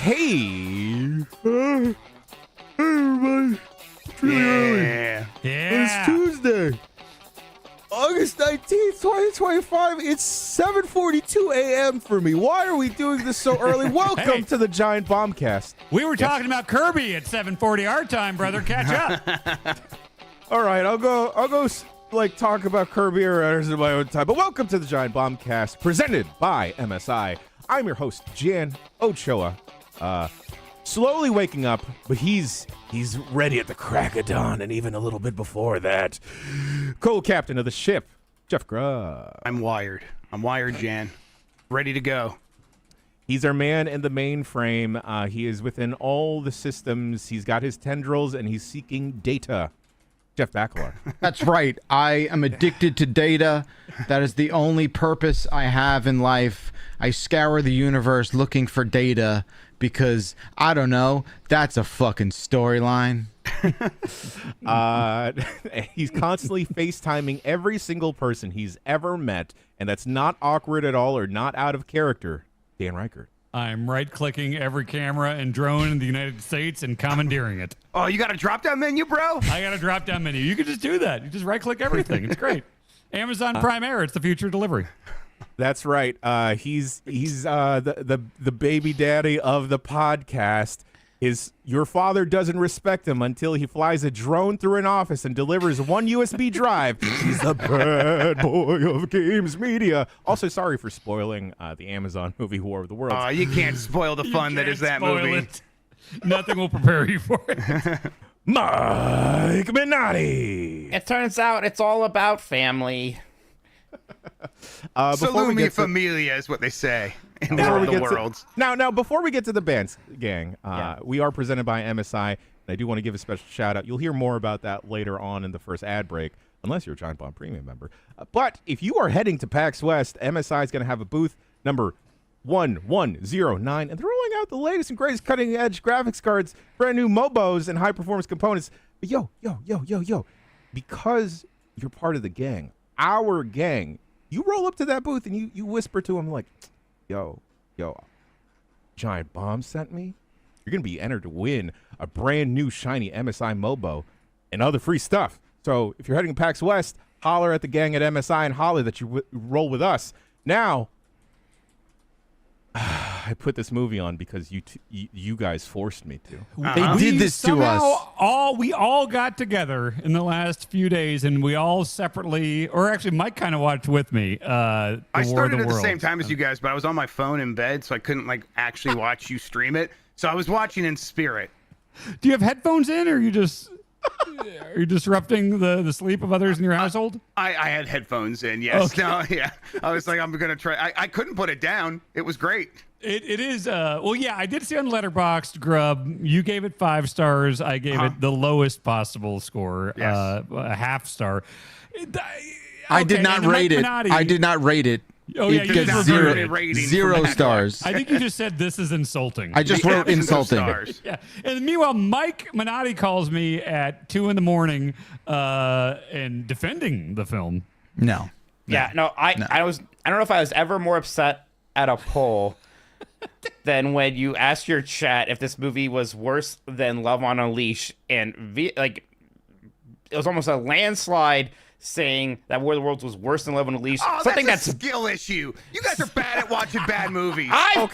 Hey, everybody. It's really early. It's Tuesday, August 19th, 2025. It's 7:42 a.m. for me. Why are we doing this so early? Welcome to the Giant Bombcast. We were talking about Kirby at 7:40 our time, brother. Catch up. All right, I'll go like talk about Kirby or others in my own time. But welcome to the Giant Bombcast, presented by MSI. I'm your host, Jan Ochoa. Slowly waking up, but he's ready at the crack of dawn, and even a little bit before that. Co-captain of the ship, Jeff Grubb. I'm wired, Jan. Ready to go. He's our man in the mainframe. He is within all the systems. He's got his tendrils, and he's seeking data. Jeff Bakalar. That's right. I am addicted to data. That is the only purpose I have in life. I scour the universe looking for data because, I don't know, that's a fucking storyline. He's constantly FaceTiming every single person he's ever met, and that's not awkward at all or not out of character. Dan Reichert. I'm right-clicking every camera and drone in the United States and commandeering it. Oh, you got a drop-down menu, bro? I got a drop-down menu. You can just do that. You just right-click everything. It's great. Amazon Prime Air. It's the future of delivery. That's right. He's the baby daddy of the podcast. Your father doesn't respect him until he flies a drone through an office and delivers one USB drive. He's the bad boy of games media. Also, sorry for spoiling the Amazon movie War of the Worlds. Oh, you can't spoil the fun that is that movie. It. Nothing will prepare you for it. Mike Minotti. It turns out it's all about family. Salumi familia is what they say in Now, the world. Now, before we get to the bands, gang, we are presented by MSI, and I do want to give a special shout-out. You'll hear more about that later on in the first ad break, unless you're a Giant Bomb Premium member. But if you are heading to PAX West, MSI is going to have a booth number 1109, and they're rolling out the latest and greatest cutting-edge graphics cards, brand new MOBOs, and high-performance components. But yo, because you're part of the gang, our gang, you roll up to that booth and you whisper to him like, yo, Giant Bomb sent me. You're going to be entered to win a brand new shiny MSI MOBO and other free stuff. So if you're heading to PAX West, holler at the gang at MSI and holler that you roll with us. Now, I put this movie on because you guys forced me to. They did this to us. We all got together in the last few days, and we all separately, or actually Mike kind of watched with me. I started at the same time as you guys, but I was on my phone in bed, so I couldn't actually watch you stream it. So I was watching in spirit. Do you have headphones in, or are you disrupting the sleep of others in your household? I had headphones in, yes. Okay. No, yeah. I was like, I'm going to try. I couldn't put it down. It was great. It is. Well, yeah, I did see on Letterboxd, Grubb, you gave it 5 stars. I gave it the lowest possible score, yes. A half star. I did not rate it. I did not rate it. Oh, yeah, it you gets just zero stars. I think you just said this is insulting. I just wrote insulting. Yeah. And meanwhile, Mike Minotti calls me at 2 a.m. And defending the film. No. Yeah, no, I don't know if I was ever more upset at a poll than when you asked your chat if this movie was worse than Love on a Leash, and it was almost a landslide saying that War of the Worlds was worse than Love on a Leash. Oh, that's a skill issue. You guys are bad at watching bad movies. I've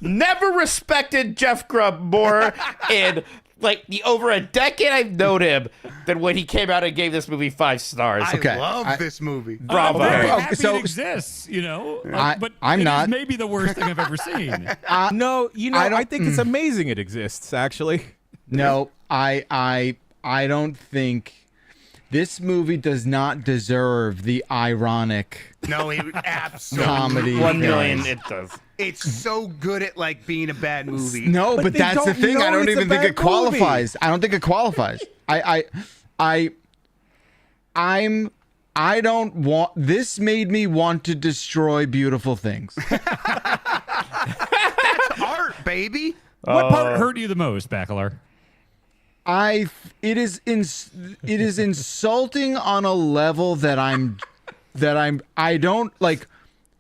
never respected Jeff Grubb more in the over a decade I've known him than when he came out and gave this movie 5 stars. I love this movie. Bravo. I'm very happy so it exists, but I'm not. It is maybe the worst thing I've ever seen. No, I think it's amazing it exists, actually. No, I don't think this movie does not deserve the ironic absolutely comedy. 1 million it does. It's so good at being a bad movie. No, but that's the thing. I don't even think it qualifies. Movie. I don't think it qualifies. I don't want. This made me want to destroy beautiful things. That's art, baby. What part hurt you the most, Bakalar? It is insulting on a level that I don't like.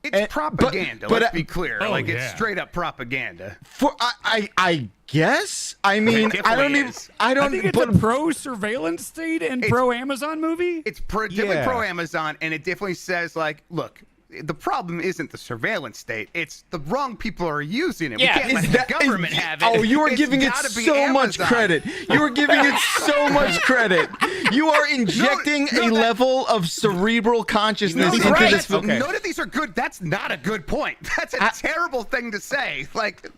It's propaganda. Let's be clear. Oh, It's straight up propaganda. For I guess. I mean, It I don't definitely even. is. I don't. I think it's but, a pro-surveillance state and pro-Amazon movie. It's definitely pro-Amazon, and it definitely says, like, look, the problem isn't the surveillance state. It's the wrong people are using it. Yeah, we can't let the government have it. Oh, you are It's giving it gotta be so much Amazon. credit. You are giving it so much credit. You are injecting a level of cerebral consciousness into right. this film. None of these are good. That's not a good point. That's a terrible thing to say. Like,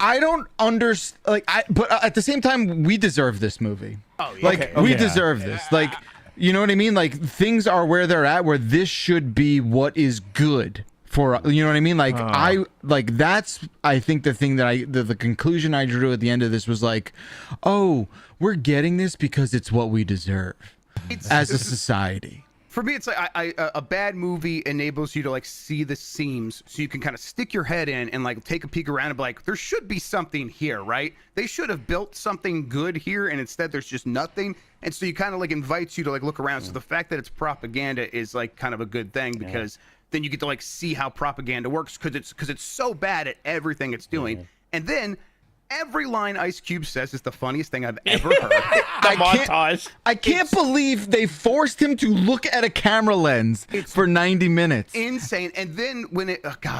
I don't understand. But at the same time, we deserve this movie. Oh, yeah. We deserve this. Like, you know what I mean? Like, things are where they're at, where this should be what is good for, you know what I mean? Like, that's, I think the thing that the conclusion I drew at the end of this was like, oh, we're getting this because it's what we deserve as a society. For me, it's like a bad movie enables you to like see the seams, so you can kind of stick your head in and like take a peek around and be like, there should be something here, right? They should have built something good here, and instead there's just nothing. And so you kind of like invites you to like look around. So the fact that it's propaganda is like kind of a good thing, because then you get to like see how propaganda works, because it's so bad at everything it's doing. And then every line Ice Cube says is the funniest thing I've ever heard. montage. I can't believe they forced him to look at a camera lens for 90 minutes. Insane. And then when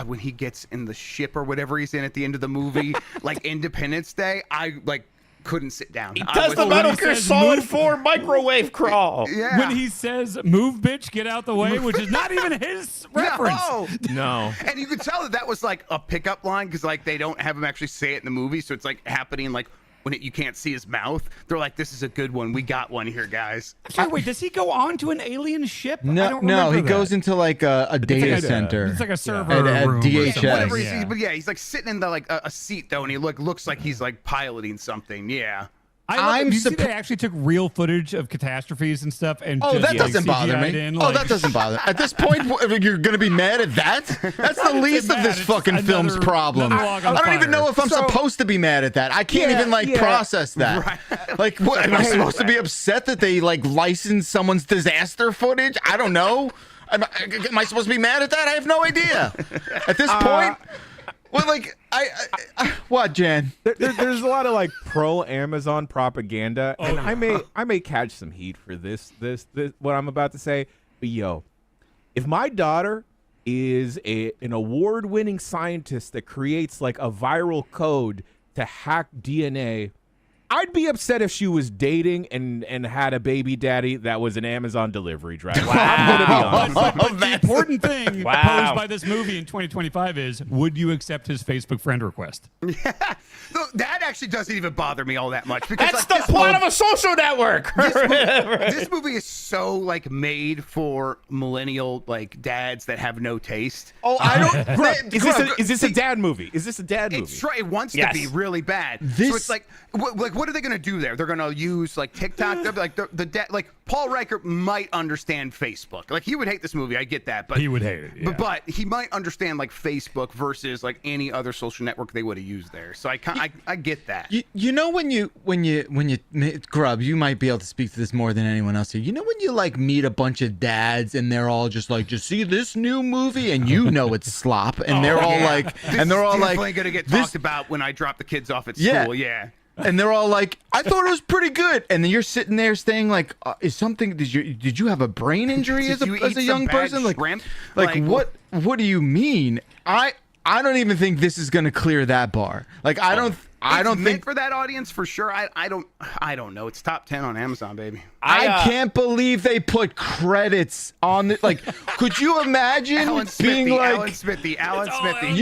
when he gets in the ship or whatever he's in at the end of the movie, like Independence Day, I like couldn't sit down. He does the Metal Gear Solid 4 microwave crawl. Yeah. When he says, move, bitch, get out the way, which is not even his reference. No. And you could tell that was like a pickup line, because like they don't have him actually say it in the movie, so it's like happening like when you can't see his mouth. They're like, this is a good one. We got one here, guys. Sorry, wait, does he go on to an alien ship? I No, don't no, remember he that. goes into like a data center. It's like a server At room. or DHS. something. Whatever Yeah. but yeah, he's like sitting in the like a seat though, and he looks like he's like piloting something. Yeah. You see they actually took real footage of catastrophes and stuff and Oh, just that doesn't bother CGI'd me. in, That doesn't bother. At this point, you're going to be mad at that? That's the least of this It's fucking film's another- problem. another I log on don't fire. even know if I'm supposed to be mad at that. I can't even process that. Right. Like, what, am I supposed to be upset that they like licensed someone's disaster footage? I don't know. Am I supposed to be mad at that? I have no idea. At this point, well, like, what, Jan? There's a lot of like pro Amazon propaganda, and I may catch some heat for this what I'm about to say. But yo, if my daughter is an award-winning scientist that creates like a viral code to hack DNA, I'd be upset if she was dating and had a baby daddy that was an Amazon delivery driver. I'm gonna be honest. But the important thing Wow. posed by this movie in 2025 is, would you accept his Facebook friend request? So that actually doesn't even bother me all that much, because That's like, the plot of a social network. this movie is so like made for millennial like dads that have no taste. Oh, I don't. Is this a dad movie? Is this a dad movie? It wants to be really bad. So it's like, what are they gonna do there? They're gonna use like TikTok. They'll be like the dad. Like Paul Reichert might understand Facebook. Like he would hate this movie. I get that, but He would hate it. Yeah. But he might understand like Facebook versus like any other social network they would have used there. So I get that. You know when you Grubb, you might be able to speak to this more than anyone else here. You know when you like meet a bunch of dads and they're all just like, just see this new movie, and you know it's slop, and they're all like, and they're all like, definitely gonna get talked about when I drop the kids off at school. Yeah. And they're all like, I thought it was pretty good. And then you're sitting there saying like, did you have a brain injury as a young person? Like, shrimp? like what do you mean? I don't even think this is going to clear that bar. Like, I don't It's meant think for that audience for sure. I don't know. It's top 10 on Amazon, baby. I can't believe they put credits on the, like, could you imagine Alan being Smithy, like, Alan Smithy, Alan Smithy.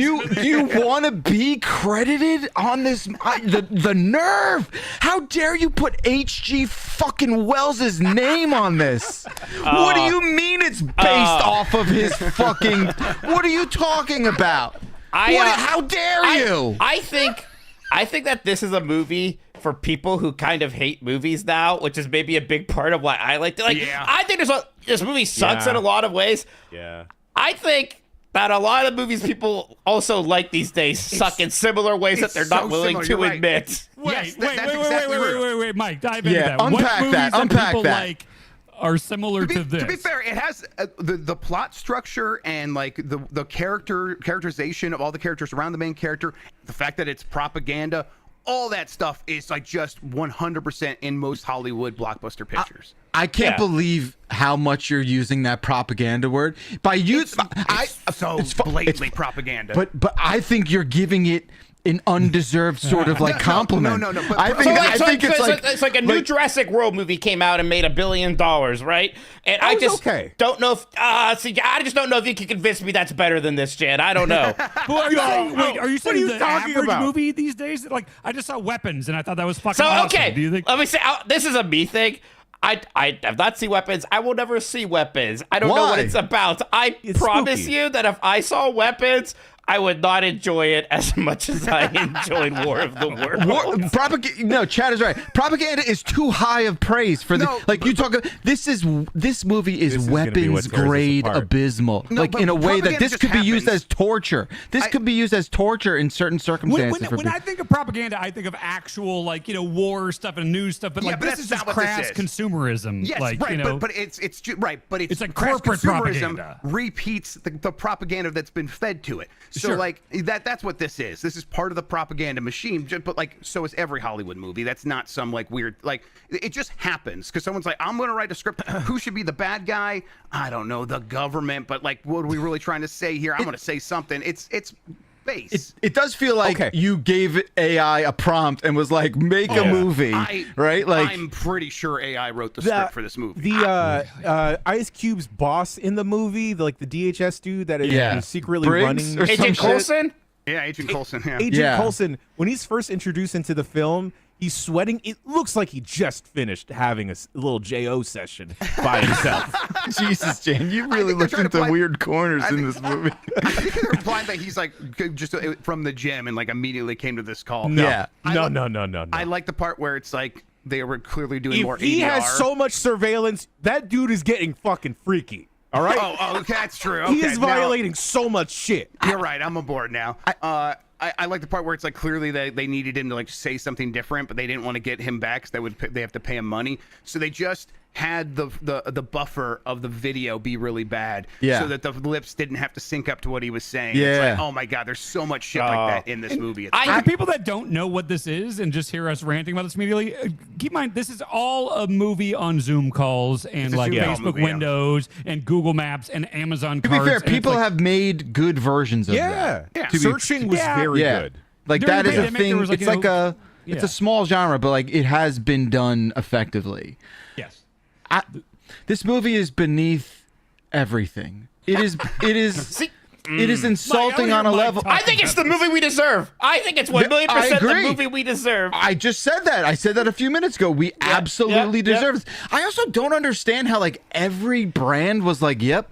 you want to be credited on this? The nerve! How dare you put H.G. fucking Wells's name on this? What do you mean it's based off of his fucking? What are you talking about? How dare you? I think that this is a movie for people who kind of hate movies now, which is maybe a big part of why I like it. Like, Yeah. I think this movie sucks in a lot of ways. Yeah. I think that a lot of movies people also like these days suck in similar ways that they're not so willing similar, to you're right. admit. Wait, Yes, that's exactly wait, Mike, dive into Yeah, that. unpack What movies that, unpack people that. like are similar to this. To be fair, it has the plot structure and like the characterization of all the characters around the main character, the fact that it's propaganda, all that stuff is like just 100% in most Hollywood blockbuster pictures. I can't believe how much you're using that propaganda word. It's blatantly propaganda. But I think you're giving it an undeserved sort of like compliment. No. But I think it's like a new Jurassic World movie came out and made $1 billion, right? And I just don't know if I just don't know if you can convince me that's better than this, Jan. I don't know. Are you saying the average movie these days? Like, I just saw Weapons and I thought that was fucking awesome. Okay, Do you think? let me say this is a me thing. I have not seen Weapons. I will never see Weapons. I don't know what it's about. It's promise you that if I saw Weapons, I would not enjoy it as much as I enjoyed War of the Worlds. No, Chad is right. Propaganda is too high of praise for this movie is weapons grade abysmal. In a way that this could be used as torture. This could be used as torture in certain circumstances. When I think of propaganda, I think of actual war stuff and news stuff. But this is just crass consumerism. Yes, right. But it's like corporate propaganda repeats the propaganda that's been fed to it. So that's what this is. This is part of the propaganda machine. But so is every Hollywood movie. That's not some weird it just happens because someone's like, I'm going to write a script. Who should be the bad guy? I don't know, the government. But what are we really trying to say here? I'm going to say something. It's base. It does feel like you gave AI a prompt and was like, make a movie, right? I'm pretty sure AI wrote the script for this movie. The Ice Cube's boss in the movie, the DHS dude that is secretly running. Agent Coulson? Yeah, Agent Coulson. Yeah. Agent Coulson, when he's first introduced into the film, he's sweating. It looks like he just finished having a little JO session by himself. Jesus, Jan, you really looked into weird corners in this movie. I think they're implying that he's just from the gym and immediately came to this call. No. No. No. I like the part where it's they were clearly doing more ADR. He has so much surveillance. That dude is getting fucking freaky. All right. Oh, okay, that's true. Okay, he is violating so much shit. You're right. I'm aboard now. I like the part where it's clearly they needed him to say something different, but they didn't want to get him back because they have to pay him money. So they just had the buffer of the video be really bad, so that the lips didn't have to sync up to what he was saying. Yeah. It's oh my god, there's so much shit like that in this movie. For people that don't know what this is and just hear us ranting about this immediately, keep in mind this is all a movie on Zoom calls and Facebook windows and Google Maps and Amazon cards. To be fair, people have made good versions of that. Yeah. Searching was very good. That is a thing. It's a small genre, but it has been done effectively. Yes. This movie is beneath everything. It is insulting on a level. I think it's the movie we deserve. I think it's 1,000,000% the movie we deserve. I just said that. I said that a few minutes ago. We absolutely deserve this. I also don't understand how every brand was like, yep.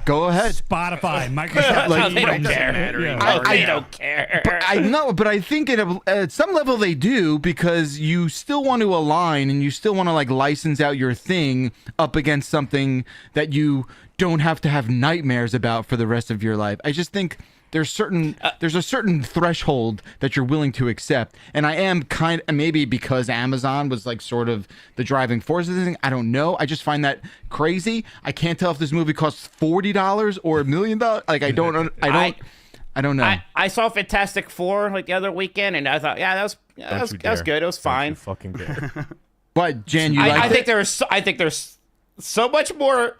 Go ahead. Spotify, Microsoft. They don't care. I don't care. I know, but I think at some level they do because you still want to align and you still want to license out your thing up against something that you don't have to have nightmares about for the rest of your life. I just think there's a certain threshold that you're willing to accept, and I am maybe because Amazon was sort of the driving force of this thing. I don't know. I just find that crazy. I can't tell if this movie costs $40 or $1 million. I don't know. I saw Fantastic Four the other weekend, and I thought, that was good. It was fine. Fucking good. But Jan, I think there's so much more.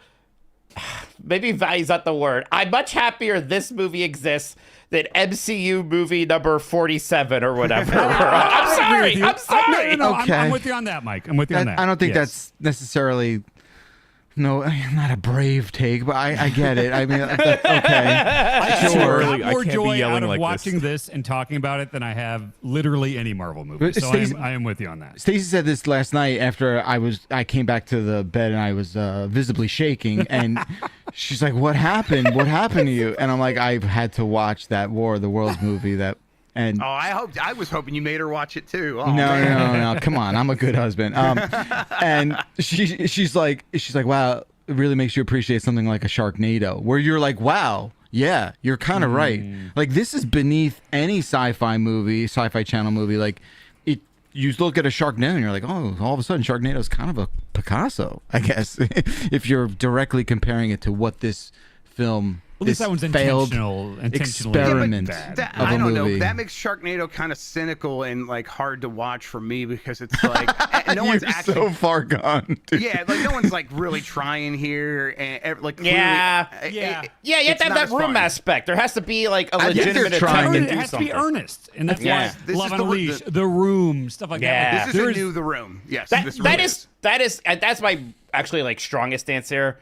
Maybe value's not the word. I'm much happier this movie exists than MCU movie number 47 or whatever. I'm sorry. No, okay. I'm with you on that, Mike. I'm with you on that. I don't think that's necessarily. No, not a brave take, but I get it. I mean, okay. I Sure. have more joy out of watching this and talking about it than I have literally any Marvel movie. So I am with you on that. Stacey said this last night after I came back to the bed and I was visibly shaking, and she's like, "What happened? What happened to you?" And I'm like, "I've had to watch that War of the Worlds movie that." And I was hoping you made her watch it too. Oh, no. Come on, I'm a good husband. And she's like, wow, it really makes you appreciate something like a Sharknado, where you're like, wow, yeah, you're kind of right. This is beneath any sci-fi channel movie. you look at a Sharknado and you're like, oh, all of a sudden Sharknado is kind of a Picasso, I guess, if you're directly comparing it to what this film. At least that one's intentional. Experiment of I a don't movie. know. That makes Sharknado kind of cynical and like hard to watch for me because it's like no one's You're actually so far gone. Dude. Yeah, like no one's like really trying here, and like clearly, Yeah. You have to have that room aspect. There has to be like a I think they're legitimate trying attempt It to do has to something. be earnest, and that's Yeah. why This Love is on the- a Leash, The Room, stuff like Yeah. that. This There is a new The Room. Yes, this That really is that's my actually like strongest stance here.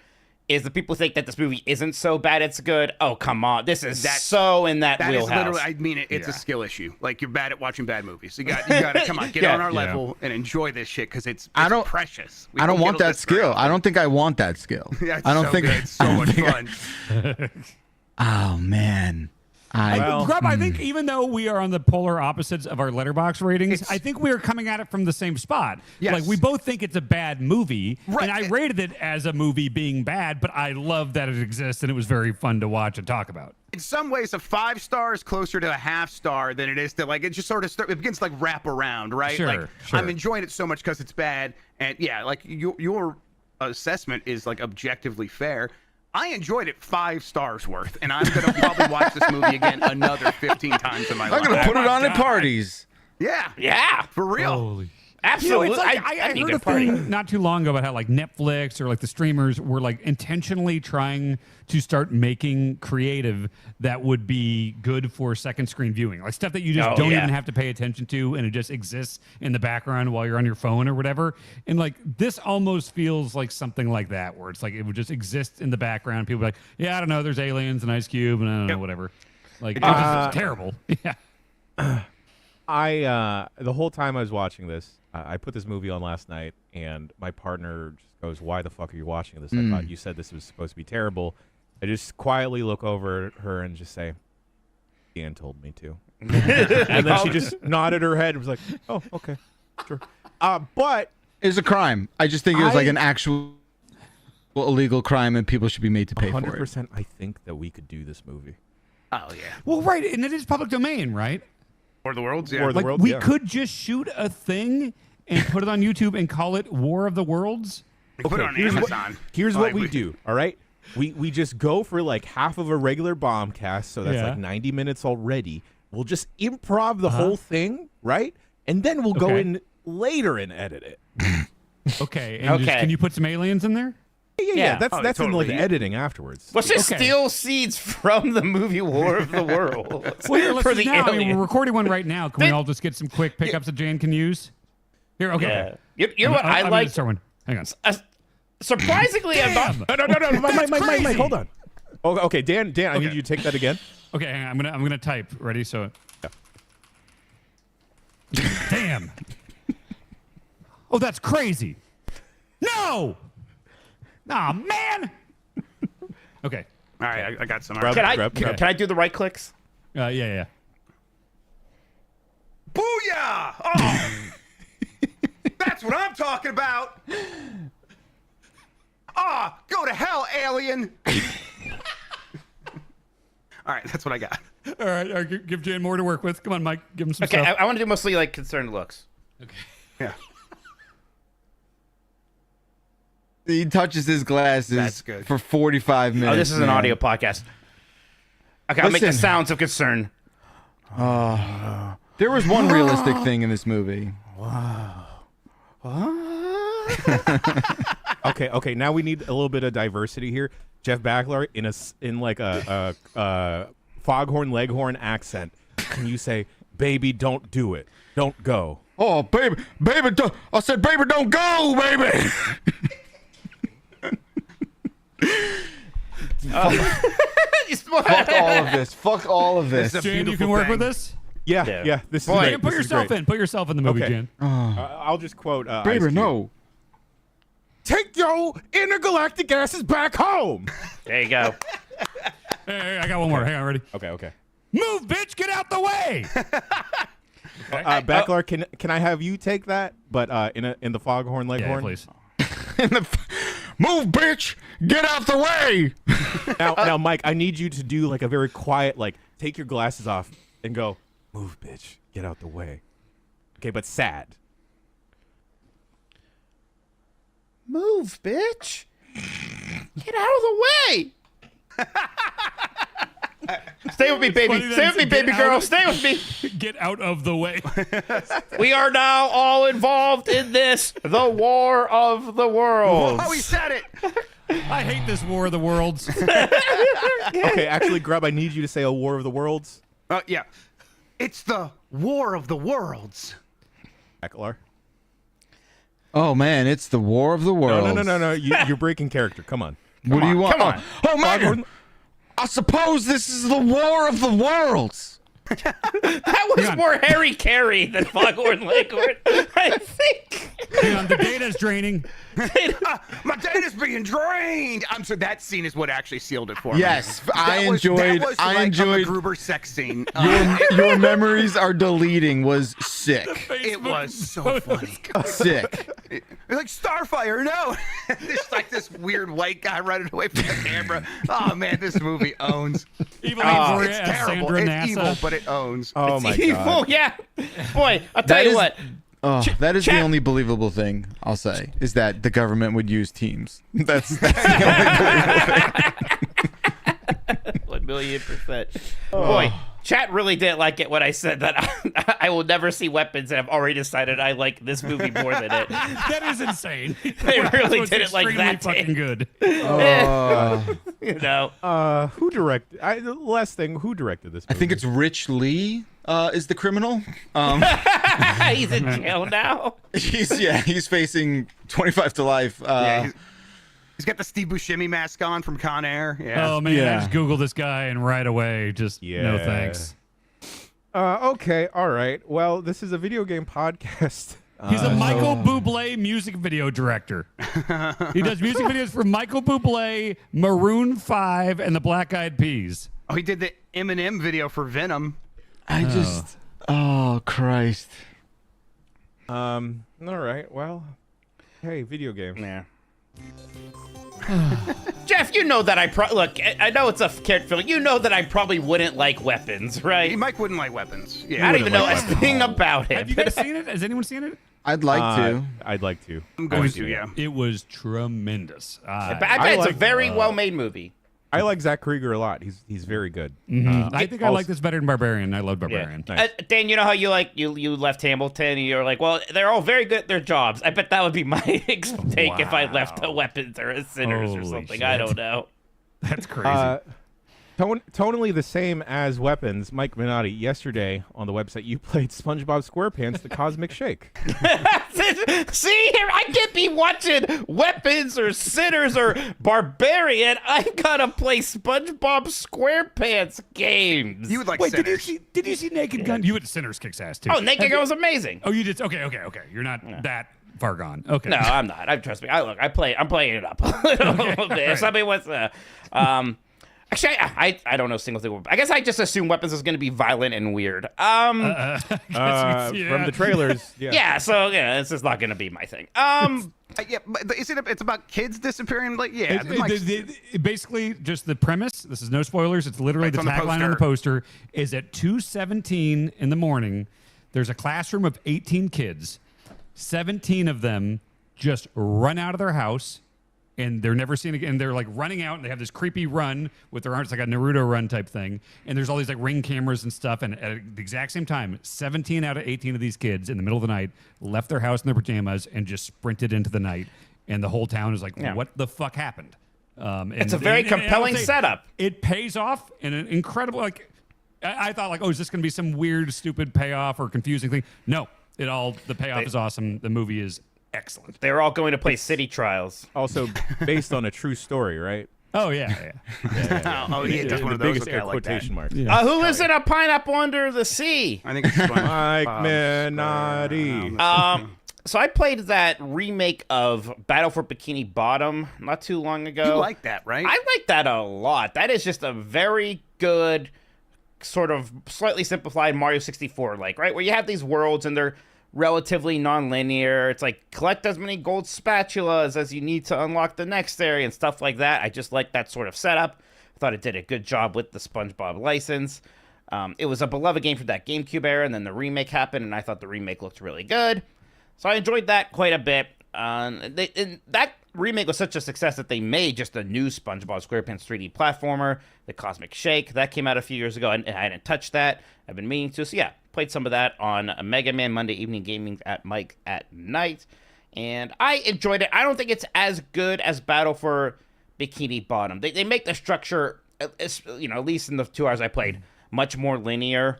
Is the people think that this movie isn't so bad it's good? Oh come on, this is so in that That is wheelhouse. literally. I mean, it's a skill issue. Like you're bad at watching bad movies. You got to come on, get on our level and enjoy this shit because it's precious. I don't want that skill. I don't think I want that skill. Yeah, it's I don't so think good. It's so much fun. Oh man. Grubb, I think even though we are on the polar opposites of our letterbox ratings, I think we are coming at it from the same spot. Yes. Like we both think it's a bad movie, Right. and I rated it as a movie being bad, but I love that it exists and it was very fun to watch and talk about. In some ways, a 5 star is closer to a half star than it is to like it just sort of it begins to like wrap around, right? Sure, like sure. I'm enjoying it so much because it's bad, and yeah, like your assessment is like objectively fair. I enjoyed it 5 stars worth, and I'm gonna probably watch this movie again another 15 times in my life. I'm gonna put it on at parties. Yeah, for real. Absolutely. You know, it's like, I need heard a thing not too long ago about how like Netflix or like the streamers were like intentionally trying to start making creative that would be good for second screen viewing, like stuff that you just don't even have to pay attention to, and it just exists in the background while you're on your phone or whatever. And like this almost feels like something like that, where it's like it would just exist in the background. People are like, yeah, I don't know, there's aliens and Ice Cube and I don't know, whatever. Like it's terrible. Yeah. The whole time I was watching this, I put this movie on last night, and my partner just goes, "Why the fuck are you watching this? I thought you said this was supposed to be terrible." I just quietly look over at her and just say, "Ian told me to," and then she just nodded her head and was like, "Oh, okay, sure." But It's a crime. I just think it was like an actual illegal crime, and people should be made to pay for it. 100%, I think that we could do this movie. Oh yeah. Well, right, and it is public domain, right? War of the Worlds. Yeah. War of the Like Worlds, we yeah. could just shoot a thing and put it on YouTube and call it War of the Worlds. Put it on Amazon. Here's what Like, we do, all right? We just go for like half of a regular Bombcast, so that's like 90 minutes already. We'll just improv the whole thing, right? And then we'll go in later and edit it. Okay. And just, can you put some aliens in there? Yeah. That's in totally. like editing afterwards. Let's just steal seeds from the movie War of the Worlds. Well, here, let's for just the now. I mean, alien. we're recording one right now. Can we all just get some quick pickups that Jan can use? Here, okay. Yeah. You know what I I'm like? gonna start one. Hang on. Surprisingly, I'm not. No, That's Mike, crazy. hold on. Oh, okay, Dan, I need you to take that again. Okay, hang on. I'm gonna type. Ready? So. Damn. Oh, that's crazy. No. Nah, man. Okay. All right, I got some. Grub, Can I grub, can, grub. can I do the right clicks? Yeah. Booyah! Oh, that's what I'm talking about. Go to hell, alien. All right, that's what I got. All right, give Jan more to work with. Come on, Mike. Give him some Okay, stuff. I want to do mostly like concerned looks. Yeah, He touches his glasses That's good. for 45 minutes. Oh, this is an man. audio podcast. Okay, I'll make the Listen. sounds of concern. There was one realistic thing in this movie. Okay. Now we need a little bit of diversity here. Jeff Backlar in like a foghorn leghorn accent. Can you say, "Baby, don't do it. Don't go"? Oh, baby, don't, I said, baby, don't go, baby. Fuck all of this. Fuck all of this. It's a Jan, you beautiful can work thing. with this. Yeah. This is Boy, great. Jan, put This is yourself great. in. Put yourself in the movie, Okay. Jan. I'll just quote. Ice Baby, Cube. no. Take your intergalactic asses back home. There you go. Hey, I got one more. Hang on, ready? Okay. Move, bitch! Get out the way! Backlar, can I have you take that? But in the foghorn Yeah, leghorn. please. Move, bitch! Get out the way! Now, Mike, I need you to do like a very quiet, like take your glasses off and go, "Move, bitch, get out the way." Okay, but sad. Move, bitch. Get out of the way. Stay with me, baby. Stay with me, baby girl. Stay with me. Get out of the way. We are now all involved in this, the War of the Worlds. Oh, he said it. I hate this War of the Worlds. Okay, actually, Grubb, I need you to say a War of the Worlds. Yeah. It's the War of the Worlds. Eckler. Oh man, it's the War of the Worlds. No. You're breaking character. Come on. What do you want? Come on. Oh man, I suppose this is the War of the Worlds. That was more Harry Carey than Foghorn Leghorn, I think. Hang on, the data's draining. My data's being drained. I'm sorry. That scene is what actually sealed it for me. Yes, I That was like enjoyed. a Gruber sex scene. Your memories are deleting was sick. It was so funny. Sick. It's like Starfire, no. There's like this weird white guy running away from the camera. Oh man, this movie owns. Evil It's terrible. Sandra It's NASA. evil, but it owns. Oh my Evil, god. yeah. Boy, I'll tell you what. Oh, that is the Chat- only believable thing I'll say is that the government would use teams. That's the only believable thing. 1,000,000%. Boy, chat really didn't like it when I said that I will never see weapons, and I've already decided I like this movie more than it. That is insane. They really It's didn't like extremely that. fucking good. You know. Who directed? Last thing, who directed this movie? I think it's Rich Lee is the criminal. He's in jail now. He's facing 25 to life. Yeah, he's got the Steve Buscemi mask on from Con Air. Yeah. Oh man, Yeah. I just Googled this guy and right away, just no thanks. Okay, all right. Well, this is a video game podcast. He's a Michael Bublé music video director. He does music videos for Michael Bublé, Maroon 5, and the Black Eyed Peas. Oh, he did the Eminem video for Venom. Oh Christ. All right. Well, hey, video games. Yeah. Jeff, you know that look. I know it's a character feeling. You know that I probably wouldn't like weapons, right? Mike wouldn't like weapons. Yeah. I don't even know like a thing about it. Have you guys seen it? Has anyone seen it? I'd like to. I'd like to. I'm going to, yeah. It was tremendous. But I bet it's a like, very well-made movie. I like Zach Krieger a lot. He's very good. I think I like this better than Barbarian. I love Barbarian. Nice. Dan, you know how you left Hamilton and you're like, well, they're all very good at their jobs. I bet that would be my take if I left the weapons or Sinners or Holy something. shit. I don't know. That's crazy. Tonally the same as weapons. Mike Minotti, yesterday on the website, you played SpongeBob SquarePants: The Cosmic Shake. See here, I can't be watching weapons or Sinners or Barbarian. I gotta play SpongeBob SquarePants games. You would like Wait, Sinners. did you see Naked Gun? You would Sinners kicks ass too. Oh, Naked Girl was amazing. Oh, you did. Okay. You're not that far gone. Okay. No, I'm not. Trust me. I'm playing it up a little bit. If somebody wants to, actually, I don't know a single thing. I guess I just assume weapons is going to be violent and weird. From the trailers, yeah. Yeah. So yeah, this is not going to be my thing. Yeah, but it's about kids disappearing? Like, yeah. Basically, just the premise. This is no spoilers. It's literally Right, the it's on the tagline on the poster. Is at 2:17 in the morning. There's a classroom of 18 kids. 17 of them just run out of their house, and they're never seen again. They're like running out, and they have this creepy run with their arms, like a Naruto run type thing. And there's all these like ring cameras and stuff. And at the exact same time, 17 out of 18 of these kids in the middle of the night left their house in their pajamas and just sprinted into the night. And the whole town is like, what the fuck happened? It's a very compelling setup. It pays off in an incredible, like, I thought like, oh, is this going to be some weird, stupid payoff or confusing thing? No, the payoff is awesome. The movie is excellent. They're all going to play City Trials. Also based on a true story, right? Oh yeah. Oh, yeah, that's one The of those. biggest Okay, I like that. quotation marks. Who lives in a pineapple under the sea? I think it's Mike Minotti. So I played that remake of Battle for Bikini Bottom not too long ago. You like that, right? I like that a lot. That is just a very good, sort of slightly simplified Mario 64, like, right? Where you have these worlds and they're relatively non-linear. It's like collect as many gold spatulas as you need to unlock the next area and stuff like that. I just like that sort of setup. I thought it did a good job with the SpongeBob license. It was a beloved game from that GameCube era, and then the remake happened, and I thought the remake looked really good. So I enjoyed that quite a bit. And that remake was such a success that they made just a new SpongeBob SquarePants 3D platformer, the Cosmic Shake. That came out a few years ago, and I hadn't touched that. I've been meaning to. So yeah, played some of that on Mega Man Monday Evening Gaming at Mike at Night, and I enjoyed it. I don't think it's as good as Battle for Bikini Bottom. They make the structure, at least in the 2 hours I played, much more linear.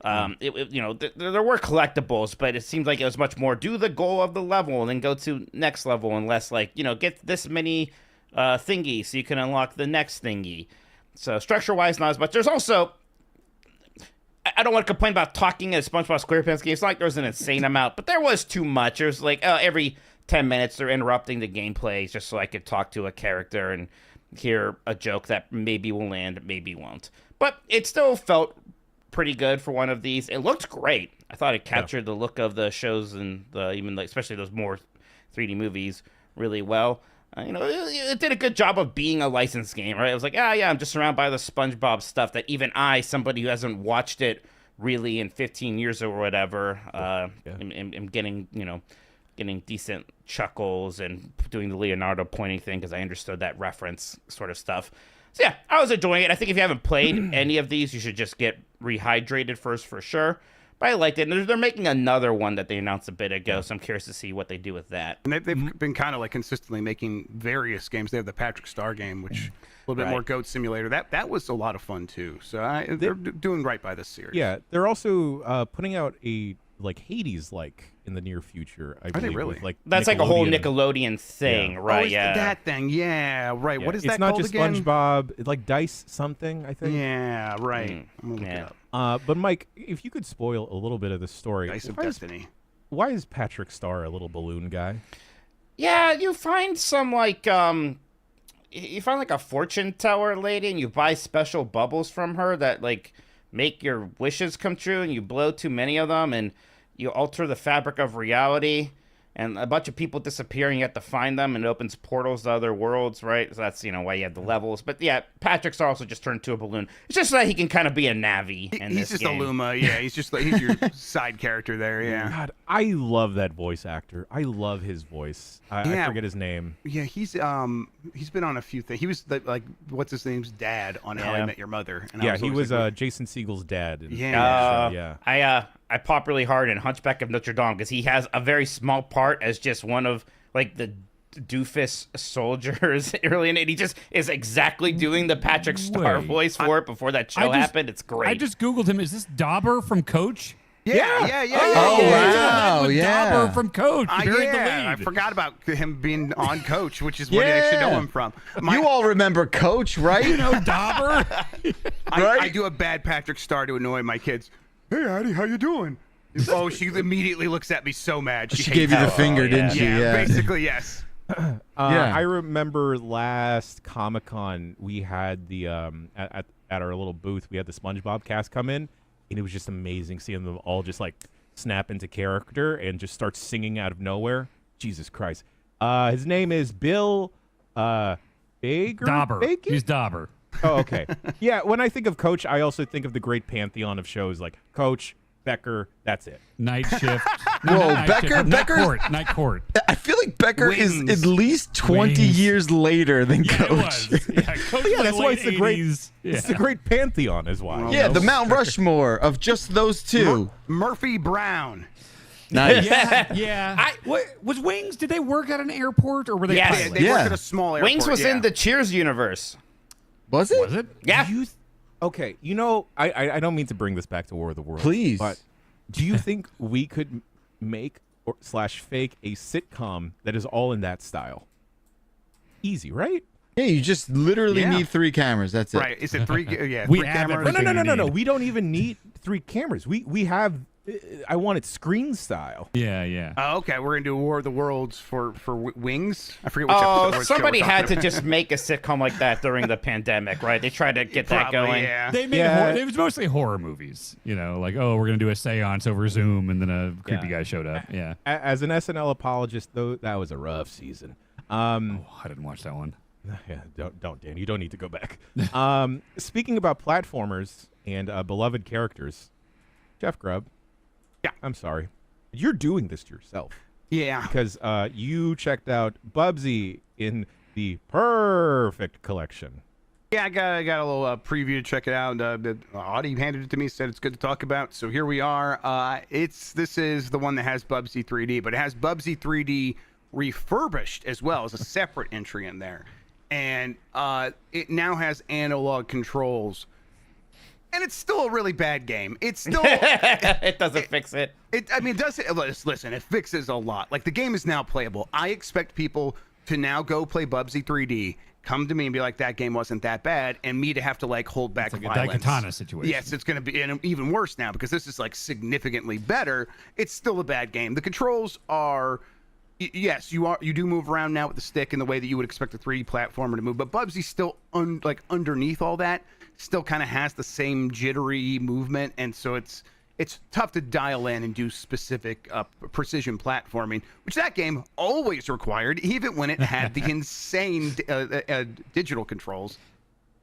There were collectibles, but it seems like it was much more do the goal of the level and then go to next level, and less like, get this many thingies so you can unlock the next thingy. So structure-wise, not as much. There's also, I don't want to complain about talking in a SpongeBob SquarePants game. It's not like there's an insane amount, but there was too much. There's like every 10 minutes they're interrupting the gameplay just so I could talk to a character and hear a joke that maybe will land, maybe won't. But it still felt pretty good for one of these. It looked great. I thought it captured the look of the shows and especially those more 3D movies really well. It did a good job of being a licensed game, right? It was like, I'm just surrounded by the SpongeBob stuff that even I, somebody who hasn't watched it really in 15 years or whatever, am getting decent chuckles and doing the Leonardo pointing thing because I understood that reference sort of stuff. So yeah, I was enjoying it. I think if you haven't played any of these, you should just get rehydrated first for sure. But I liked it. And they're making another one that they announced a bit ago, so I'm curious to see what they do with that. And they've been kind of like consistently making various games. They have the Patrick Star game, which a little bit more Goat Simulator. That was a lot of fun too. So they're doing right by this series. Yeah, they're also putting out a Hades in the near future. I believe, they really? With, that's like a whole Nickelodeon thing, right? That thing. Yeah, right. Yeah. What is that called called again? It's not just SpongeBob. It's like Dice something, I think. Yeah, right. I'm gonna look it up. But Mike, if you could spoil a little bit of the story. Dice of Destiny. Why is Patrick Star a little balloon guy? Yeah, you find some you find like a fortune teller lady, and you buy special bubbles from her that make your wishes come true, and you blow too many of them, and you alter the fabric of reality, and a bunch of people disappear, and you have to find them, and it opens portals to other worlds, right? So that's, why you have the levels. But yeah, Patrick Star also just turned into a balloon. It's just so that he can kind of be a Navi in He's this just game. a Luma, yeah. He's your side character there, yeah. God, I love that voice actor. I love his voice. I forget his name. Yeah, he's been on a few things. He was what's his name's dad on How I Met Your Mother. And he was Jason Segel's dad. I pop really hard in Hunchback of Notre Dame because he has a very small part as just one of the doofus soldiers early in it. He just is exactly doing the Patrick Star voice for it before that show happened. It's great. I just Googled him. Is this Dauber from Coach? Yeah. Oh, wow. Yeah. Dauber from Coach. I forgot about him being on Coach, which is where I should know him from. You all remember Coach, right? You know Dauber? I do a bad Patrick Star to annoy my kids. Hey, Addie, how you doing? Oh, she immediately looks at me so mad. She gave you the finger, didn't she? Yeah, basically, yes. I remember last Comic-Con, we had the at our little booth, we had the SpongeBob cast come in, and it was just amazing seeing them all just snap into character and just start singing out of nowhere. Jesus Christ. His name is Bill Baker? Dauber. Bacon? He's Dauber. Oh, okay. Yeah, when I think of Coach, I also think of the great pantheon of shows like Coach, Becker, that's it. Night Shift. Night Court. I feel like Becker is at least 20 years later than Coach. It was. Yeah, Coach That's why it's the great. 80s. It's the great pantheon, is why. Yeah, the Mount Rushmore of just those two. Murphy Brown. Nice. Yeah. Was Wings? Did they work at an airport or were they? Yes. They work at a small airport. Wings was in the Cheers universe. Was it? Was it? Yeah. Okay, I don't mean to bring this back to War of the Worlds. Please. But do you think we could make / fake a sitcom that is all in that style? Easy, right? Yeah, you just literally need 3 cameras. That's it. Right. Is it 3? Yeah. We 3 have cameras. everything. No. We don't even need 3 cameras. We have. I want it screen style. Yeah. Oh, okay, we're gonna do War of the Worlds for Wings. I forget which episode. Somebody had to just make a sitcom like that during the pandemic, right? They tried to get that going. Yeah. They made it was mostly horror movies. We're going to do a seance over Zoom, and then a creepy guy showed up. Yeah. As an SNL apologist, though, that was a rough season. I didn't watch that one. Yeah, don't, Dan. You don't need to go back. Speaking about platformers and beloved characters, Jeff Grubb. Yeah. I'm sorry. You're doing this to yourself. Yeah. Because you checked out Bubsy in the perfect collection. Yeah, I got a little preview to check it out. Audie handed it to me, said it's good to talk about. So here we are. This is the one that has Bubsy 3D, but it has Bubsy 3D refurbished as well as a separate entry in there, and it now has analog controls. And it's still a really bad game. It's still it doesn't fix it. Listen, it fixes a lot. Like, the game is now playable. I expect people to now go play Bubsy 3D, come to me and be like, that game wasn't that bad, and me to have to like hold back It's like violence. a Daikatana situation. Yes, it's going to be even worse now because this is like significantly better. It's still a bad game. The controls are, yes, you do move around now with the stick in the way that you would expect a 3D platformer to move, but Bubsy's still underneath all that, still kind of has the same jittery movement, and so it's tough to dial in and do specific precision platforming, which that game always required, even when it had the insane digital controls.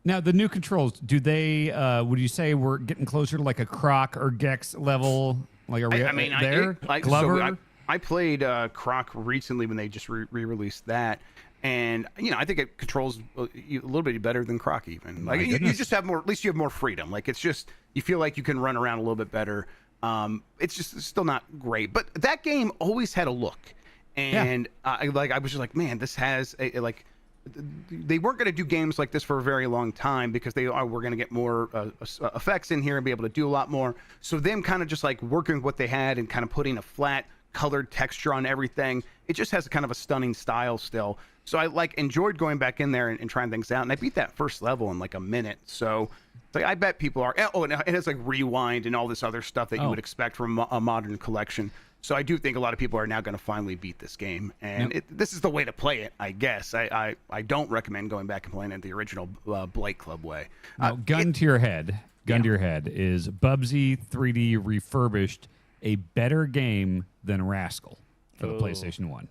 Now, the new controls, do they, would you say we're getting closer to like a Croc or Gex level? Like, are we there? Glover? I played Croc recently when they just re-released that. And, I think it controls a little bit better than Croc even. Like, you just have more, at least you have more freedom. Like, it's just, you feel like you can run around a little bit better. It's still not great. But that game always had a look. And I was just like, man, this has they weren't going to do games like this for a very long time because we're going to get more effects in here and be able to do a lot more. So them kind of just like working with what they had and kind of putting a flat colored texture on everything. It just has kind of a stunning style still. So I enjoyed going back in there and trying things out. And I beat that first level in like a minute. So I bet people are. Oh, and it has like rewind and all this other stuff that you would expect from a modern collection. So I do think a lot of people are now going to finally beat this game. And this is the way to play it, I guess. I don't recommend going back and playing it the original Blight Club way. Now, gun to your head, is Bubsy 3D refurbished a better game than Rascal for the PlayStation 1?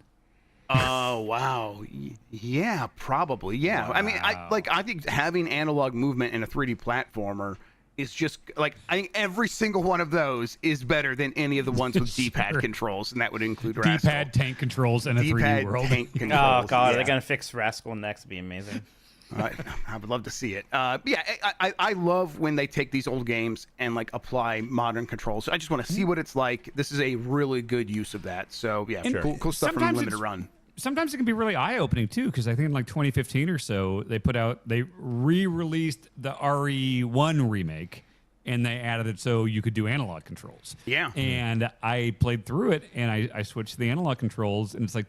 Oh, wow. Yeah, probably. Yeah. Wow. I mean, I think having analog movement in a 3D platformer is just like, I think every single one of those is better than any of the ones with D-pad controls, and that would include Rascal. D-pad tank controls in a 3D world. Tank controls. Oh, God. They're going to fix Rascal next. It'd be amazing. I would love to see it. I love when they take these old games and like apply modern controls. I just want to see what it's like. This is a really good use of that. So yeah, cool stuff from Limited Run. Sometimes it can be really eye-opening too, because I think in like 2015 or so, they re-released the RE1 remake, and they added it so you could do analog controls. Yeah. And I played through it, and I switched to the analog controls, and it's like,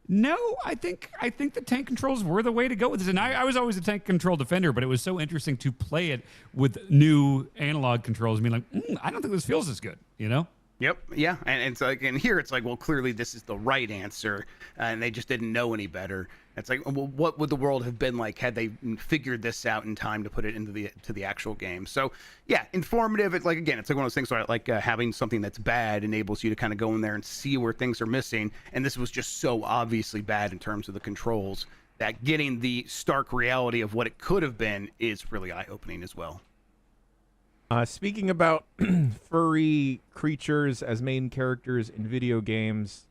no, I think the tank controls were the way to go with this. And I was always a tank control defender, but it was so interesting to play it with new analog controls and be like, I don't think this feels as good, Yep. Yeah. And it's like, and here it's like, well, clearly this is the right answer, and they just didn't know any better. It's like, well, what would the world have been like had they figured this out in time to put it into the actual game? So yeah, informative. It's like, again, it's like one of those things where like having something that's bad enables you to kind of go in there and see where things are missing. And this was just so obviously bad in terms of the controls that getting the stark reality of what it could have been is really eye-opening as well. Speaking about furry creatures as main characters in video games,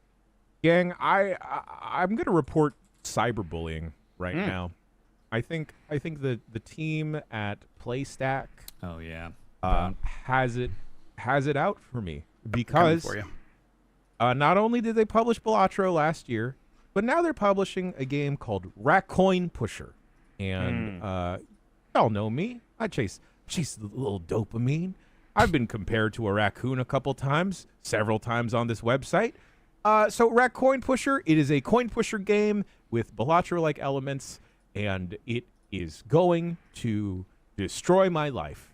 gang, I'm gonna report cyberbullying right now. I think the team at PlayStack has it out for me because for you. Not only did they publish Balatro last year, but now they're publishing a game called Raccoin Pusher, and y'all know me. I chase the little dopamine. I've been compared to a raccoon a couple times, several times on this website. So Raccoin Pusher, it is a coin pusher game with Balatro-like elements, and it is going to destroy my life.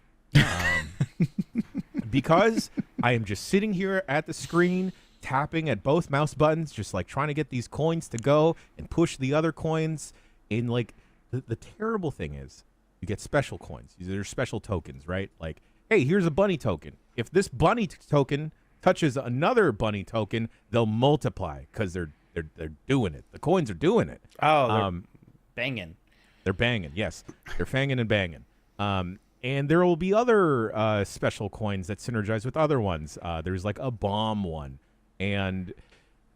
Because I am just sitting here at the screen, tapping at both mouse buttons, just like trying to get these coins to go and push the other coins. And like the terrible thing is, you get special coins. These are special tokens, right? Like, hey, here's a bunny token. If this bunny token touches another bunny token, they'll multiply because they're doing it. The coins are doing it. Oh, they're banging. They're banging. Yes, they're fanging and banging. And there will be other special coins that synergize with other ones. There's like a bomb one, and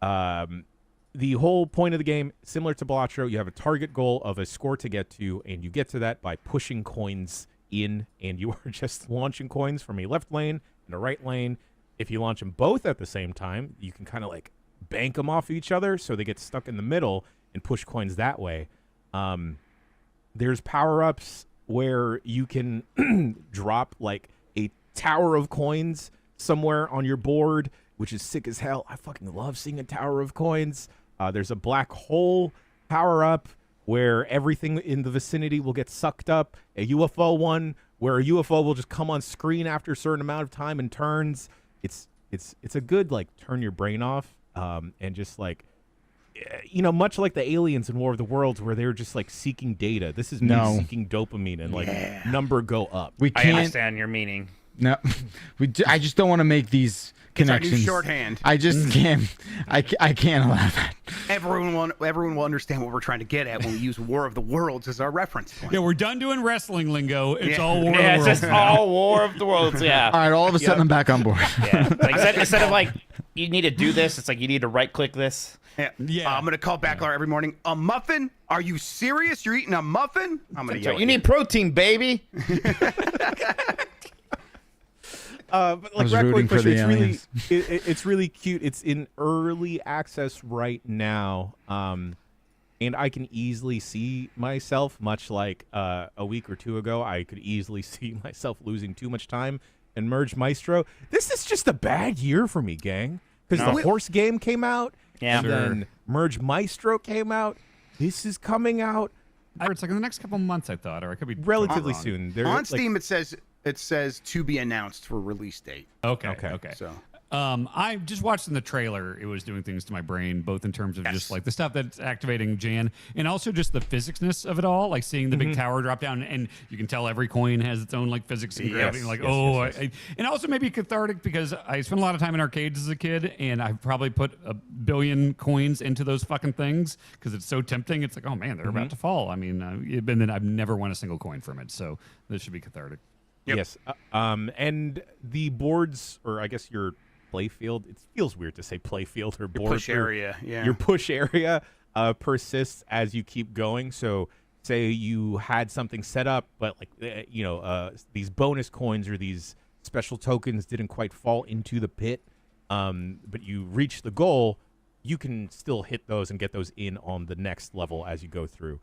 The whole point of the game, similar to Blatro, you have a target goal of a score to get to, and you get to that by pushing coins in, and you are just launching coins from a left lane and a right lane. If you launch them both at the same time, you can kind of like bank them off each other so they get stuck in the middle and push coins that way. There's power-ups where you can drop like a tower of coins somewhere on your board, which is sick as hell. I fucking love seeing a tower of coins. There's a black hole power-up where everything in the vicinity will get sucked up. A UFO one where a UFO will just come on screen after a certain amount of time and turns. It's a good like turn your brain off and just like, you know, much like the aliens in War of the Worlds where they're just like seeking data. This is me seeking dopamine and like number go up. We can't, I understand your meaning. No, I just don't want to make these connections. It's our new shorthand. I just can't. I can't allow that. Everyone will understand what we're trying to get at when we use War of the Worlds as our reference point. Yeah, we're done doing wrestling lingo. It's all War of the Yeah, Worlds. it's just all War of the Worlds. Yeah. All right, all of a sudden I'm back on board. Yeah. Like, instead of like you need to do this, it's like you need to right click this. Yeah. I'm gonna call Backlar every morning. A muffin? Are you serious? You're eating a muffin? I'm gonna yell. You need protein, baby. But like Raccoin Pusher, it's really cute. It's in early access right now, and I can easily see myself, much like a week or two ago, I could easily see myself losing too much time in Merge Maestro. This is just a bad year for me, gang, because the horse game came out, and then Merge Maestro came out. This is coming out. It's like in the next couple months, I thought, or I could be relatively soon. On Steam, it says to be announced for release date. Okay. So I just watching the trailer. It was doing things to my brain, both in terms of just like the stuff that's activating Jan, and also just the physicsness of it all. Like seeing the big tower drop down, and you can tell every coin has its own like physics and gravity. And also maybe cathartic because I spent a lot of time in arcades as a kid, and I probably put 1 billion coins into those fucking things because it's so tempting. It's like, oh man, they're about to fall. I mean, and then I've never won a single coin from it, so this should be cathartic. Yep. Yes, and the boards, or I guess your play field, it feels weird to say play field or board. push area, yeah. Your push area persists as you keep going. So say you had something set up, but like, these bonus coins or these special tokens didn't quite fall into the pit, but you reach the goal, you can still hit those and get those in on the next level as you go through.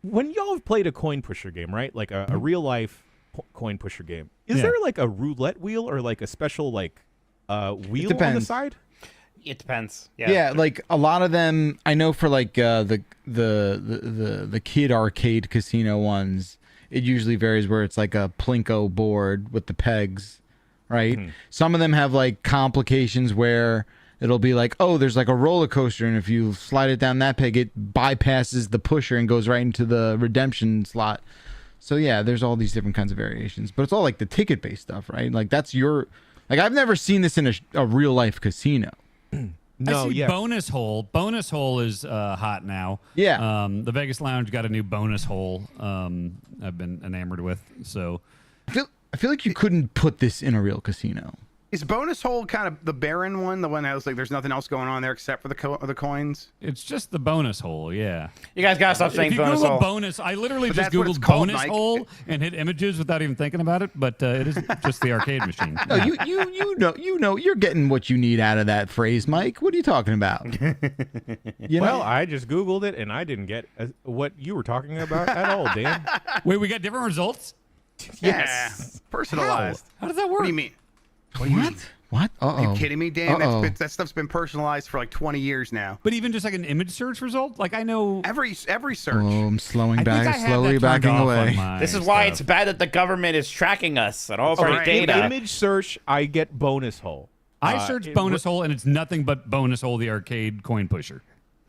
When y'all have played a coin pusher game, right? Like a real life coin pusher game, is there like a roulette wheel or like a special like wheel on the side? It depends. Yeah. Yeah, like a lot of them. I know for like the kid arcade casino ones, it usually varies where it's like a plinko board with the pegs, right? Some of them have like complications where it'll be like, oh, there's like a roller coaster, and if you slide it down that peg, it bypasses the pusher and goes right into the redemption slot. So yeah, there's all these different kinds of variations, but it's all like the ticket-based stuff, right? Like that's like I've never seen this in a real life casino. No, bonus hole. Bonus hole is hot now. Yeah. The Vegas Lounge got a new bonus hole. I've been enamored with. So I feel like you couldn't put this in a real casino. Is bonus hole kind of the barren one, the one that was like there's nothing else going on there except for the coins? It's just the bonus hole, yeah. You guys gotta stop saying bonus hole. Bonus, I literally just googled bonus hole and hit images without even thinking about it. But it is just the arcade machine. No, you know, you're getting what you need out of that phrase, Mike. What are you talking about? Well, I just googled it and I didn't get what you were talking about at all, Dan. Wait, we got different results? Yes, Yeah. Personalized. How does that work? What do you mean? What? Are you kidding me, Dan? That stuff's been personalized for like 20 years now. But even just like an image search result, like I know every search. Oh, I'm slowing I back, think I had slowly that turned backing off away. on my This is why stuff. it's bad that the government is tracking us and all of our right. data. Image search, I get bonus hole. I searched bonus hole and it's nothing but bonus hole, the arcade coin pusher.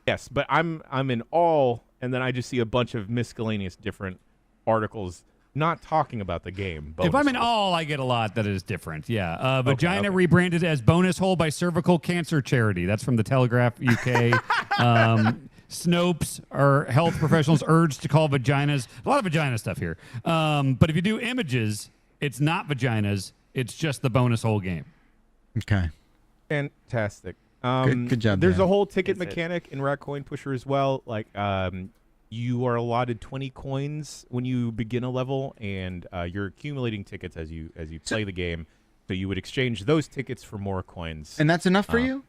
Yes, but I'm in all, and then I just see a bunch of miscellaneous different articles not talking about the game. If I'm in all, I get a lot that is different. Yeah. Vagina rebranded as bonus hole by cervical cancer charity. That's from the Telegraph UK. Snopes are health professionals urged to call vaginas. A lot of vagina stuff here. But if you do images, it's not vaginas. It's just the bonus hole game. Okay. Fantastic. Good job. There's Dan. a whole ticket Is it? mechanic in Raccoin Pusher as well. Like, you are allotted 20 coins when you begin a level, and you're accumulating tickets as you play the game. So you would exchange those tickets for more coins. And that's enough for you?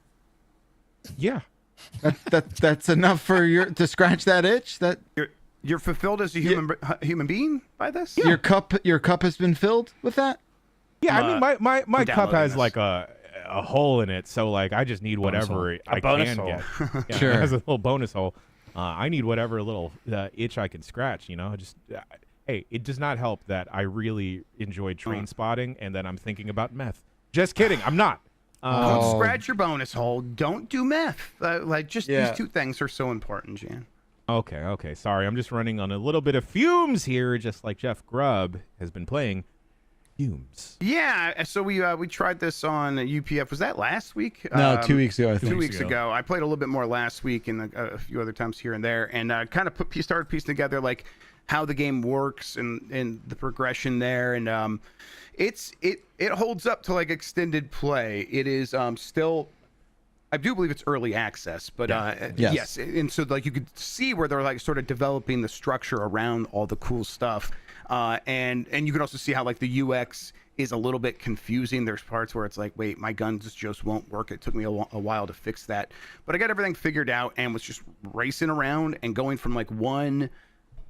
Yeah. That's enough for to scratch that itch. That You're fulfilled as a human being by this. your cup has been filled with that. Yeah, I mean, my I'm cup has downloading like a hole in it, so like I just need whatever I bonus can hole. get. Yeah, Sure. It has a little bonus hole. I need whatever little itch I can scratch. Just hey, it does not help that I really enjoy train spotting, and then I'm thinking about meth. Just kidding, I'm not. Don't scratch your bonus hole. Don't do meth. These two things are so important, Jan. Okay. Sorry, I'm just running on a little bit of fumes here, just like Jeff Grubb has been playing Fumes. Yeah, so we tried this on UPF. Was that last week? No, 2 weeks ago. I think. 2 weeks ago. I played a little bit more last week and a few other times here and there, and kind of started piecing together like how the game works and the progression there, and it holds up to like extended play. It is still. I do believe it's early access, but yes, and so like you could see where they're like sort of developing the structure around all the cool stuff, and you can also see how like the UX is a little bit confusing. There's parts where it's like, wait, my guns just won't work. It took me a while to fix that, but I got everything figured out and was just racing around and going from like one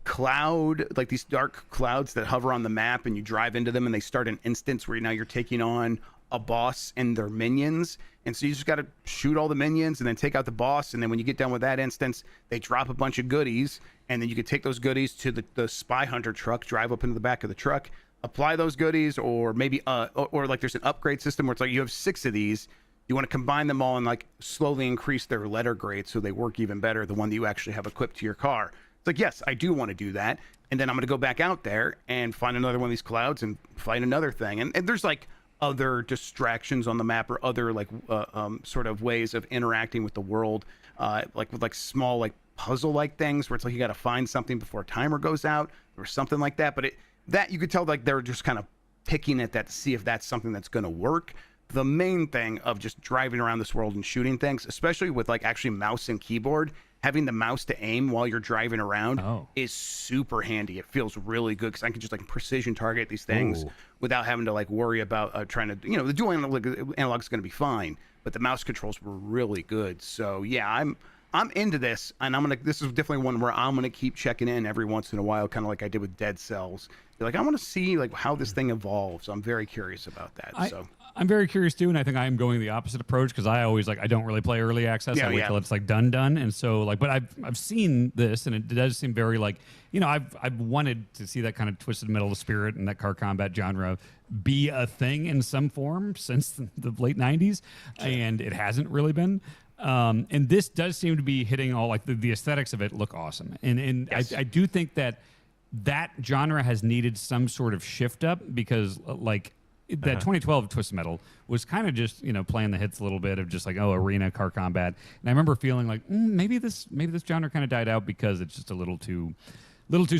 cloud, like these dark clouds that hover on the map, and you drive into them and they start an instance where now you're taking on a boss and their minions, and so you just got to shoot all the minions and then take out the boss, and then when you get done with that instance, they drop a bunch of goodies, and then you can take those goodies to the spy hunter truck, drive up into the back of the truck, apply those goodies, or maybe or like there's an upgrade system where it's like you have 6 of these, you want to combine them all and like slowly increase their letter grade so they work even better, the one that you actually have equipped to your car. It's like, yes, I do want to do that, and then I'm going to go back out there and find another one of these clouds and find another thing, and there's like other distractions on the map or other like sort of ways of interacting with the world, like with like small like puzzle like things where it's like you got to find something before a timer goes out or something like that. But that you could tell like they're just kind of picking at that to see if that's something that's going to work. The main thing of just driving around this world and shooting things, especially with like actually mouse and keyboard, having the mouse to aim while you're driving around is super handy. It feels really good because I can just like precision target these things without having to like worry about trying to, the dual analog is going to be fine, but the mouse controls were really good. So yeah, I'm into this, and this is definitely one where I'm gonna keep checking in every once in a while, kind of like I did with Dead Cells. Like I want to see like how this thing evolves. I'm very curious about that. I'm very curious too, and I think I am going the opposite approach because I always I don't really play early access. I wait till it's like done, and so like, but I've seen this, and it does seem very like I've wanted to see that kind of twisted metal spirit and that car combat genre be a thing in some form since the late '90s, and it hasn't really been. And this does seem to be hitting all like the aesthetics of it look awesome, and yes. I do think that genre has needed some sort of shift up because like. That 2012 Twisted Metal was kind of just playing the hits a little bit of just like arena car combat, and I remember feeling like maybe this genre kind of died out because it's just a little too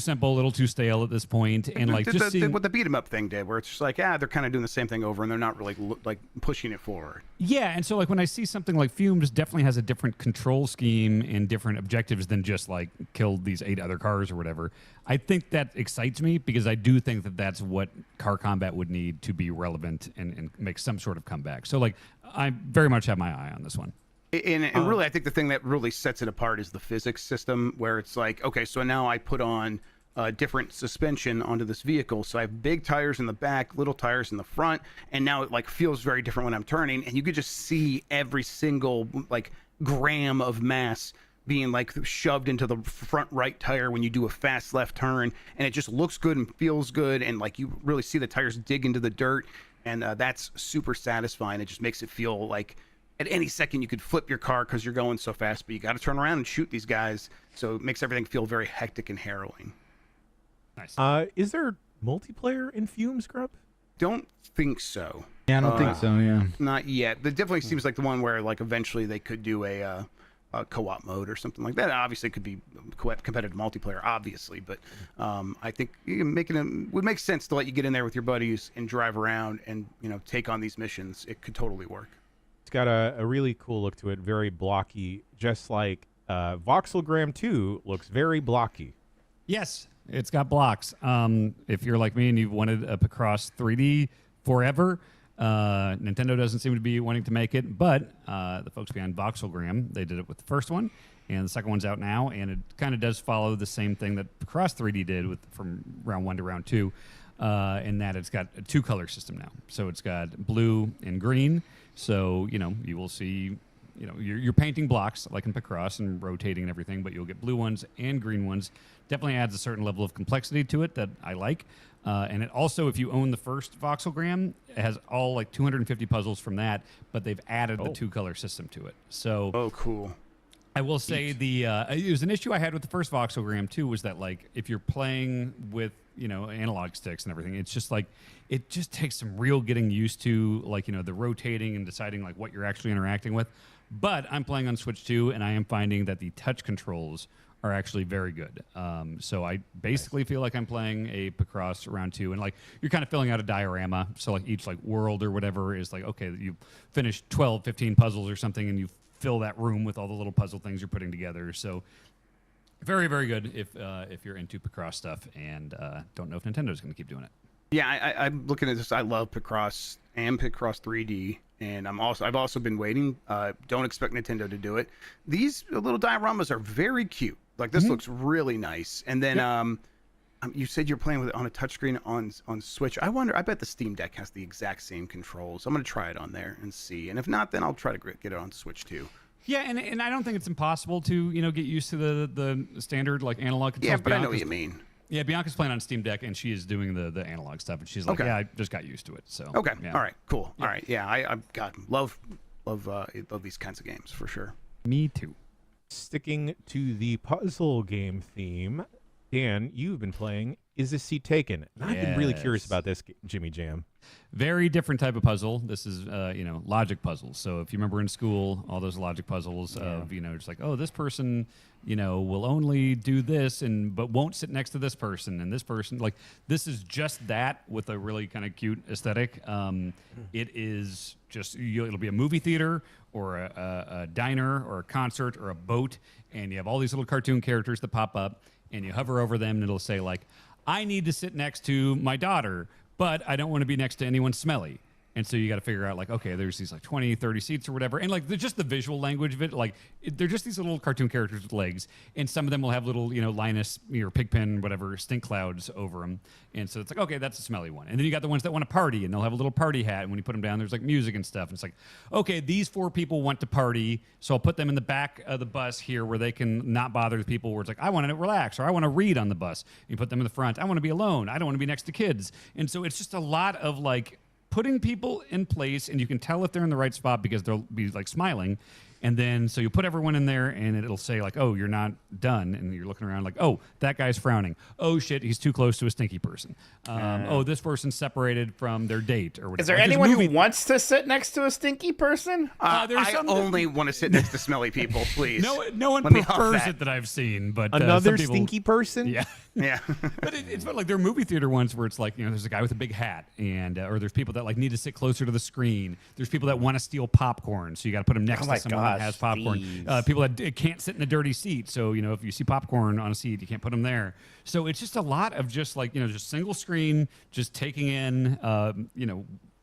simple, a little too stale at this point, and like just seeing what the beat 'em up thing did, where it's just like they're kind of doing the same thing over, and they're not really like pushing it forward. Yeah, and so like when I see something like Fumes definitely has a different control scheme and different objectives than just like kill these 8 other cars or whatever. I think that excites me because I do think that that's what car combat would need to be relevant and make some sort of comeback. So like I very much have my eye on this one. And really, I think the thing that really sets it apart is the physics system, where it's like, okay, so now I put on different suspension onto this vehicle. So I have big tires in the back, little tires in the front, and now it like feels very different when I'm turning. And you could just see every single like gram of mass being like shoved into the front right tire when you do a fast left turn, and it just looks good and feels good, and like you really see the tires dig into the dirt, and that's super satisfying. It just makes it feel like at any second you could flip your car because you're going so fast, but you got to turn around and shoot these guys, so it makes everything feel very hectic and harrowing. Nice. Is there multiplayer in Fumes, Grubb? Don't think so. Yeah, I don't think so. Yeah, not yet. It definitely seems like the one where like eventually they could do a co-op mode or something like that. Obviously, it could be competitive multiplayer, obviously, but I think would make sense to let you get in there with your buddies and drive around and take on these missions. It could totally work. It's got a really cool look to it, very blocky, just like Voxelgram 2 looks very blocky. Yes, it's got blocks. If you're like me and you've wanted a Picross 3D forever, Nintendo doesn't seem to be wanting to make it, but the folks behind Voxelgram, they did it with the first one, and the second one's out now, and it kind of does follow the same thing that Picross 3D did from round 1 to round 2, in that it's got a 2-color system now. So it's got blue and green, so, you will see... you're painting blocks like in Picross and rotating and everything, but you'll get blue ones and green ones. Definitely adds a certain level of complexity to it that I like. And it also, if you own the first Voxelgram, it has all like 250 puzzles from that, but they've added the 2-color system to it. So, cool. I will say it was an issue I had with the first Voxelgram too, was that like if you're playing with analog sticks and everything, it's just like it just takes some real getting used to, like the rotating and deciding like what you're actually interacting with. But I'm playing on Switch 2, and I am finding that the touch controls are actually very good. So I basically feel like I'm playing a Picross round 2, and like you're kind of filling out a diorama. So like each like world or whatever is like, okay, you finish 12, 15 puzzles or something, and you fill that room with all the little puzzle things you're putting together. So very, very good if you're into Picross stuff and don't know if Nintendo's going to keep doing it. Yeah, I'm looking at this. I love Picross and Picross 3D, and I've also been waiting. Don't expect Nintendo to do it. These little dioramas are very cute. Like this looks really nice. And then you said you're playing with it on a touchscreen on Switch. I bet the Steam Deck has the exact same controls. I'm gonna try it on there and see. And if not, then I'll try to get it on Switch too. Yeah, and I don't think it's impossible to get used to the standard like analog controls. Yeah, but I know what you mean. Yeah, Bianca's playing on Steam Deck, and she is doing the analog stuff, and she's like, yeah, I just got used to it. So okay, yeah. All right, cool. Yeah. All right, yeah, I love these kinds of games for sure. Me too. Sticking to the puzzle game theme, Dan, you've been playing Is This Seat Taken? And I've been really curious about this, Jimmy Jam. Very different type of puzzle. This is, logic puzzles. So if you remember in school, all those logic puzzles of, just like, oh, this person, will only do this but won't sit next to this person. And this person, like, this is just that with a really kind of cute aesthetic. It is just, it'll be a movie theater or a diner or a concert or a boat. And you have all these little cartoon characters that pop up, and you hover over them, and it'll say, like, I need to sit next to my daughter, but I don't want to be next to anyone smelly. And so you got to figure out, like, okay, there's these like 20, 30 seats or whatever. And like, just the visual language of it, like, they're just these little cartoon characters with legs. And some of them will have little, Linus or Pigpen, whatever, stink clouds over them. And so it's like, okay, that's a smelly one. And then you got the ones that want to party, and they'll have a little party hat. And when you put them down, there's like music and stuff. And it's like, okay, these 4 people want to party, so I'll put them in the back of the bus here where they can not bother the people where it's like, I want to relax, or I want to read on the bus. And you put them in the front. I want to be alone. I don't want to be next to kids. And so it's just a lot of like, putting people in place, and you can tell if they're in the right spot because they'll be like smiling. And then, so you put everyone in there, and it'll say like, oh, you're not done. And you're looking around like, oh, that guy's frowning. Oh, shit, he's too close to a stinky person. Oh, this person's separated from their date or whatever. Is there anyone who wants to sit next to a stinky person? I only want to sit next to smelly people, please. No one prefers it that I've seen, but another some people, stinky person? Yeah. Yeah. But it's like there are movie theater ones where it's like, there's a guy with a big hat, and or there's people that like need to sit closer to the screen. There's people that want to steal popcorn, so you got to put them next to someone that has popcorn. People that can't sit in a dirty seat, so if you see popcorn on a seat, you can't put them there. So it's just a lot of just like just single screen, just taking in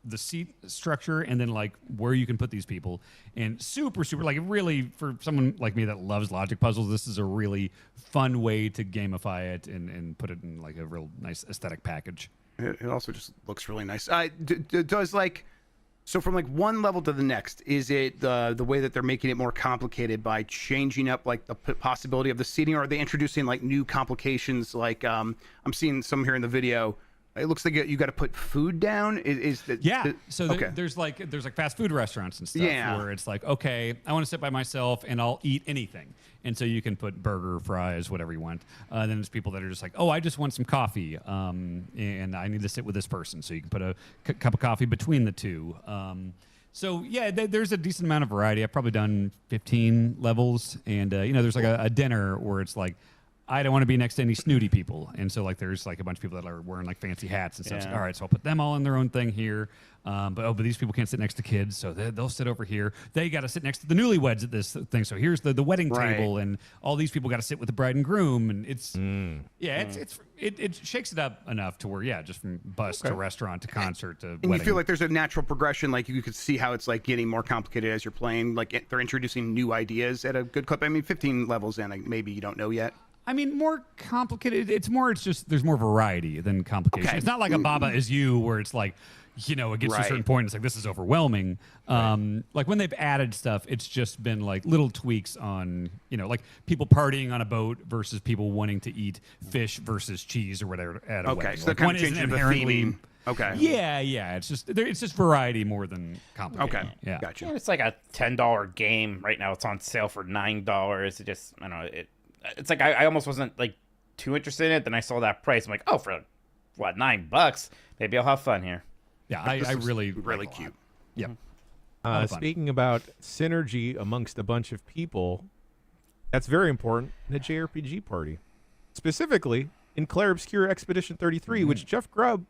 the seat structure, and then like where you can put these people, and super like really for someone like me that loves logic puzzles, this is a really fun way to gamify it and put it in like a real nice aesthetic package. It also just looks really nice. Does like, so from like one level to the next, is it the way that they're making it more complicated by changing up like the possibility of the seating, or are they introducing like new complications? Like I'm seeing some here in the video. It looks like you got to put food down. So there's like fast food restaurants and stuff where it's like, okay, I want to sit by myself and I'll eat anything. And so you can put burger, fries, whatever you want. Then there's people that are just like, oh, I just want some coffee, and I need to sit with this person. So you can put a cup of coffee between the two. So yeah, there's a decent amount of variety. I've probably done 15 levels, and there's like a dinner where it's like, I don't want to be next to any snooty people. And so, like, there's, like, a bunch of people that are wearing, like, fancy hats and stuff. Yeah. So, all right, so I'll put them all in their own thing here. But these people can't sit next to kids, so they'll sit over here. They got to sit next to the newlyweds at this thing. So here's the wedding table, and all these people got to sit with the bride and groom. And it's, it shakes it up enough to where, just from bus to restaurant to concert to and wedding. you feel like there's a natural progression. Like you could see how it's like getting more complicated as you're playing. Like they're introducing new ideas at a good clip. I mean, 15 levels in, like, maybe you don't know yet. I mean, more complicated. It's just there's more variety than complication. Okay. It's not like a Baba Is You where it's like, it gets to a certain point. It's like, this is overwhelming. Like when they've added stuff, it's just been like little tweaks on, like people partying on a boat versus people wanting to eat fish versus cheese or whatever at a wedding. So like they're kind one of isn't changing the inherently. theming. Okay. Yeah. It's just variety more than complicated. Okay. Yeah. Gotcha. Yeah, it's like a $10 game right now. It's on sale for $9. It just, I don't know. It's like I almost wasn't like too interested in it. Then I saw that price. I'm like, oh, for what, $9? Maybe I'll have fun here. Yeah, I really cute. Yep. Speaking about synergy amongst a bunch of people, that's very important in a JRPG party. Specifically, in Clair Obscur Expedition 33, which Jeff Grubb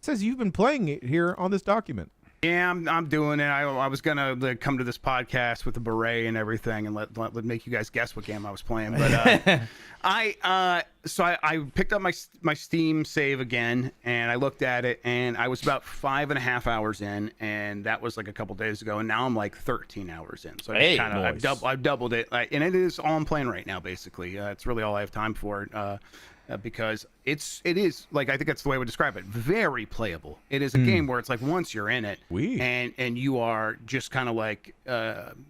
says you've been playing it here on this document. Yeah, I'm doing it. I was gonna come to this podcast with a beret and everything, and let make you guys guess what game I was playing. But I picked up my Steam save again, and I looked at it, and I was about 5.5 hours in, and that was like a couple days ago, and now I'm like 13 hours in. So I've doubled it, and it is all I'm playing right now. Basically, it's really all I have time for. Because it is like, I think that's the way I would describe it, very playable. It is a game where it's like once you're in it and you are just kind of like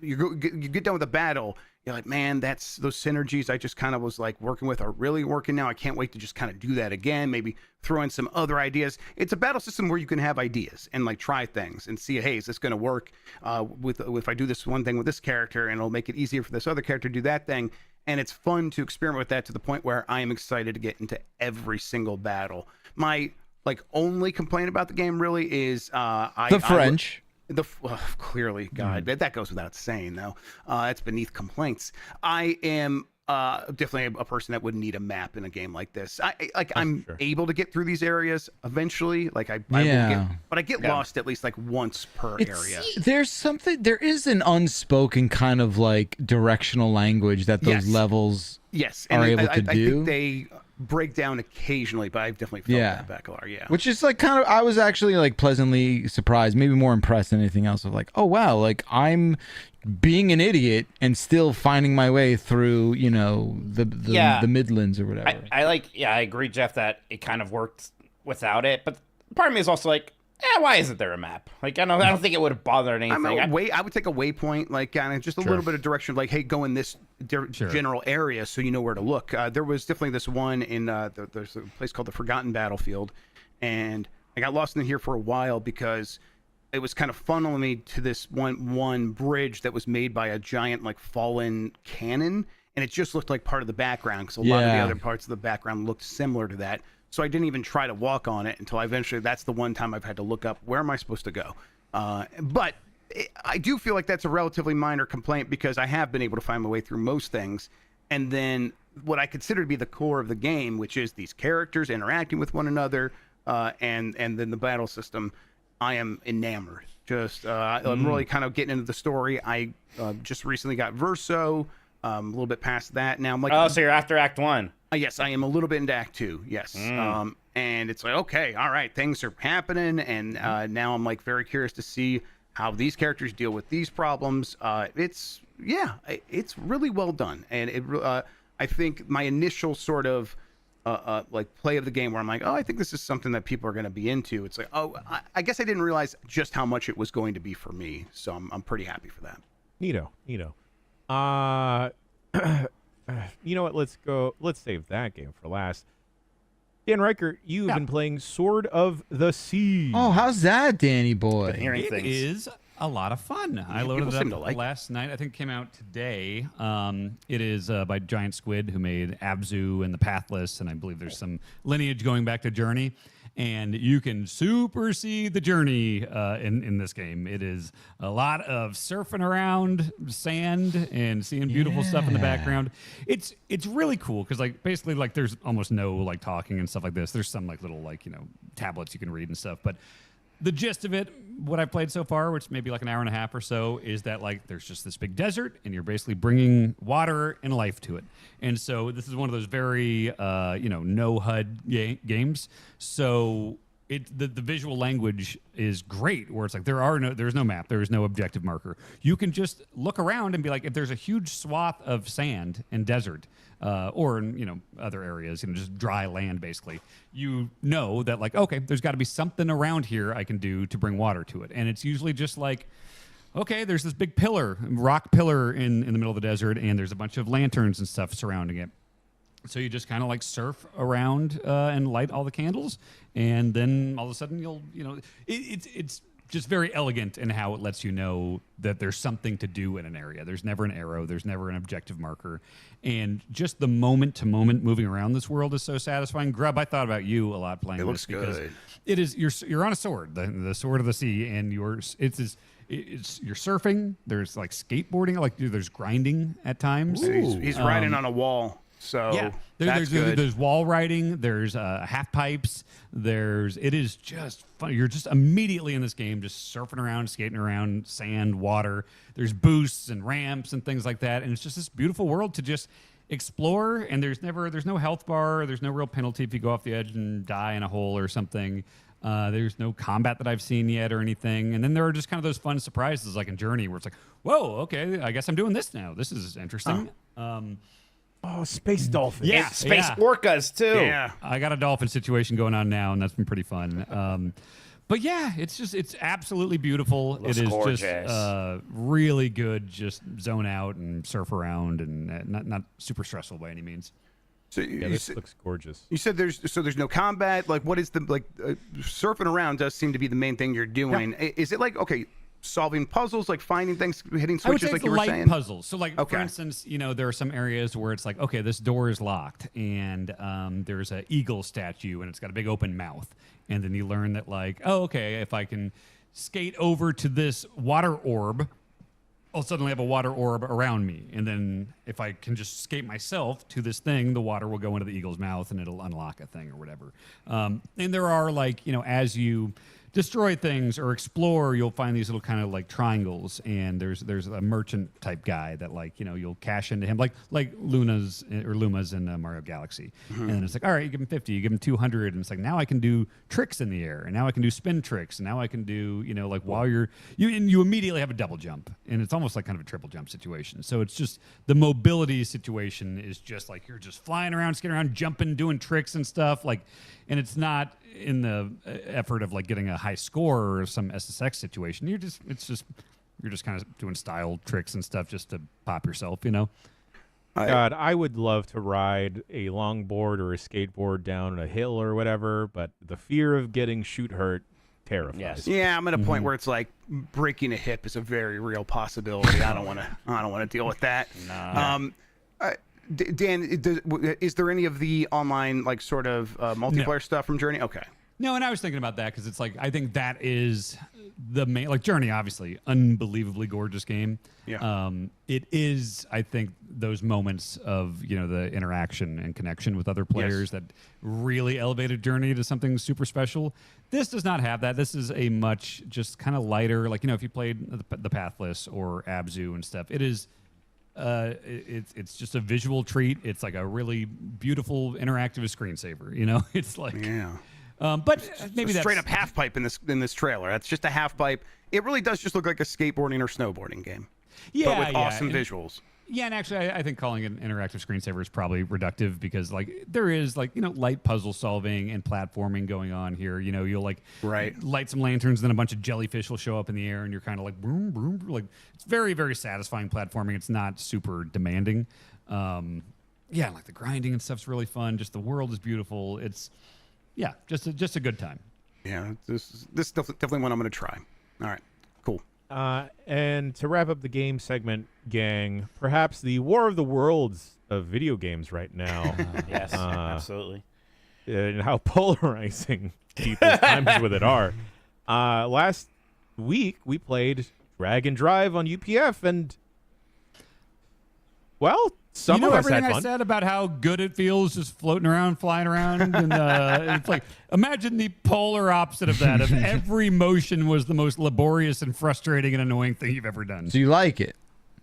you get done with the battle, you're like, man, that's those synergies I just kind of was like working with are really working now. I can't wait to just kind of do that again, maybe throw in some other ideas. It's a battle system where you can have ideas and like try things and see, hey, is this going to work with if I do this one thing with this character, and it'll make it easier for this other character to do that thing. And it's fun to experiment with that to the point where I am excited to get into every single battle. My only complaint about the game really is French. Clearly, God, that goes without saying, though. It's beneath complaints. I am definitely a person that would need a map in a game like this. I'm able to get through these areas eventually. I will get, but I get lost at least like once per area. There is an unspoken kind of like directional language that those levels are able to do. I think they break down occasionally, but I've definitely felt that Bacalar, Which is like kind of, I was actually like pleasantly surprised, maybe more impressed than anything else, of like, oh wow, like I'm being an idiot and still finding my way through, the Midlands or whatever. I agree, Jeff, that it kind of worked without it, but part of me is also like, why isn't there a map? Like, I don't think it would have bothered anything. I would take a waypoint, like just a little bit of direction, like, hey, go in this general area so you know where to look. There was definitely this one in there's a place called the Forgotten Battlefield, and I got lost in here for a while because it was kind of funneling me to this one bridge that was made by a giant like fallen cannon, and it just looked like part of the background because a lot of the other parts of the background looked similar to that. So I didn't even try to walk on it until that's the one time I've had to look up, where am I supposed to go? But I do feel like that's a relatively minor complaint because I have been able to find my way through most things. And then what I consider to be the core of the game, which is these characters interacting with one another, and then the battle system, I am enamored. I'm really kind of getting into the story. I just recently got Verso, a little bit past that. Now I'm like, oh, so you're after Act 1. Yes, I am a little bit into Act 2. Yes. And it's like, okay, all right, things are happening, and now I'm like very curious to see how these characters deal with these problems. It's really well done, and I think my initial sort of like play of the game where I'm like, oh, I think this is something that people are going to be into. It's like, oh, I guess I didn't realize just how much it was going to be for me, so I'm pretty happy for that. Neato. You know what? Let's save that game for last. Dan Reichert, you've been playing Sword of the Sea. Oh, how's that, Danny boy? It is a lot of fun. I loaded it up last night. I think it came out today. It is by Giant Squid, who made Abzu and The Pathless, and I believe there's some lineage going back to Journey. and you can super see the journey in this game. It is a lot of surfing around sand and seeing beautiful stuff in the background. It's really cool because like basically like there's almost no like talking and stuff like this. There's some like little like tablets you can read and stuff, but the gist of it, what I've played so far, which may be like an hour and a half or so, is that like there's just this big desert and you're basically bringing water and life to it. And so this is one of those very no HUD games. So the visual language is great, where it's like there's no map, there's no objective marker. You can just look around and be like, if there's a huge swath of sand and desert, or in other areas, just dry land basically, you know that like, okay, there's got to be something around here I can do to bring water to it. And it's usually just like, okay, there's this big rock pillar in the middle of the desert, and there's a bunch of lanterns and stuff surrounding it. So you just kind of like surf around and light all the candles, and then all of a sudden it's just very elegant in how it lets you know that there's something to do in an area. There's never an arrow, there's never an objective marker, and just the moment to moment moving around this world is so satisfying. Grubb, I thought about you a lot playing this because it is you're on a sword, the sword of the sea, and you're surfing. There's like skateboarding, like there's grinding at times. He's riding on a wall. So yeah, there's wall riding, there's half pipes, it is just fun. You're just immediately in this game, just surfing around, skating around, sand, water. There's boosts and ramps and things like that, and it's just this beautiful world to just explore. And there's no health bar, there's no real penalty if you go off the edge and die in a hole or something. There's no combat that I've seen yet or anything. And then there are just kind of those fun surprises like in Journey where it's like, whoa, okay, I guess I'm doing this now. This is interesting. Oh, space dolphins. Yeah, space orcas too. Yeah, I got a dolphin situation going on now, and that's been pretty fun. But yeah, it's absolutely beautiful. Looks it is gorgeous. Just really good. Just zone out and surf around, and not super stressful by any means. So this looks gorgeous. You said there's no combat. Like, what is surfing around does seem to be the main thing you're doing. Yeah. Is it like solving puzzles, like finding things, hitting switches, like you were saying? Puzzles. So, like for instance, there are some areas where it's like, okay, this door is locked, and there's an eagle statue, and it's got a big open mouth, and then you learn that like, oh, okay, if I can skate over to this water orb, I'll suddenly have a water orb around me, and then if I can just skate myself to this thing, the water will go into the eagle's mouth, and it'll unlock a thing or whatever. And there are like, as you destroy things or explore, you'll find these little kind of like triangles, and there's a merchant type guy that like you'll cash into him like Luma's in Mario Galaxy, and then it's like, all right, you give him 50, you give him 200, and it's like, now I can do tricks in the air, and now I can do spin tricks, and now I can do like while you immediately have a double jump, and it's almost like kind of a triple jump situation. So it's just the mobility situation is just like you're just flying around, skating around, jumping, doing tricks and stuff like. And it's not in the effort of like getting a high score or some SSX situation. You're just kind of doing style tricks and stuff just to pop yourself, God, I would love to ride a longboard or a skateboard down a hill or whatever, but the fear of getting hurt terrifies. Yes. Yeah, I'm at a point where it's like breaking a hip is a very real possibility. I don't want to deal with that. No. Dan, is there any of the online like sort of multiplayer stuff from Journey? Okay. No, and I was thinking about that because it's like I think that is the main, like Journey, obviously, unbelievably gorgeous game. Yeah. It is, I think, those moments of the interaction and connection with other players that really elevated Journey to something super special. This does not have that. This is a much just kind of lighter, like if you played the Pathless or Abzu and stuff, it is. It's just a visual treat. It's like a really beautiful interactive screensaver. It's like but maybe that's straight up half pipe in this trailer. That's just a half pipe. It really does just look like a skateboarding or snowboarding game. Yeah, but with awesome visuals. Yeah, and actually, I think calling it an interactive screensaver is probably reductive because, like, there is like light puzzle solving and platforming going on here. You'll like light some lanterns, then a bunch of jellyfish will show up in the air, and you're kind of like boom, boom, like it's very, very satisfying platforming. It's not super demanding. Yeah, like the grinding and stuff's really fun. Just the world is beautiful. It's just a good time. Yeah, this is definitely one I'm going to try. All right, cool. And to wrap up the game segment, gang, perhaps the War of the Worlds of video games right now. Yes, absolutely. and how polarizing people's times with it are. Last week we played Drag and Drive on UPF, and well, some of us had everything fun. I said about how good it feels just floating around, flying around, and it's like imagine the polar opposite of that. If every motion was the most laborious and frustrating and annoying thing you've ever done. So you like it?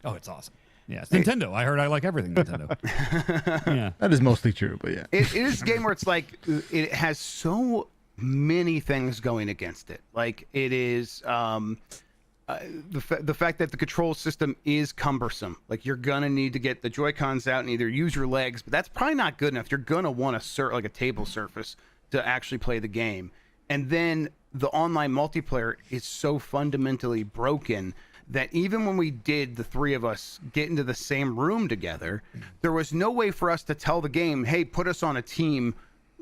Oh, it's awesome. Yeah, it's Nintendo. I heard I like everything Nintendo. Yeah, That is mostly true, but yeah. It is a game where it's like it has so many things going against it. Like it is the fact that the control system is cumbersome. Like you're gonna need to get the Joy-Cons out and either use your legs, but that's probably not good enough. You're gonna want like a table surface to actually play the game. And then the online multiplayer is so fundamentally broken that even when we did, the three of us get into the same room together, there was no way for us to tell the game, hey, put us on a team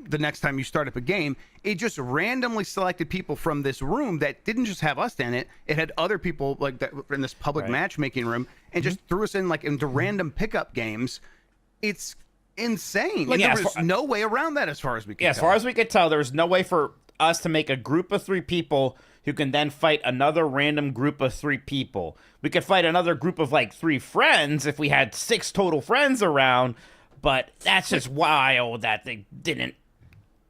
the next time you start up a game. It just randomly selected people from this room that didn't just have us in it. It had other people like that in this public matchmaking room and just threw us in like into random pickup games. It's insane. Like, there was no way around that as far as we could tell. As far as we could tell, there was no way for us to make a group of 3 people who can then fight another random group of 3 people. We could fight another group of like 3 friends if we had 6 total friends around, but that's just wild that they didn't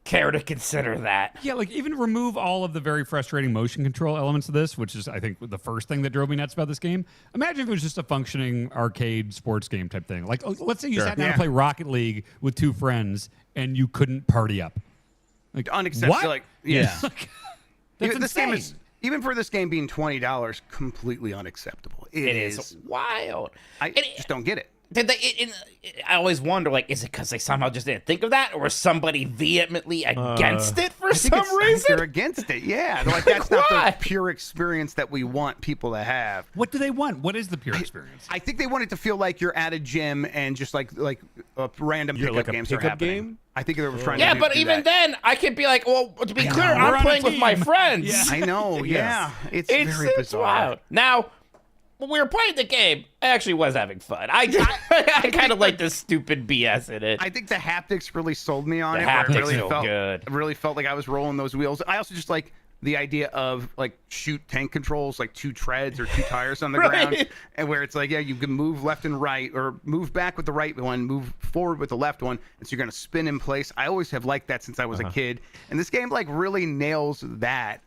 care to consider that. yeah. Like even remove all of the very frustrating motion control elements of this, which is I think the first thing that drove me nuts about this game. Imagine if it was just a functioning arcade sports game type thing. Like let's say you sat down to play Rocket League with 2 friends and you couldn't party up. Like Unacceptable. what? Like, yeah. That's This game insane. is, even for this game being $20, completely unacceptable. It is wild. I just don't get it. Did they? I always wonder, like, is it because they somehow just didn't think of that, or was somebody vehemently against it for some I think reason? they're against it. Yeah, they're like that's not the pure experience that we want people to have. What do they want? What is the pure experience? I think they want it to feel like you're at a gym and just like random You're pickup like a games pickup are happening. game? I think they were trying Yeah, to but do even that. then, I could be like, well, to be clear, we're on I'm a playing with my team. friends. Yeah. I know. Yeah, it's very It's bizarre. wild. Now, when we were playing the game, I actually was having fun. I kind of like the stupid BS in it. I think the haptics really sold me on The it. where haptics it really feel felt good. It really felt like I was rolling those wheels. I also just like the idea of like shoot tank controls, like 2 treads or 2 tires on the ground, and where it's like, yeah, you can move left and right, or move back with the right one, move forward with the left one, and so you're gonna spin in place. I always have liked that since I was a kid, and this game like really nails that.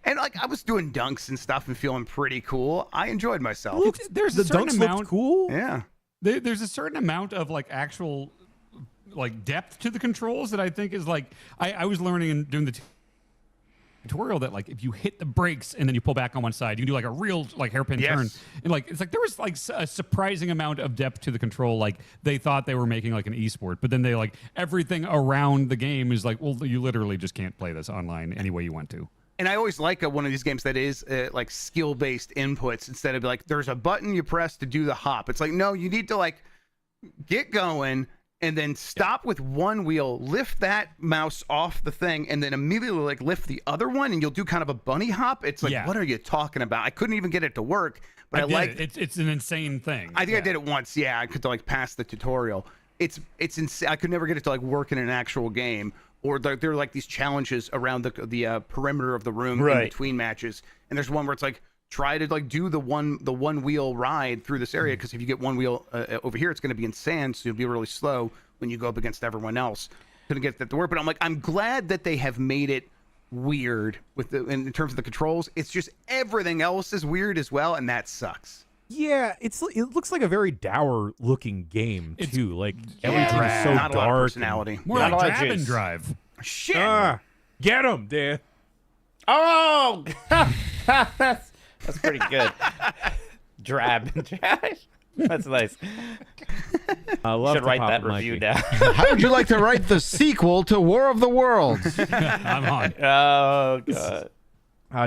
And like I was doing dunks and stuff and feeling pretty cool. I enjoyed myself. There's The a certain dunks amount. looked cool. Yeah. There's a certain amount of like actual like depth to the controls that I think is like I was learning and doing the tutorial that like if you hit the brakes and then you pull back on one side, you can do like a real like hairpin turn, and like it's like there was like a surprising amount of depth to the control. Like they thought they were making like an esport, but then they like everything around the game is like, well, you literally just can't play this online any way you want to. And I always like one of these games that is like skill-based inputs instead of like there's a button you press to do the hop. It's like, no, you need to like get going and then stop with one wheel, lift that mouse off the thing, and then immediately like lift the other one, and you'll do kind of a bunny hop. It's like, what are you talking about? I couldn't even get it to work, but I like it's an insane thing. I think I did it once. Yeah, I could like pass the tutorial. It's insane. I could never get it to like work in an actual game. Or there are like these challenges around the perimeter of the room in between matches, and there's one where it's like try to like do the one wheel ride through this area, because if you get one wheel over here, it's going to be in sand, so you'll be really slow when you go up against everyone else. Couldn't get that to work, but I'm glad that they have made it weird with in terms of the controls. It's just everything else is weird as well, and that sucks. Yeah, it looks like a very dour looking game too. Like everything's so not a lot of dark. personality. More Not like a lot of Grab and juice. Drive. Shit. Get him, Dan. Oh, that's pretty good. Drab. That's nice. I love Should to write pop that a review Mikey. down. How would you like to write the sequel to War of the Worlds? I'm on. Oh god.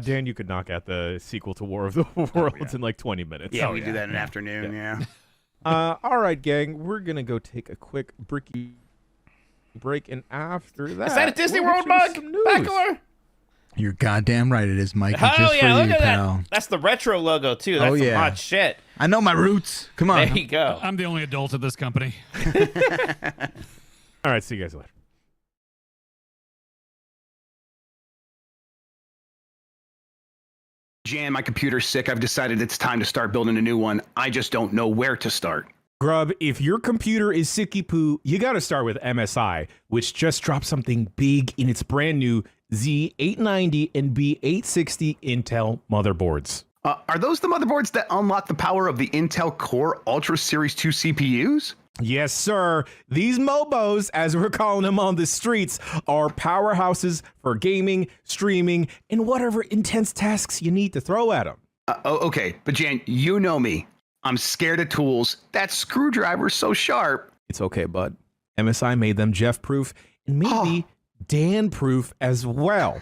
Dan, you could knock out the sequel to War of the Worlds in like 20 minutes. Yeah, we do that in an afternoon. Yeah. All right, gang, we're gonna go take a quick break, and after that, Is that a Disney we'll World get you mug? some news. Backler? You're goddamn right it is, Mikey. Oh just yeah, for look you, at pal. that. That's the retro logo too. That's some hot shit. I know my roots. Come on. There you go. I'm the only adult at this company. All right, see you guys later. Jan, my computer's sick. I've decided it's time to start building a new one. I just don't know where to start. Grubb, if your computer is sicky poo, you got to start with MSI, which just dropped something big in its brand new Z890 and B860 Intel motherboards. Are those the motherboards that unlock the power of the Intel Core Ultra Series 2 CPUs? Yes, sir. These Mobos, as we're calling them on the streets, are powerhouses for gaming, streaming, and whatever intense tasks you need to throw at them. Okay, but Jan, you know me. I'm scared of tools. That screwdriver's so sharp. It's okay, bud. MSI made them Jeff-proof and maybe Dan-proof as well,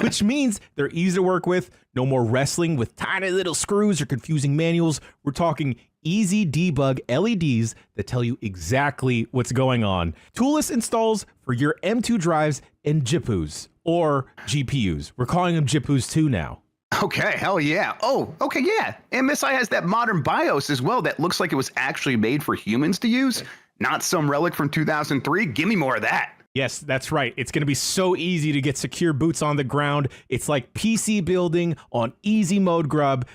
which means they're easy to work with. No more wrestling with tiny little screws or confusing manuals. We're talking easy debug LEDs that tell you exactly what's going on. Toolless installs for your M2 drives and GPUs, or GPUs. We're calling them GPUs too now. Okay, hell yeah. Oh, okay, yeah. MSI has that modern BIOS as well that looks like it was actually made for humans to use, not some relic from 2003. Give me more of that. Yes, that's right. It's going to be so easy to get secure boots on the ground. It's like PC building on easy mode, Grubb.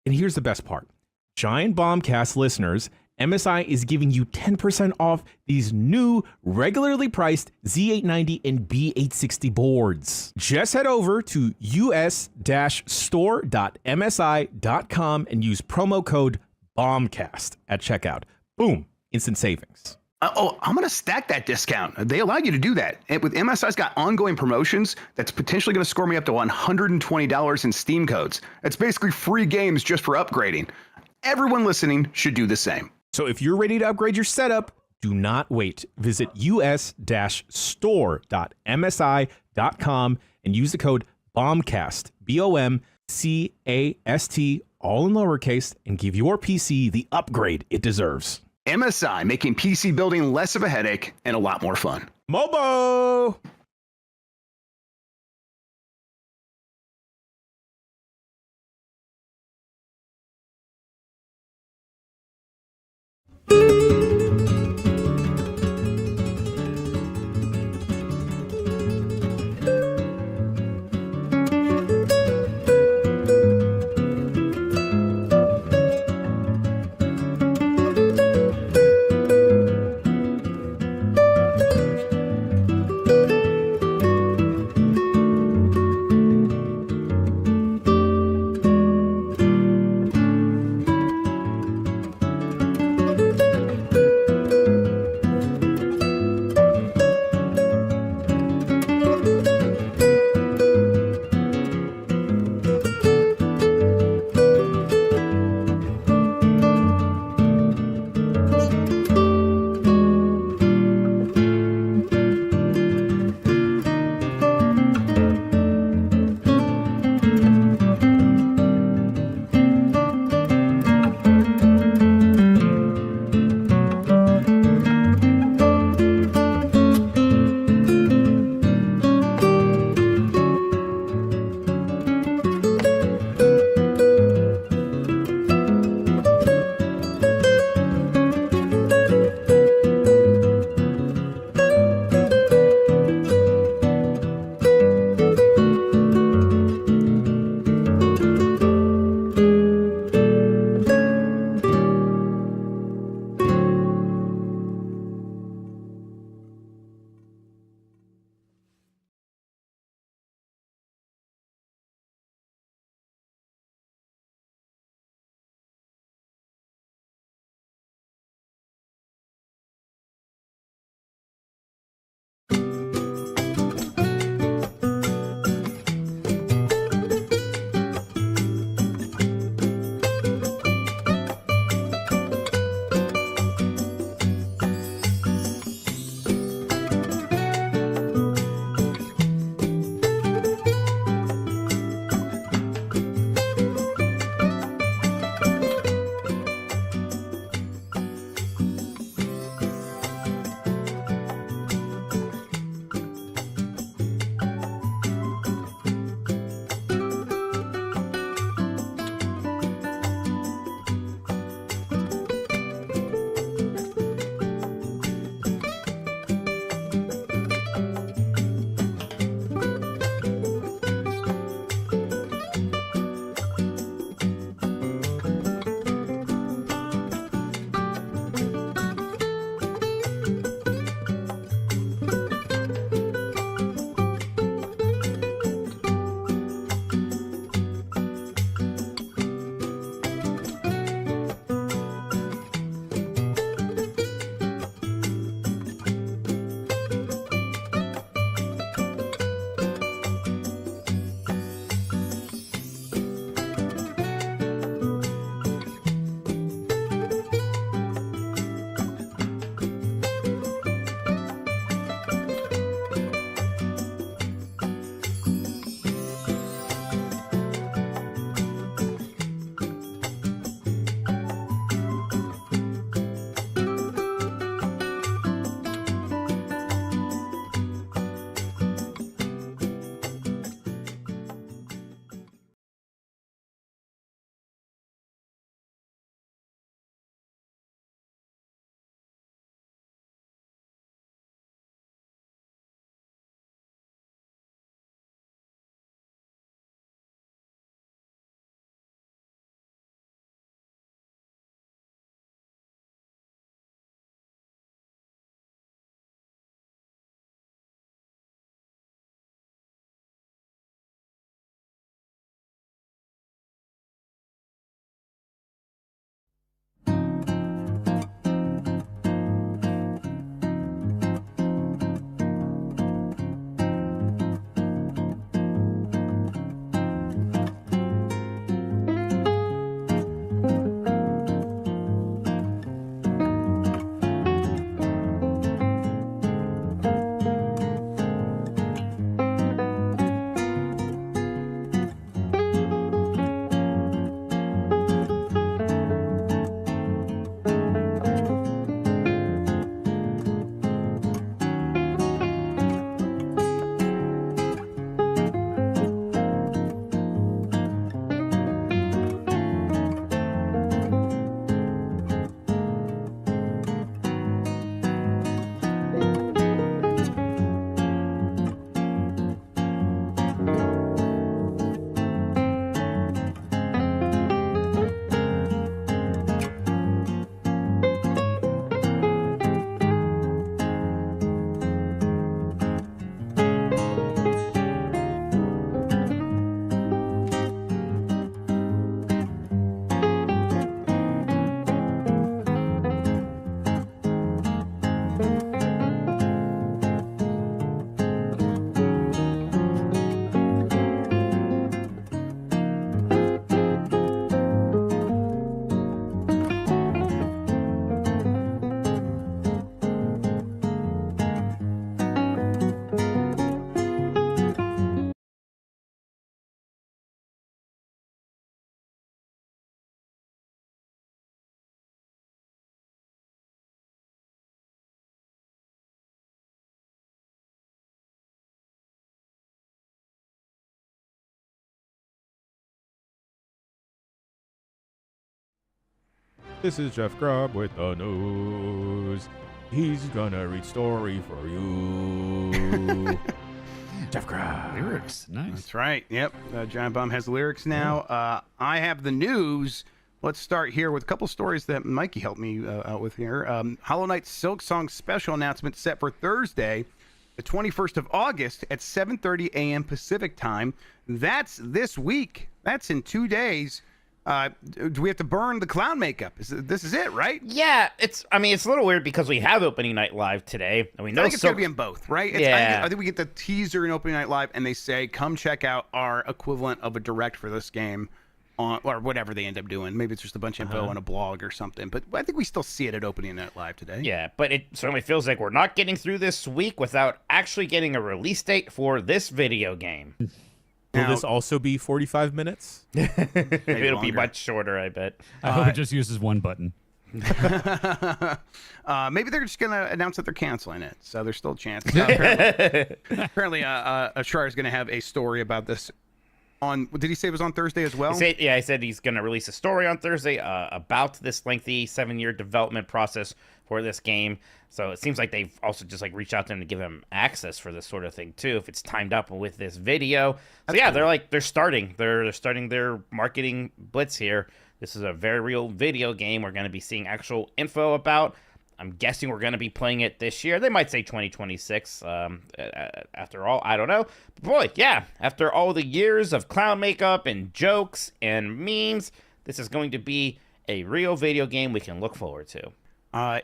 And here's the best part. Giant Bombcast listeners, MSI is giving you 10% off these new, regularly priced Z890 and B860 boards. Just head over to us-store.msi.com and use promo code BOMBCAST at checkout. Boom, instant savings. I'm going to stack that discount. They allow you to do that. And with MSI's got ongoing promotions, that's potentially going to score me up to $120 in Steam codes. It's basically free games just for upgrading. Everyone listening should do the same. So if you're ready to upgrade your setup, do not wait. Visit us-store.msi.com and use the code BOMBCAST, BOMCAST, all in lowercase, and give your PC the upgrade it deserves. MSI, making PC building less of a headache and a lot more fun. Mobo! This is Jeff Grubb with the news. He's gonna read story for you. Jeff Grubb. Lyrics, nice. That's right. Yep. Giant Bomb has lyrics now. I have the news. Let's start here with a couple stories that Mikey helped me out with here. Hollow Knight Silksong special announcement set for Thursday, the 21st of August at 7:30 a.m. Pacific time. That's this week. That's in 2 days. Do we have to burn the clown makeup? This is it, right? Yeah, it's a little weird because we have opening night live today, and we know I think it's going to be in both, right? I think we get the teaser in opening night live, and they say, come check out our equivalent of a direct for this game, or whatever they end up doing. Maybe it's just a bunch of info on a blog or something, but I think we still see it at opening night live today. Yeah, but it certainly feels like we're not getting through this week without actually getting a release date for this video game. Will this also be 45 minutes? It'll be much shorter, I bet. I hope it just uses one button. Maybe they're just going to announce that they're canceling it, so there's still a chance. Apparently, Schreier's going to have a story about this on. Did he say it was on Thursday as well? He said he's going to release a story on Thursday about this lengthy 7-year development process for this game. So it seems like they've also just reached out to him to give him access for this sort of thing too, if it's timed up with this video. So yeah, they're starting their marketing blitz here. This is a very real video game we're going to be seeing actual info about. I'm guessing we're going to be playing it this year. They might say 2026 after all. I don't know. But boy, yeah, after all the years of clown makeup and jokes and memes, this is going to be a real video game we can look forward to.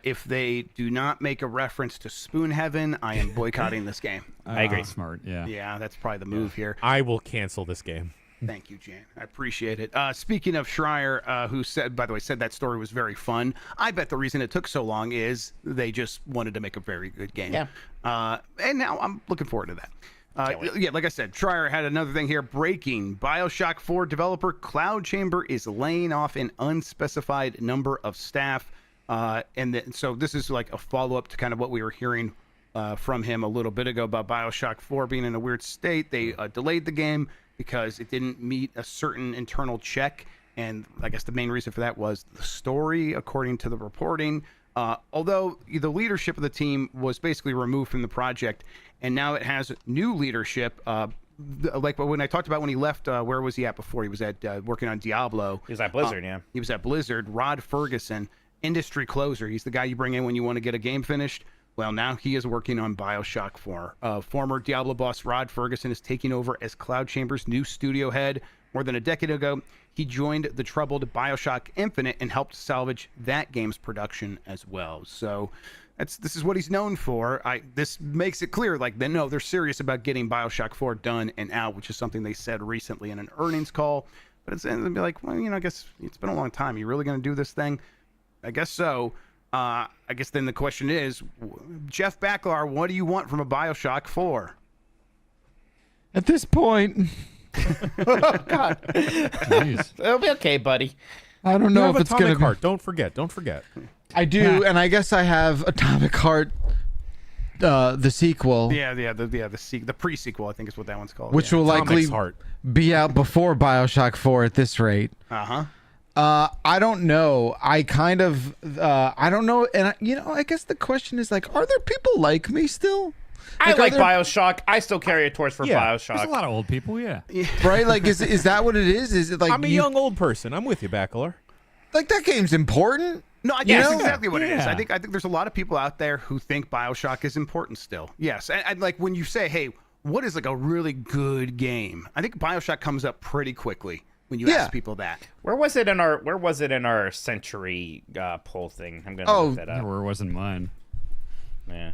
If they do not make a reference to Spoon Heaven, I am boycotting this game. I agree. Smart, yeah. Yeah, that's probably the move here. I will cancel this game. Thank you, Jan. I appreciate it. Speaking of Schreier, who said that story was very fun. I bet the reason it took so long is they just wanted to make a very good game. Yeah. And now I'm looking forward to that. Yeah, like I said, Schreier had another thing here. Breaking. BioShock 4 developer Cloud Chamber is laying off an unspecified number of staff. So this is like a follow-up to kind of what we were hearing from him a little bit ago about BioShock 4 being in a weird state. They delayed the game because it didn't meet a certain internal check, and I guess the main reason for that was the story, according to the reporting. Although the leadership of the team was basically removed from the project, and now it has new leadership. Like when I talked about when he left, where was he at before? He was at working on Diablo. He was at Blizzard, yeah. He was at Blizzard. Rod Ferguson, industry closer. He's the guy you bring in when you want to get a game finished. Well, now he is working on BioShock 4. Former Diablo boss Rod Ferguson is taking over as Cloud Chamber's new studio head. More than a decade ago, he joined the troubled BioShock Infinite and helped salvage that game's production as well. So this is what he's known for. This makes it clear, they're serious about getting BioShock 4 done and out, which is something they said recently in an earnings call. But it's going to be like, well, I guess it's been a long time. You really going to do this thing? I guess so. I guess then the question is, Jeff Baclar, what do you want from a BioShock 4? At this point, oh, God. It'll be okay, buddy. I don't know if it's going to be. Heart. Don't forget. I do, and I guess I have Atomic Heart, the sequel. The pre-sequel, I think is what that one's called. Which will likely be out before BioShock 4 at this rate. Uh-huh. I don't know. I don't know. And, I guess the question is, are there people like me still? I like BioShock. I still carry a torch for BioShock. There's a lot of old people, yeah. Right? Is that what it is? Is it I'm a young old person. I'm with you, Baclar. That game's important. No, that's exactly what it is. I think there's a lot of people out there who think BioShock is important still. Yes. And when you say, hey, what is a really good game? I think BioShock comes up pretty quickly when you ask people that. Where was it in our century poll thing? I'm gonna look that up. Where wasn't mine? Yeah.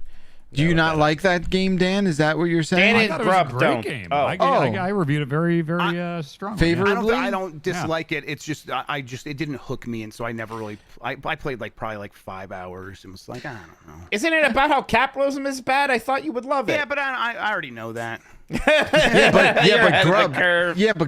Do you not like that game, Dan? Is that what you're saying? Dan I thought and Grubb it was a great don't. game. Oh. I reviewed it very, very strongly. Favorably? I don't dislike it. It's just it didn't hook me, and so I never really. I played probably 5 hours and was like, I don't know. Isn't it about how capitalism is bad? I thought you would love it. Yeah, but I already know that. but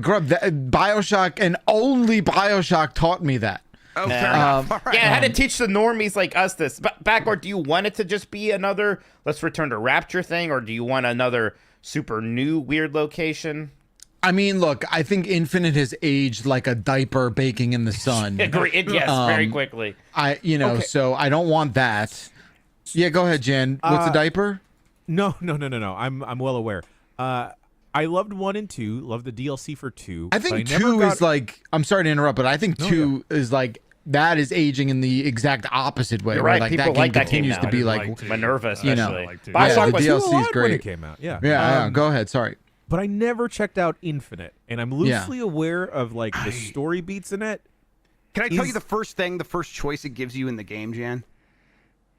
Grubb, BioShock and only BioShock taught me that. Oh, fair enough. All right. Yeah, I had to teach the normies like us this. Backward, do you want it to just be another Let's Return to Rapture thing, or do you want another super new weird location? I mean, look, I think Infinite has aged like a diaper baking in the sun. Agreed. Yes, very quickly. So I don't want that. Yeah, go ahead, Jen. What's a diaper? No. I'm well aware. I loved 1 and 2. Loved the DLC for 2. I think 2 is like. I'm sorry to interrupt, but I think 2 is like. That is aging in the exact opposite way. You're right. Like, People that game like that continues game to now. be like. Minerva, especially. the Bioshock was DLC is great when it came out. Yeah. Yeah, go ahead. Sorry. But I never checked out Infinite, and I'm loosely aware of like the story beats in it. Can I tell you the first choice it gives you in the game, Jan?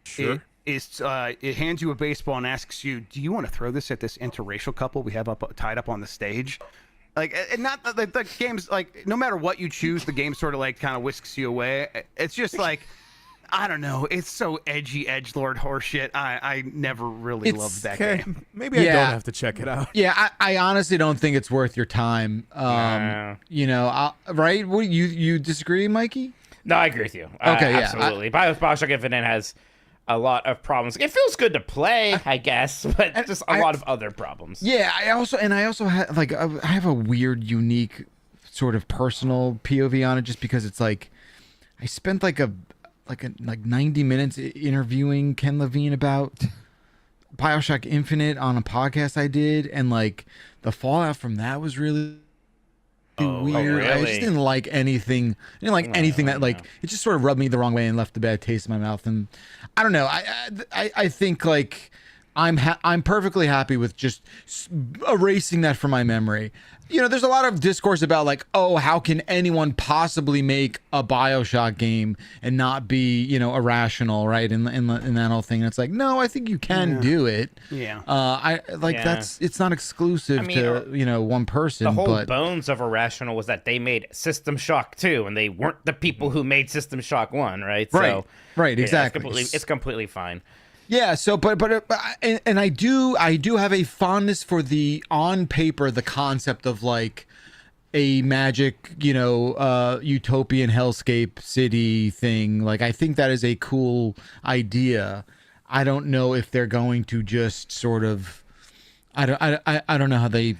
Sure. It hands you a baseball and asks you, "Do you want to throw this at this interracial couple we have tied up on the stage?" Like, and not the game's like, no matter what you choose, the game sort of like kind of whisks you away. It's just like, I don't know. It's so edgy, edgelord horseshit. I never really loved that game. Maybe I don't have to check it out. Yeah, I honestly don't think it's worth your time. Right? You disagree, Mikey? No, I agree with you. Okay, absolutely. Bioshock Infinite has a lot of problems. It feels good to play, I guess, but just a lot of other problems. Yeah, I also have like I have a weird, unique sort of personal POV on it, just because it's like I spent like 90 minutes interviewing Ken Levine about Bioshock Infinite on a podcast I did, and like the fallout from that was really weird. I just didn't like anything. I didn't like anything that like it just sort of rubbed me the wrong way and left a bad taste in my mouth. And I don't know. I think like I'm perfectly happy with just erasing that from my memory. You know, there's a lot of discourse about like, oh, how can anyone possibly make a Bioshock game and not be, irrational, right? In that whole thing. And it's like, no, I think you can do it. Yeah. It's not exclusive to one person. The whole bones of Irrational was that they made System Shock 2, and they weren't the people who made System Shock 1, right? Right. Right. Exactly. It's completely fine. Yeah, so and I do have a fondness for the on paper the concept of like a magic, utopian hellscape city thing. Like I think that is a cool idea. I don't know if they're going to just sort of I don't know how they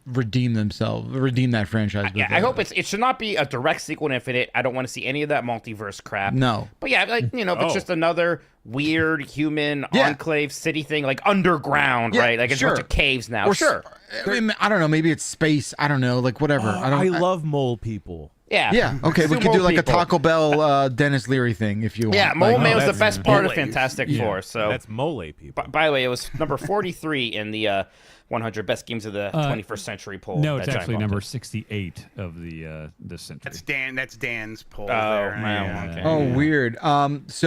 redeem that franchise. I hope it should not be a direct sequel to Infinite. I don't want to see any of that multiverse crap. No. But yeah, like, if it's just another weird human enclave city thing, like underground, right? Like it's a bunch of caves now. I don't know. Maybe it's space. I don't know. Like whatever. I love mole people. Yeah. Okay, we could do like a Taco Bell Dennis Leary thing if you want. Yeah, Mole Man was the best part of Fantastic Four. So that's mole people. By the way, it was number 43 in the 100 best games of the 21st century poll. No, it's actually number 68 of the this century. That's Dan's poll. Okay. Oh, weird. That's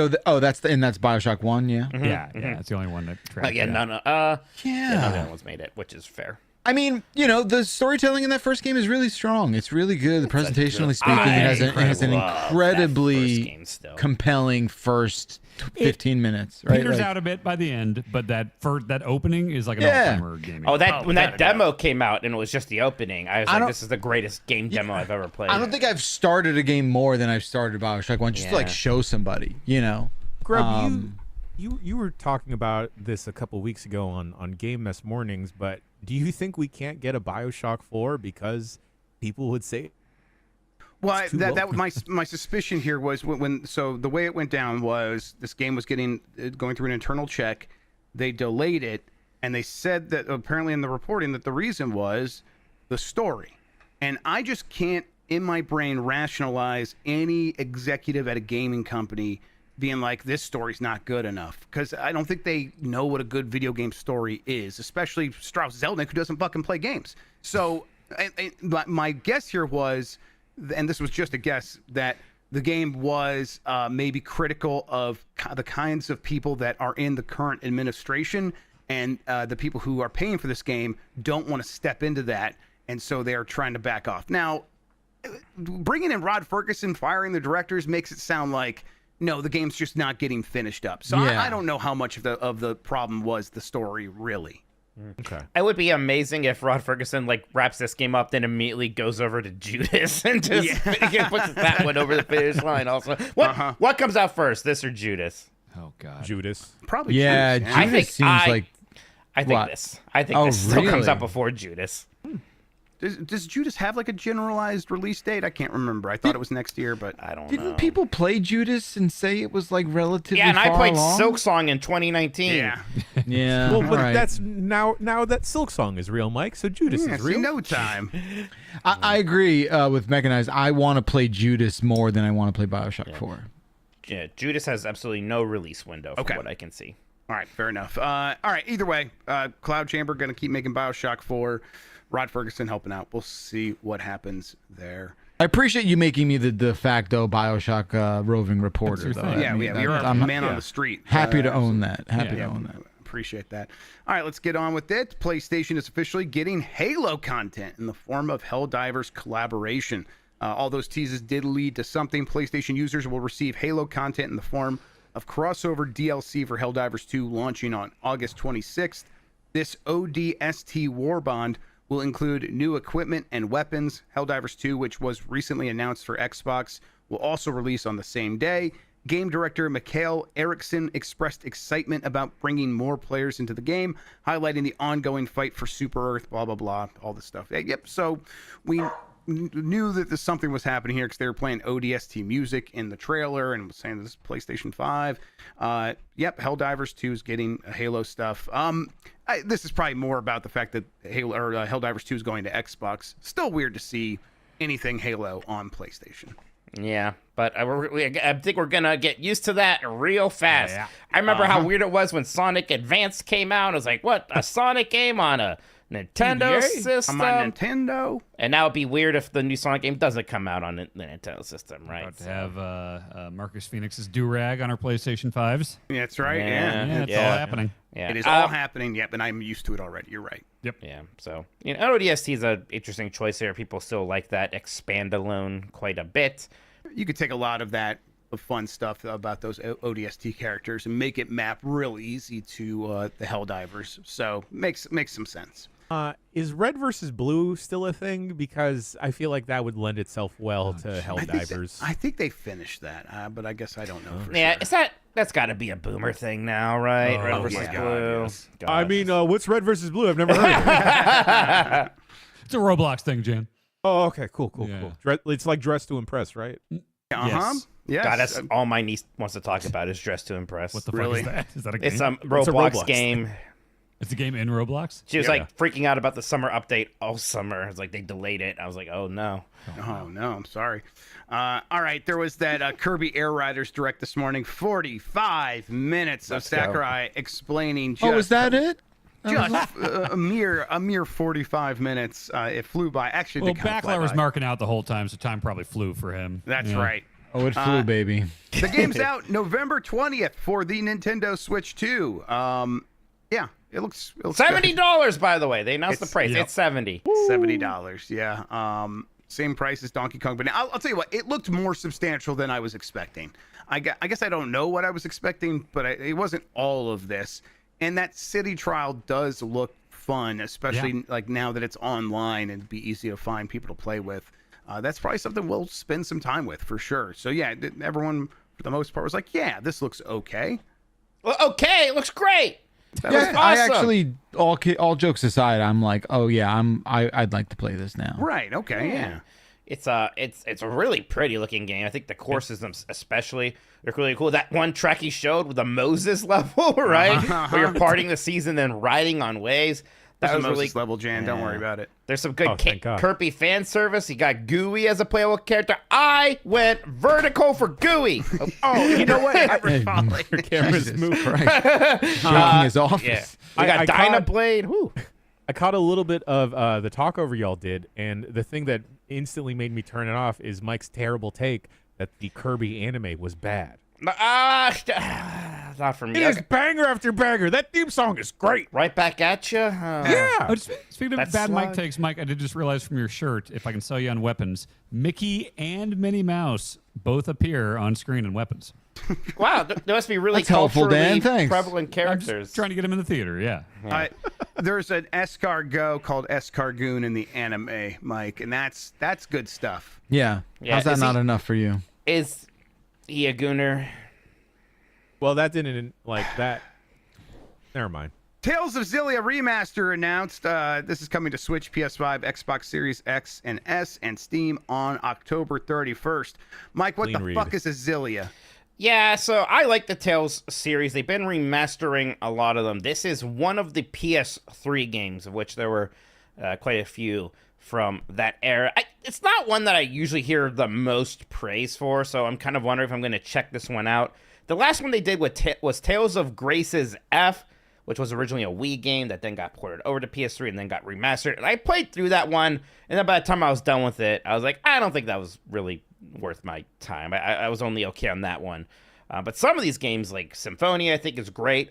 Bioshock 1, yeah. Mm-hmm. Yeah, that's the only one that tracked. None of the ones made it, which is fair. I mean, the storytelling in that first game is really strong. It's really good. The presentationally speaking, it has an incredibly compelling first 15 minutes. Right? Peters out a bit by the end, but that opening is like an all-timer gaming. Oh, when that demo came out and it was just the opening, I was like, this is the greatest game demo I've ever played. I don't think I've started a game more than I've started Bioshock 1, just to like show somebody, Grubb, you were talking about this a couple weeks ago on Game Mess Mornings, but do you think we can't get a Bioshock 4 because people would say? Well, that my suspicion here was so the way it went down was this game was going through an internal check. They delayed it, and they said that apparently in the reporting that the reason was the story. And I just can't in my brain rationalize any executive at a gaming company being like, this story's not good enough, because I don't think they know what a good video game story is, especially Strauss Zelnick, who doesn't fucking play games. So my guess here was, and this was just a guess, that the game was maybe critical of the kinds of people that are in the current administration, and the people who are paying for this game don't want to step into that, and so they are trying to back off. Now, bringing in Rod Ferguson, firing the directors, makes it sound like, no, the game's just not getting finished up. So I don't know how much of the problem was the story, really. Okay. It would be amazing if Rod Ferguson wraps this game up, then immediately goes over to Judas and just puts that one over the finish line. Also, what comes out first, this or Judas? Oh God, Judas. Probably. Yeah, Judas. Judas seems like. I think What? this. I think this still comes out before Judas. Does Judas have like a generalized release date? I can't remember. I thought it was next year, but I don't know. Didn't people play Judas and say it was like relatively Yeah, and I far played along? Silksong in 2019. yeah. Yeah. Well, but all right. that's now that Silksong is real, Mike. So Judas Yeah, is see, real. no time. I agree with Mechanized. I want to play Judas more than I want to play Bioshock 4. Yeah, Judas has absolutely no release window from Okay. what I can see. All right, fair enough. All right, either way, Cloud Chamber going to keep making Bioshock 4. Rod Ferguson helping out. We'll see what happens there. I appreciate you making me the de facto Bioshock roving reporter, That's though. your thing. Yeah, I mean, you're a I'm man on the street. happy to own that. Happy to Yeah. own that. Appreciate that. All right, let's get on with it. PlayStation is officially getting Halo content in the form of Helldivers collaboration. All those teases did lead to something. PlayStation users will receive Halo content in the form of crossover DLC for Helldivers 2 launching on August 26th. This ODST Warbond will include new equipment and weapons. Helldivers 2, which was recently announced for Xbox, will also release on the same day. Game director Mikael Eriksson expressed excitement about bringing more players into the game, highlighting the ongoing fight for Super Earth, blah, blah, blah, all this stuff. Yep, so we knew that something was happening here because they were playing ODST music in the trailer and was saying this is PlayStation 5. Yep, Helldivers 2 is getting Halo stuff. This is probably more about the fact that Helldivers 2 is going to Xbox. Still weird to see anything Halo on PlayStation. Yeah, but I think we're gonna get used to that real fast. Yeah. I remember how weird it was when Sonic Advance came out. I was like, "What? A Sonic game on a Nintendo system?" On my Nintendo. And now it'd be weird if the new Sonic game doesn't come out on the Nintendo system, right? About to have Marcus Phoenix's do-rag on our PlayStation 5s. Yeah, that's right. Yeah. Yeah. It's all happening. Yeah, It is all happening. Yep, and I'm used to it already. You're right. Yep. Yeah, so ODST is an interesting choice here. People still like that expand alone quite a bit. You could take a lot of that fun stuff about those ODST characters and make it map real easy to the Helldivers. So makes some sense. Is red versus blue still a thing? Because I feel like that would lend itself well to Helldivers. I think they finished that, but I guess I don't know for Yeah, sure. that's got to be a boomer thing now, right? Red versus yeah. blue. yes. God. I mean, what's red versus blue? I've never heard of it. It's a Roblox thing, Jan. Oh, okay, cool. Yeah. It's like Dress to Impress, right? Yes. Yes. God, that's all my niece wants to talk about is Dress to Impress. What the Really? fuck is that? Is that a game? It's a It's a Roblox Roblox game. It's a game in Roblox? She was Yeah. like freaking out about the summer update all summer. It's like they delayed it. I was like, oh no. Oh no, I'm sorry. All right, there was that Kirby Air Riders Direct this morning. 45 minutes of Let's go. Sakurai explaining. Just, Oh, is that it? Just a mere 45 minutes. It flew by. Actually, Well, they kinda fly Backler was by. marking out the whole time, so time probably flew for him. That's Yeah. right. Oh, it flew, baby. The game's out November 20th for the Nintendo Switch 2. Yeah, it looks $70, by the way. They announced the It's- price. yep. It's 70. $70. Yeah. Same price as Donkey Kong, but I'll tell you what, it looked more substantial than I was expecting. I guess I don't know what I was expecting, but it wasn't all of this. And that city trial does look fun, especially like now that it's online and be easy to find people to play with. That's probably something we'll spend some time with for sure. So yeah, everyone for the most part was like, yeah, this looks okay. Well, okay, it looks great. That Yeah, was awesome. I actually, all jokes aside, I'm like, oh yeah, I'd like to play this now. right. Okay. Yeah. It's a really pretty looking game. I think the core systems especially look really cool. That one track he showed with the Moses level, right? Where you're parting the seas and then riding on waves. That That was really level, Jan. Don't worry about it. There's some good thank God. Kirby fan service. You got Gooey as a playable character. I went vertical for Gooey. Oh, you know what? Your camera's moving. Shaking his office. Yeah. We got I caught- Dynablade. Whew. I caught a little bit of the talkover y'all did, and the thing that instantly made me turn it off is Mike's terrible take that the Kirby anime was bad. Not for me. It is banger after banger. That theme song is great. Right back at you. Yeah. Oh, speaking of That's bad Mike slug. takes, Mike, I did just realize from your shirt, if I can sell you on weapons, Mickey and Minnie Mouse both appear on screen in weapons. Wow, there must be really That's helpful, Dan. culturally Thanks. prevalent I'm characters. just trying to get him in the theater, yeah. There's an escargot called Escargoon in the anime, Mike, and that's good stuff. Yeah. Yeah, How's that is not he- enough for you? Is he a gooner? Well, that didn't like that. Never mind. Tales of Xillia Remaster announced. This is coming to Switch, PS5, Xbox Series X and S, and Steam on October 31st. Mike, what the fuck is a Xillia? Yeah, so I like the Tales series. They've been remastering a lot of them. This is one of the PS3 games, of which there were quite a few from that era. It's not one that I usually hear the most praise for, so I'm kind of wondering if I'm going to check this one out. The last one they did was Tales of Grace's F, which was originally a Wii game that then got ported over to PS3 and then got remastered. And I played through that one, and then by the time I was done with it, I was like, I don't think that was really worth my time. I was only okay on that one. But some of these games, like Symphonia, I think is great.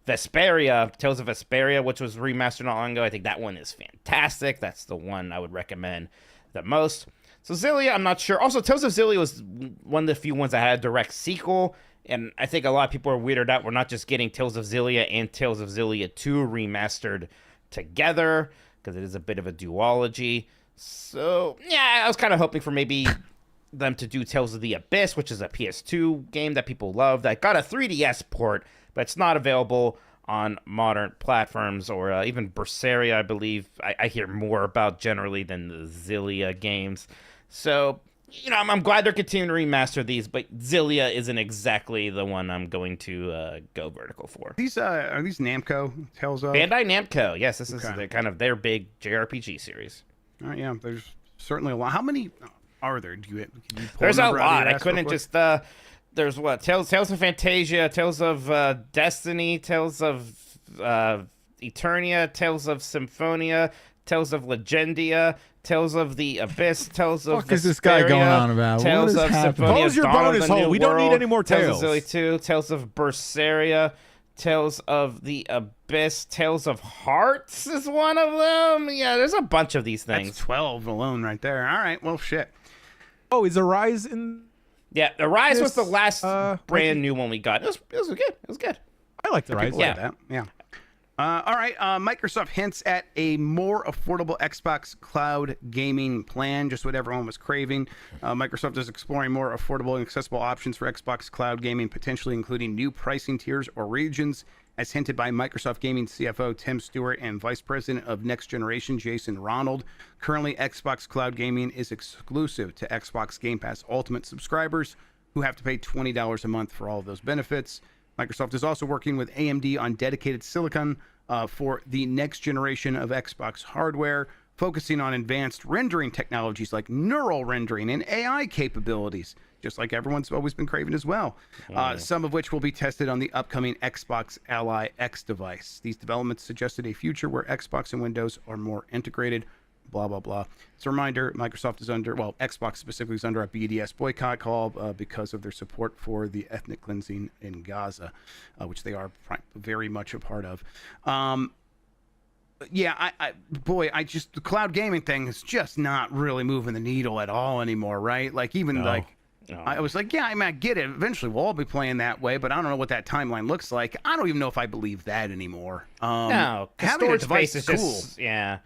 Vesperia, Tales of Vesperia, which was remastered not long ago, I think that one is fantastic. That's the one I would recommend the most. So Xillia, I'm not sure. Also, Tales of Xillia was one of the few ones that had a direct sequel. And I think a lot of people are weirded out. We're not just getting Tales of Xillia and Tales of Xillia 2 remastered together, because it is a bit of a duology. So, yeah, I was kind of hoping for maybe them to do Tales of the Abyss, which is a PS2 game that people love, that got a 3DS port, but it's not available on modern platforms, or even Berseria, I believe. I hear more about generally than the Xillia games. So, you know, I'm glad they're continuing to remaster these, but Xillia isn't exactly the one I'm going to go vertical for. These are these Namco Tales of? Bandai Namco, yes, this is kind of their big JRPG series. Yeah, there's certainly a lot. How many are there? Can you pull There's a number out of lot. your I ass couldn't real just. There's what? Tales of Fantasia, Tales of Destiny, Tales of Eternia, Tales of Symphonia, Tales of Legendia, Tales of the Abyss, Tales of What is this guy going on about? Tales What is of happening? Symphonia, Close your Dawn of bonus the hole. New We don't need World, any more Tales Tales. of Xillia 2, Tales of Berseria, Tales of the Abyss, Tales of Hearts is one of them. Yeah, there's a bunch of these things. That's 12 alone right there. All right, well, shit. Oh, is Arise in? Yeah, Arise was the This, last brand Mikey? new one we got. It was good. It was good. I like the Rise. People like that. Yeah. All right. Microsoft hints at a more affordable Xbox Cloud gaming plan, just what everyone was craving. Microsoft is exploring more affordable and accessible options for Xbox Cloud gaming, potentially including new pricing tiers or regions, as hinted by Microsoft Gaming CFO Tim Stewart and Vice President of Next Generation Jason Ronald. Currently, Xbox Cloud gaming is exclusive to Xbox Game Pass Ultimate subscribers, who have to pay $20 a month for all of those benefits. Microsoft is also working with AMD on dedicated silicon for the next generation of Xbox hardware, focusing on advanced rendering technologies like neural rendering and AI capabilities, just like everyone's always been craving as well. Some of which will be tested on the upcoming Xbox Ally X device. These developments suggested a future where Xbox and Windows are more integrated. Blah, blah, blah. As a reminder, Microsoft is under, well, Xbox specifically is under a BDS boycott call because of their support for the ethnic cleansing in Gaza, which they are very much a part of. Yeah, the cloud gaming thing is just not really moving the needle at all anymore, right? Like, even I was like, yeah, I mean, I get it. Eventually, we'll all be playing that way, but I don't know what that timeline looks like. I don't even know if I believe that anymore. No, having a storage device space is is cool. just, yeah.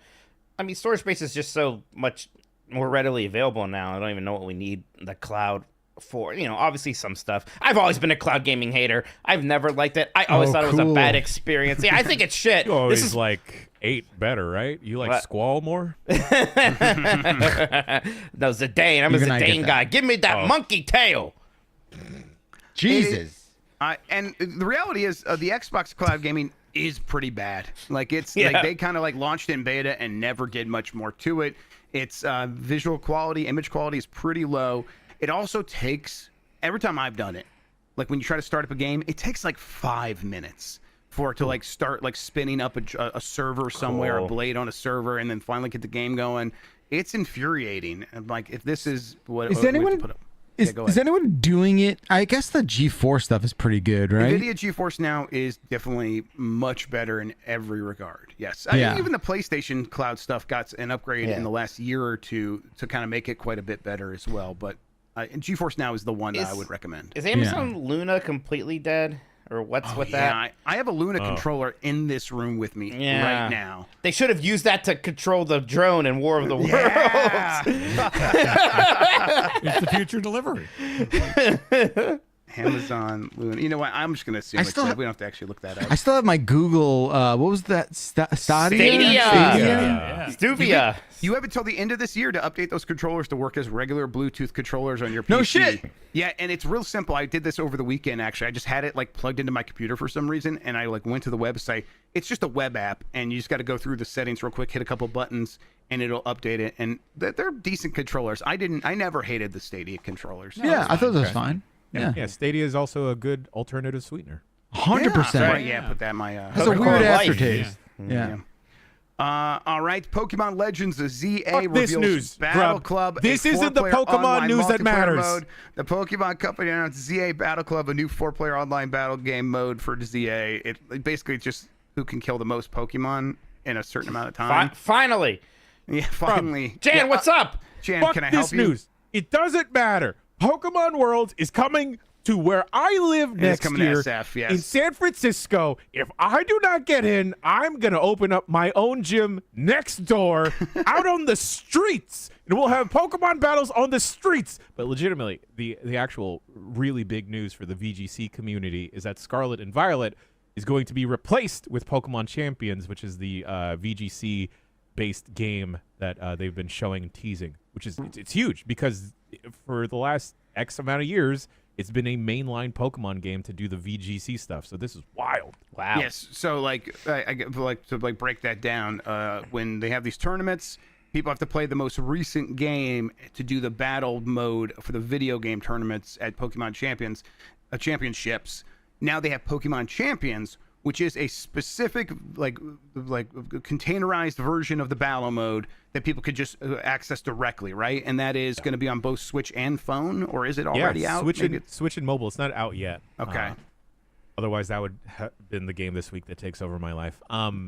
I mean, storage space is just so much more readily available now. I don't even know what we need the cloud for. You know, obviously some stuff. I've always been a cloud gaming hater. I've never liked it. I always thought it was a bad experience. Yeah, I think it's shit. You always This is like 8 better, right? You like What? Squall more? no, Zidane. I'm a Even I get Zidane that. guy. Give me that monkey tail. Jesus. And the reality is, the Xbox Cloud gaming is pretty bad. Like, it's Yeah. like they kind of like launched in beta and never did much more to it. Its visual quality, image quality is pretty low. It also takes, every time I've done it, like when you try to start up a game, it takes like 5 minutes for it to like start like spinning up a server somewhere, Cool. a blade on a server, and then finally get the game going. It's infuriating. And like, if this is what Is what we have to anyone put up. is, go is ahead. anyone doing it? I guess the G4 stuff is pretty good, right? NVIDIA GeForce Now is definitely much better in every regard. Yes. Yeah. Even the PlayStation Cloud stuff got an upgrade in the last year or two to kind of make it quite a bit better as well. But GeForce Now is the one that I would recommend. Is Amazon Luna completely dead? Or what's with that? Yeah, I have a Luna controller in this room with me right now. They should have used that to control the drone in War of the Worlds. Yeah. It's the future delivery. Amazon Luna. You know what? I'm just gonna assume it's dead. We don't have to actually look that up. I still have my Google. What was that? Stadia. Stuvia. You have until the end of this year to update those controllers to work as regular Bluetooth controllers on your PC. No shit. Yeah, and it's real simple. I did this over the weekend, actually. I just had it like plugged into my computer for some reason, and I like went to the website. It's just a web app, and you just got to go through the settings real quick, hit a couple buttons, and it'll update it. And they're decent controllers. I never hated the Stadia controllers. Yeah, I thought that was fine. Yeah. Yeah, Stadia is also a good alternative sweetener. 100%. Right, yeah, put that in my. That's a weird Life. aftertaste. Yeah. All right, Pokemon Legends, the ZA Fuck this reveals news, Battle Grubb. Club. This a isn't the four-player Pokemon online news that multiplayer matters. Mode. The Pokemon Company announced ZA Battle Club, a new 4-player online battle game mode for the ZA. It basically just who can kill the most Pokemon in a certain amount of time. Finally. Yeah, finally. Jan, Yeah, what's up? Jan, Fuck can I this help you? news. It doesn't matter. Pokemon Worlds is coming to where I live next coming to year SF, yes. in San Francisco. If I do not get in, I'm going to open up my own gym next door out on the streets. And we'll have Pokemon battles on the streets. But legitimately, the actual really big news for the VGC community is that Scarlet and Violet is going to be replaced with Pokemon Champions, which is the VGC-based game that they've been showing and teasing, which is it's huge because for the last X amount of years, it's been a mainline Pokemon game to do the VGC stuff. So this is wild. Wow. Yes. So like I like to like break that down. When they have these tournaments, people have to play the most recent game to do the battle mode for the video game tournaments at Pokemon Championships. Now they have Pokemon Champions, which is a specific like containerized version of the battle mode that people could just access directly, right? And that is going to be on both Switch and phone, or is it already out? Switch and mobile. It's not out yet. Okay. Otherwise, that would have been the game this week that takes over my life.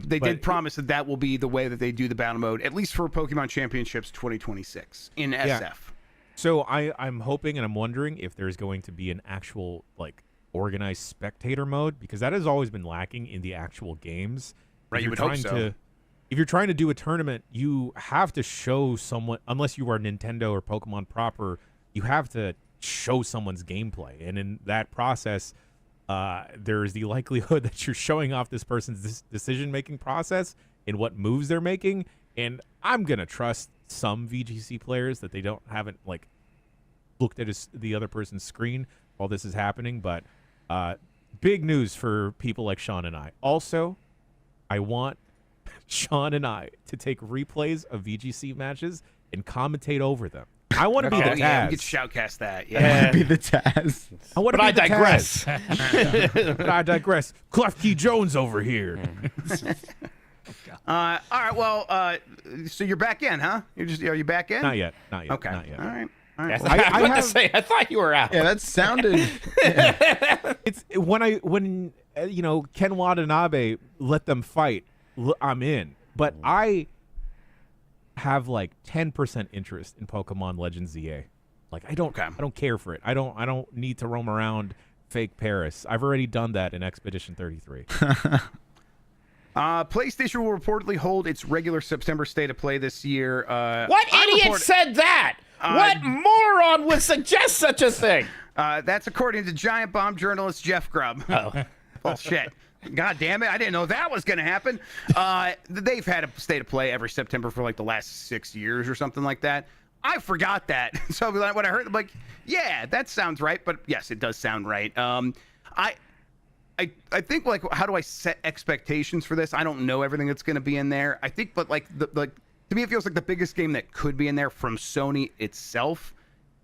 They did promise that will be the way that they do the battle mode, at least for Pokemon Championships 2026 in SF. So I'm hoping and I'm wondering if there's going to be an actual like organized spectator mode, because that has always been lacking in the actual games. Right, you would hope so. If you're trying to do a tournament, you have to show someone, unless you are Nintendo or Pokemon proper, you have to show someone's gameplay. And in that process, there's the likelihood that you're showing off this person's decision-making process and what moves they're making. And I'm going to trust some VGC players that they haven't like looked at the other person's screen while this is happening. But big news for people like Sean and I. Also, I want Sean and I to take replays of VGC matches and commentate over them. I want to be the Taz. Yeah, we could shoutcast that. Yeah. Be the Taz. I want to be the digress. Taz. But I digress. Clef Key Jones over here. All right. Well, so you're back in, huh? Are you back in? Not yet. Okay. Not yet. All right. Yes, Well, I was about to say, I thought you were out. Yeah, that sounded. It's when Ken Watanabe let them fight, I'm in. But I have like 10% interest in Pokemon Legends ZA. Like I don't care for it. I don't need to roam around fake Paris. I've already done that in Expedition 33. PlayStation will reportedly hold its regular September state of play this year. What idiot said that? What moron would suggest such a thing? That's according to Giant Bomb journalist Jeff Grubb. Oh. Bullshit. God damn it. I didn't know that was going to happen. They've had a state of play every September for like the last 6 years or something like that. I forgot that. So when I heard, I'm like, yeah, that sounds right. But yes, it does sound right. I think like, how do I set expectations for this? I don't know everything that's going to be in there. I think, but like to me, it feels like the biggest game that could be in there from Sony itself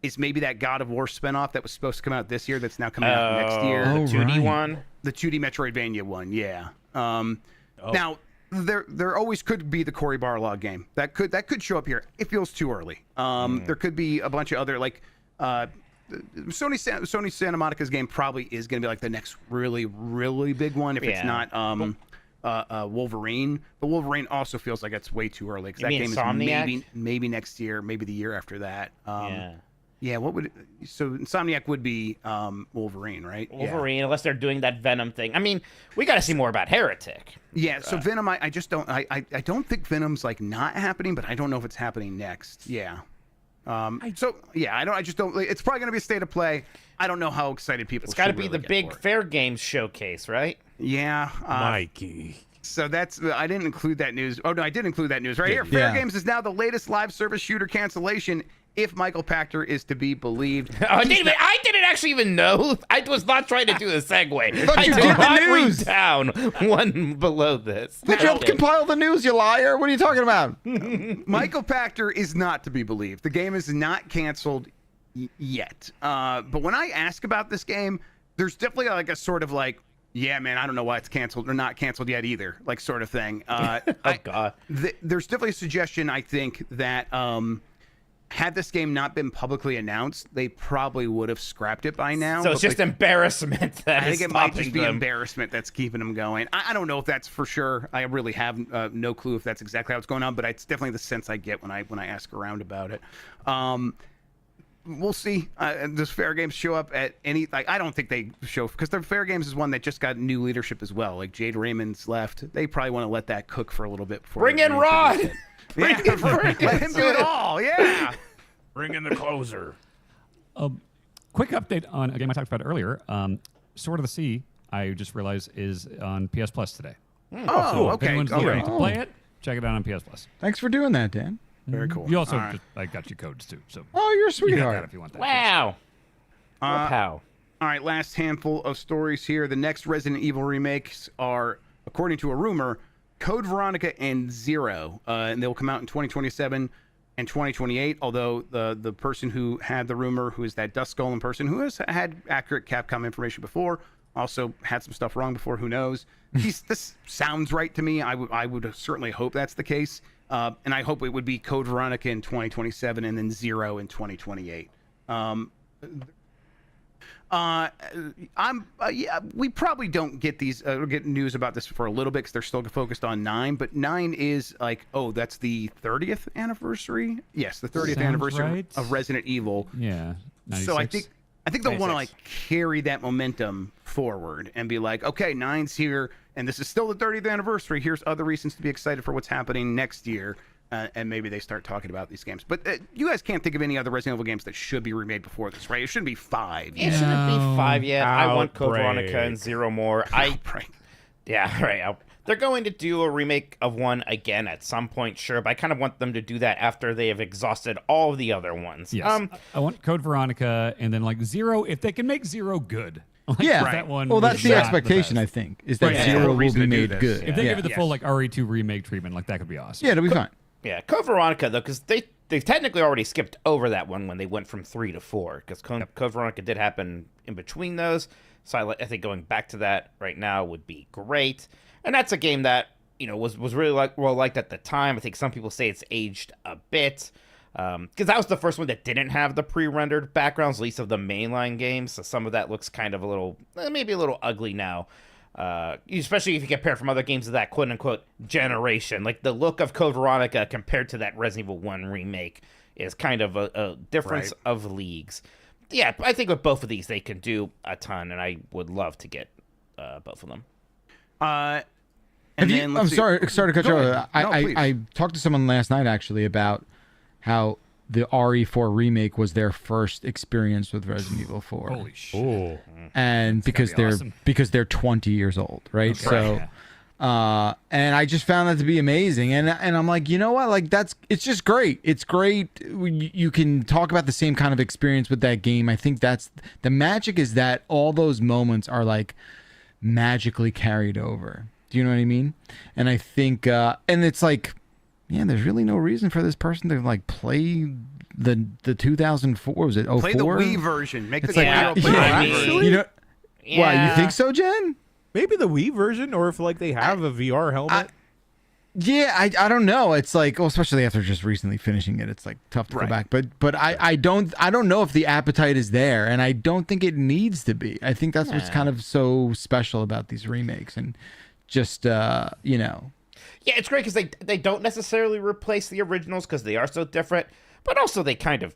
is maybe that God of War spinoff that was supposed to come out this year that's now coming out next year. The 2D one? The 2D Metroidvania one, yeah. Now, there always could be the Cory Barlog game. That could show up here. It feels too early. There could be a bunch of other, like... Sony Santa Monica's game probably is going to be like the next really, really big one if it's not Wolverine. But Wolverine also feels like it's way too early because that game is maybe next year, maybe the year after that. Yeah, what would so Insomniac would be Wolverine, right? Wolverine, unless they're doing that Venom thing. I mean, we got to see more about Heretic. Yeah, so Venom, I just don't. I don't think Venom's like not happening, but I don't know if it's happening next. Yeah. So yeah, I just don't. It's probably going to be a state of play. I don't know how excited people. It's got to should be really the get big for it. Fair Games showcase, right? Yeah, Mikey. So I didn't include that news. Oh no, I did include that news right here. Fair Yeah. Games is now the latest live service shooter cancellation, if Michael Pachter is to be believed. I didn't actually even know. I was not trying to do a segue. But I you did did the not read news. down one below this. Did you Okay. compile the news, you liar? What are you talking about? Michael Pachter is not to be believed. The game is not canceled yet. But when I ask about this game, there's definitely like a sort of like, yeah, man, I don't know why it's canceled or not canceled yet either, like sort of thing. Oh God. There's definitely a suggestion, I think, that had this game not been publicly announced, they probably would have scrapped it by now. So it's But, just embarrassment that I is think it might just stopping be them. embarrassment that's keeping them going. I don't know if that's for sure. I really have no clue if that's exactly how it's going on, but it's definitely the sense I get when I ask around about it. We'll see. Does Fair Games show up at any? Like, I don't think they show, because the Fair Games is one that just got new leadership as well. Like Jade Raymond's left. They probably want to let that cook for a little bit before. Bring they in reintroduce Rod. it. Yeah, let him do it all. Yeah. Bring in the closer. Quick update on a game I talked about earlier. Sword of the Sea, I just realized, is on PS Plus today. Oh, If okay. anyone's Okay. looking to play it, check it out on PS Plus. Thanks for doing that, Dan. Very cool. You also, All right. I got you codes too, so Oh, you're a you got that sweetheart. if you want that. Wow. Wow. All right, last handful of stories here. The next Resident Evil remakes are, according to a rumor, Code Veronica and Zero, and they'll come out in 2027 and 2028. Although the person who had the rumor, who is that Dust Skull person who has had accurate Capcom information before, also had some stuff wrong before. Who knows? This sounds right to me. I would certainly hope that's the case, and I hope it would be Code Veronica in 2027 and then Zero in 2028. We probably don't get get news about this for a little bit because they're still focused on 9, but 9 is like, oh, that's the 30th anniversary. Yes, the 30th Sounds anniversary right. of Resident Evil. Yeah. So I 96. think they'll want to 96. like carry that momentum forward and be like, okay, 9's here, and this is still the 30th anniversary. Here's other reasons to be excited for what's happening next year. And maybe they start talking about these games. But you guys can't think of any other Resident Evil games that should be remade before this, right? It shouldn't be 5. It shouldn't be 5 yet. I want Code Outbreak. Veronica and Zero more. Right. Yeah, right. They're going to do a remake of 1 again at some point, sure, but I kind of want them to do that after they have exhausted all of the other ones. Yes. I want Code Veronica and then like Zero, if they can make Zero good. Like, Yeah. that one Well, was that's the not expectation, I best. think, is that Right, yeah. Zero Whole will reason be to do made this. good. If they yeah. give it the full like RE2 remake treatment, like that could be awesome. Yeah, it'll be fine. Yeah, Code Veronica, though, because they've technically already skipped over that one when they went from 3 to 4, because Code Veronica did happen in between those. So I think going back to that right now would be great. And that's a game that, was really well liked at the time. I think some people say it's aged a bit. Because that was the first one that didn't have the pre-rendered backgrounds, at least of the mainline games. So some of that looks kind of maybe a little ugly now. Especially if you compare from other games of that quote-unquote generation. Like the look of Code Veronica compared to that Resident Evil 1 remake is kind of a difference of leagues. Yeah, I think with both of these they can do a ton, and I would love to get both of them. I'm sorry to cut you Go off. ahead. No, please. I talked to someone last night actually about how the RE4 remake was their first experience with Resident Evil 4. Holy shit. Oh. And because be they're awesome. because they're 20 years old, right? Okay. So and I just found that to be amazing. And I'm like, you know what? Like it's just great. It's great. You can talk about the same kind of experience with that game. I think that's the magic, is that all those moments are like magically carried over. Do you know what I mean? And I think and it's like, yeah, there's really no reason for this person to like play the 2004, what was it? 04? Play the Wii version. Make the It's like, 20-year-old play yeah, the Wii version. you know, why, you Yeah. think so, Jen? Maybe the Wii version, or if like they have a VR helmet. Yeah, I don't know. It's like, well, especially after just recently finishing it, it's like tough to go back. But I don't know if the appetite is there, and I don't think it needs to be. I think that's what's kind of so special about these remakes, and just Yeah, it's great because they don't necessarily replace the originals because they are so different, but also they kind of,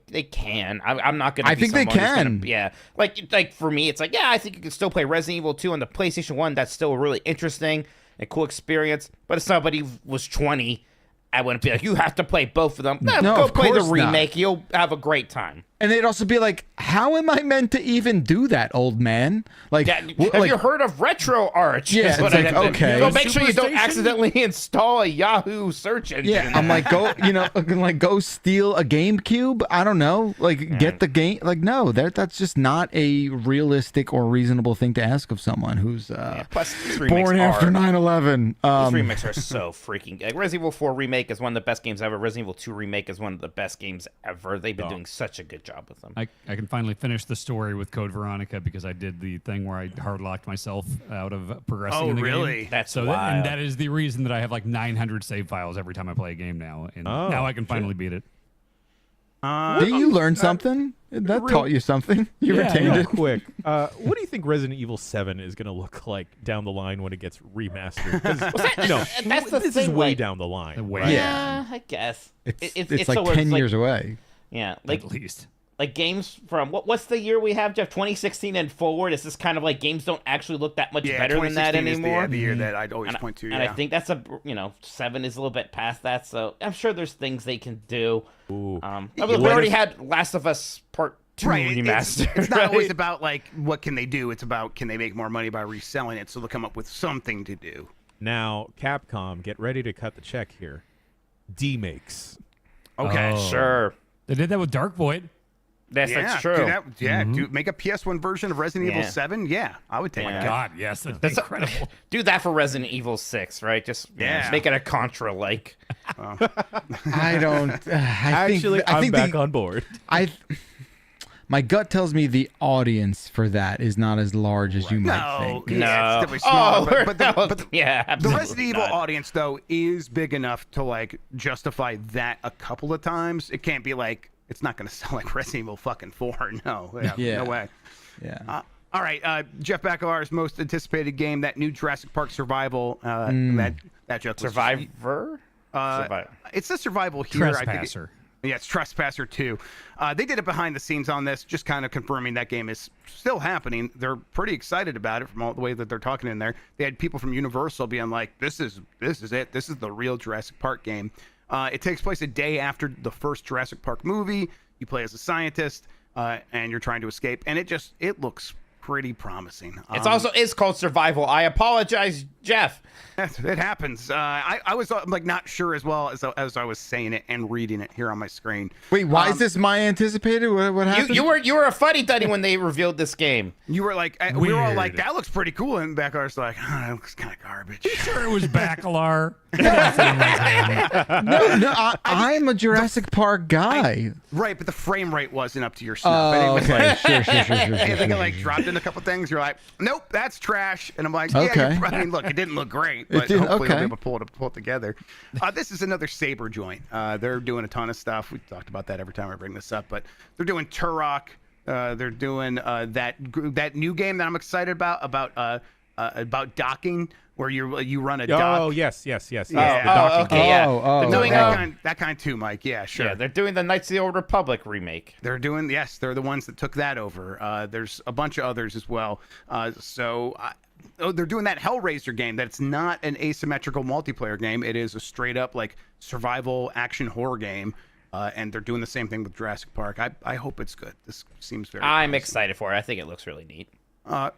they can. I'm not going to I think they can. Yeah. Like for me, it's like, yeah, I think you can still play Resident Evil 2 on the PlayStation 1. That's still a really interesting and cool experience. But if somebody was 20 I wouldn't be like, you have to play both of them. No, No, go of play the course not. remake. You'll have a great time. And they'd also be like, how am I meant to even do that, old man? Like, Yeah, have you heard of RetroArch? Yeah, Is what it's I like, have to- okay. So make sure you don't Superstation? accidentally install a Yahoo search engine. yeah, I'm like, go steal a GameCube. I don't know, like, get the game. Like, no, that's just not a realistic or reasonable thing to ask of someone who's Plus, these remakes born after are- 9/11. These remakes are so freaking like Resident Evil 4 remake is one of the best games ever. Resident Evil 2 remake is one of the best games ever. They've been doing such a good job with them. I can finally finish the story with Code Veronica because I did the thing where I hard locked myself out of progressing in the really? game. That's so wild. and that is the reason that I have like 900 save files every time I play a game now, and now I can finally beat it. Did you learn something? That taught you something. You retained Real it. quick. What do you think Resident Evil 7 is going to look like down the line when it gets remastered? 'Cause, that's the this thing, is way like- down the line. Way right? Yeah, I guess It's like so where 10 it's years away. Yeah, like At least. like games from what's the year we have, Jeff? 2016 and forward. Is this kind of like games don't actually look that much Yeah, better than that 2016 is anymore? the year that I'd always point to. And I think that's 7 is a little bit past that, so I'm sure there's things they can do. Ooh. We already had Last of Us Part 2 Right, remastered. it's not always right? about like what can they do. It's about can they make more money by reselling it, so they'll come up with something to do. Now, Capcom, get ready to cut the check here. D-makes. Okay, Oh. Sure, They did that with Dark Void. that's true. Do that, do make a PS1 version of Resident Evil 7. Yeah, I would take Yeah. that. God, yes, that's incredible. Do that for Resident Evil 6, right? Just make it a Contra like. I don't. Actually, I'm back on board. My gut tells me the audience for that is not as large as you might No, think. yeah, No. it's definitely smaller. Yeah, The absolutely Resident Evil not. audience, though, is big enough to like justify that a couple of times. It can't be like it's not going to sell like Resident Evil fucking 4. No, Yeah. no way. Yeah. All right, Jeff Bakalar's most anticipated game, that new Jurassic Park Survival. That joke was Survivor. It's a survival here. I think Trespasser. yeah, it's Trespasser 2. They did it behind the scenes on this, just kind of confirming that game is still happening. They're pretty excited about it from all the way that they're talking in there. They had people from Universal being like, "This is it. This is the real Jurassic Park game." It takes place a day after the first Jurassic Park movie. You play as a scientist, and you're trying to escape, and it looks pretty promising. It's also is called Survival. I apologize, Jeff. It happens. I was like not sure as well as I was saying it and reading it here on my screen. Wait, why is this my anticipated? What happened? You were a funny duddy when they reveled this game. You were like, we were all like, Weird. that looks pretty cool, and Backar's like, oh, that looks kind of garbage. Sure, it was Bacalar. No, I'm a Jurassic Park guy. Right, but the frame rate wasn't up to your snuff. And it was okay. like, Sure. I think it like dropped in a couple things. You're like, nope, that's trash. And I'm like, yeah, Okay. I mean, look, it didn't look great, but didn't- hopefully okay. we'll be able to pull it together. This is another Saber joint. They're doing a ton of stuff. We talked about that every time I bring this up, but they're doing Turok. They're doing that new game that I'm excited about docking, where you run a dock. Oh, yes. Yeah. The docking okay, yeah. Oh, They're doing that kind too, Mike. Yeah, sure. yeah, they're doing the Knights of the Old Republic remake. They're the ones that took that over. There's a bunch of others as well. They're doing that Hellraiser game. That's not an asymmetrical multiplayer game. It is a straight up like survival action horror game. And they're doing the same thing with Jurassic Park. I hope it's good. This seems very. I'm promising. excited for it. I think it looks really neat.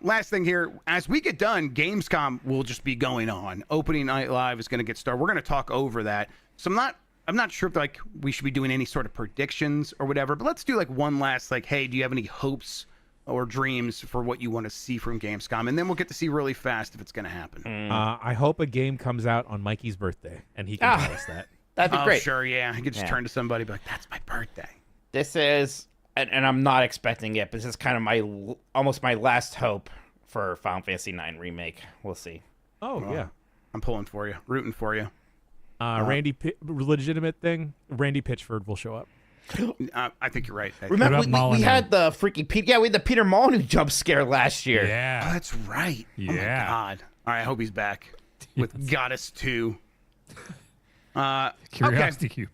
Last thing here, as we get done, Gamescom will just be going on. Opening Night Live is going to get started. We're going to talk over that. So I'm not sure if like we should be doing any sort of predictions or whatever, but let's do like one last like, hey, do you have any hopes or dreams for what you want to see from Gamescom? And then we'll get to see really fast if it's going to happen. I hope a game comes out on Mikey's birthday, and he can tell us that. That'd be Oh, great. sure, yeah. I could just Yeah. turn to somebody and be like, that's my birthday. This is, and I'm not expecting it, but this is kind of almost my last hope for Final Fantasy IX remake. We'll see. Oh, yeah. I'm pulling for you, rooting for you. Legitimate thing, Randy Pitchford will show up. I think you're right. Remember, about we Molyneux? had the freaking we had the Peter Molyneux jump scare last year. Oh, Yeah. that's right. Oh my Yeah. God. All right, I hope he's back with Goddess 2. Curiosity Cube.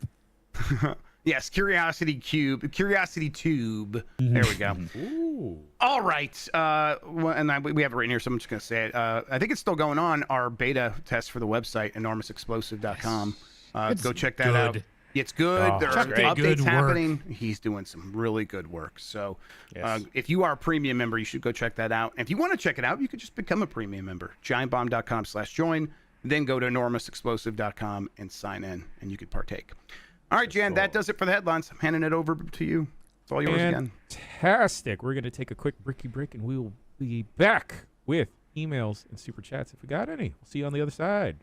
Yes, Curiosity Tube. There we go. Ooh. All right. We have it right here, so I'm just going to say it. I think it's still going on, our beta test for the website, enormousexplosive.com. Go check that out. It's good. Oh, there are Chuck did updates good work. happening. He's doing some really good work. So Yes. if you are a premium member, you should go check that out. And if you want to check it out, you could just become a premium member. giantbomb.com/join. Then go to enormousexplosive.com and sign in, and you could partake. All right, Jan, that does it for the headlines. I'm handing it over to you. It's all yours again. Fantastic. We're going to take a quick bricky break, and we will be back with emails and super chats if we got any. We'll see you on the other side.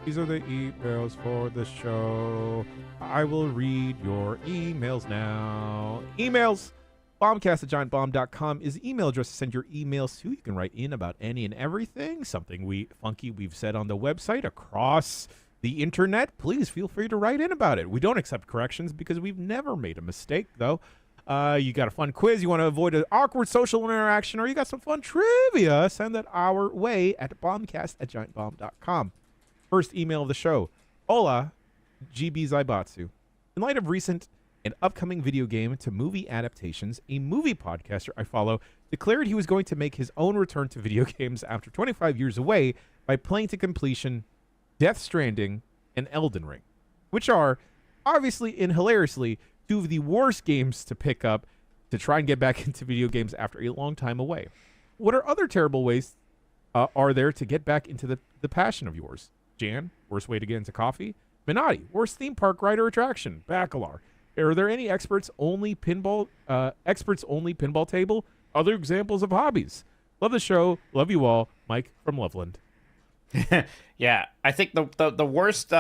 These are the emails for the show. I will read your emails now. Emails. Bombcast@giantbomb.com is the email address to send your emails to. You can write in about any and everything. Something we've said on the website across the internet. Please feel free to write in about it. We don't accept corrections because we've never made a mistake, though. You got a fun quiz, you want to avoid an awkward social interaction, or you got some fun trivia, send that our way at bombcast@giantbomb.com. First email of the show. Hola, GB Zaibatsu. In light of recent and upcoming video game to movie adaptations, a movie podcaster I follow declared he was going to make his own return to video games after 25 years away by playing to completion Death Stranding and Elden Ring, which are, obviously and hilariously, two of the worst games to pick up to try and get back into video games after a long time away. What are other terrible ways are there to get back into the passion of yours? Jan, worst way to get into coffee? Minotti, worst theme park ride or attraction? Bacalar. Are there any experts only pinball table? Other examples of hobbies? Love the show. Love you all. Mike from Loveland. Yeah, I think the worst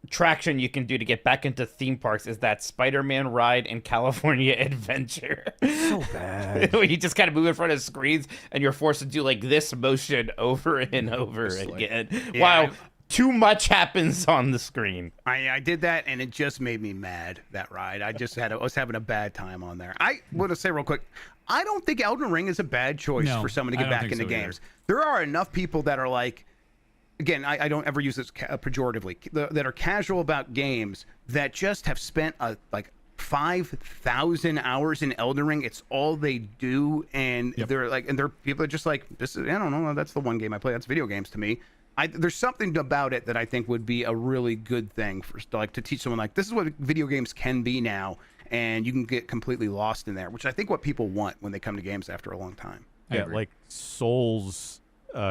attraction you can do to get back into theme parks is that Spider-Man ride in California Adventure. So bad. Where you just kind of move in front of screens and you're forced to do like this motion over and over again. Wow. Too much happens on the screen. I did that, and it just made me mad, that ride. I was having a bad time on there. I want to say real quick, I don't think Elden Ring is a bad choice for someone to get back into games. There are enough people that are like, again, I don't ever use this pejoratively, that are casual about games that just have spent like 5,000 hours in Elden Ring. It's all they do, and they're like, and they're people are just like, this is, I don't know, that's the one game I play. That's video games to me. There's something about it that I think would be a really good thing for, like, to teach someone, like, this is what video games can be now, and you can get completely lost in there, which I think what people want when they come to games after a long time. Yeah, like Souls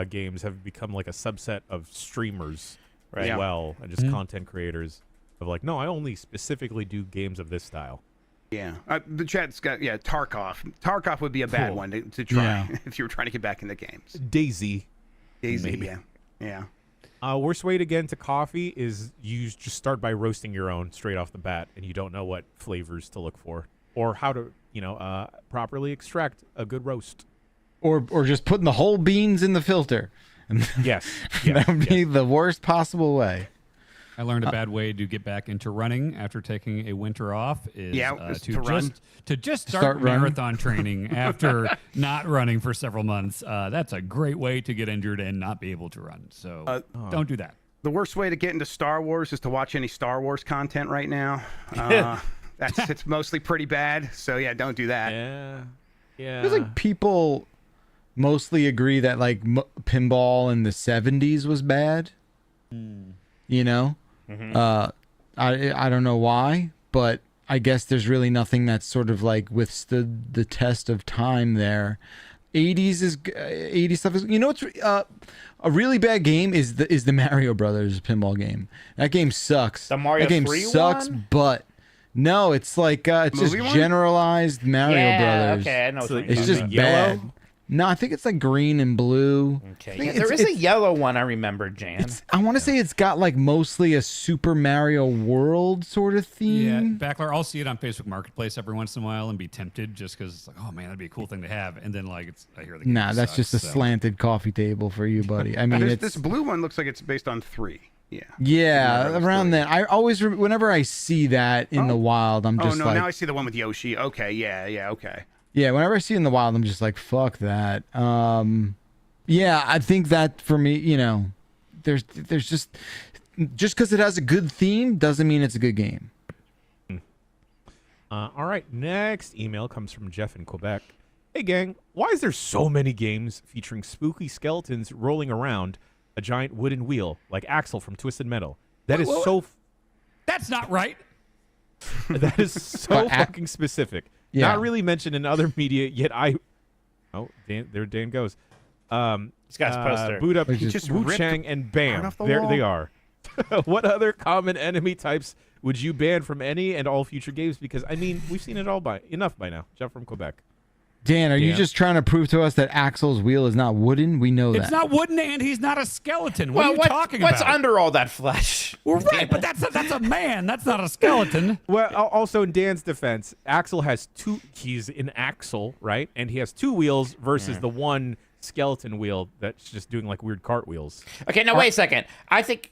games have become like a subset of streamers as well, and just content creators of like, no, I only specifically do games of this style. Yeah, the chat's got Tarkov. Tarkov would be a bad one to try if you were trying to get back into games. Daisy, maybe. Yeah. Worst way to get into coffee is you just start by roasting your own straight off the bat, and you don't know what flavors to look for or how to, properly extract a good roast. Or just putting the whole beans in the filter. Yes. That would be the worst possible way. I learned a bad way to get back into running after taking a winter off is to just start marathon training after not running for several months. That's a great way to get injured and not be able to run. So don't do that. The worst way to get into Star Wars is to watch any Star Wars content right now. It's mostly pretty bad. So yeah, don't do that. Yeah. Feels like people mostly agree that like pinball in the 70s was bad. You know? I don't know why, but I guess there's really nothing that's sort of like withstood the test of time there. 80s stuff is, what's a really bad game is the Mario Brothers pinball game. That game sucks. The Mario that game 3 sucks, one? but no, it's like it's just generalized Mario Brothers. Okay, I know. It's just bad. No, I think it's like green and blue. Okay, there is a yellow one I remember, Jan. I want to say it's got like mostly a Super Mario World sort of theme. Yeah, Backler, I'll see it on Facebook Marketplace every once in a while and be tempted just because it's like, oh man, that'd be a cool thing to have. And then like I hear the game that's sucks, just a slanted coffee table for you, buddy. I mean, this blue one looks like it's based on 3. Yeah, around that. I always, whenever I see that in the wild, I'm just like, now I see the one with Yoshi. Okay, yeah, okay. Yeah, whenever I see it in the wild, I'm just like, fuck that. Yeah, I think that for me, you know, there's just because it has a good theme doesn't mean it's a good game. All right, next email comes from Jeff in Quebec. Hey, gang, why is there so many games featuring spooky skeletons rolling around a giant wooden wheel like Axel from Twisted Metal? That's not right. That is so fucking specific. Yeah. Not really mentioned in other media, yet Oh, Dan goes. He's got his poster. Boot up just Wu ripped Chang and bam. off the There wall. they are. What other common enemy types would you ban from any and all future games? Because, I mean, we've seen it all enough by now. Jeff from Quebec. Dan, are you Dan. just trying to prove to us that Axel's wheel is not wooden? We know that. It's not wooden, and he's not a skeleton. What are you talking what's about? under all that flesh? Well, right, but that's a man. That's not a skeleton. Well, also in Dan's defense, Axel has he's an Axel, right? And he has two wheels versus the one skeleton wheel that's just doing like weird cartwheels. Okay, now wait a second. I think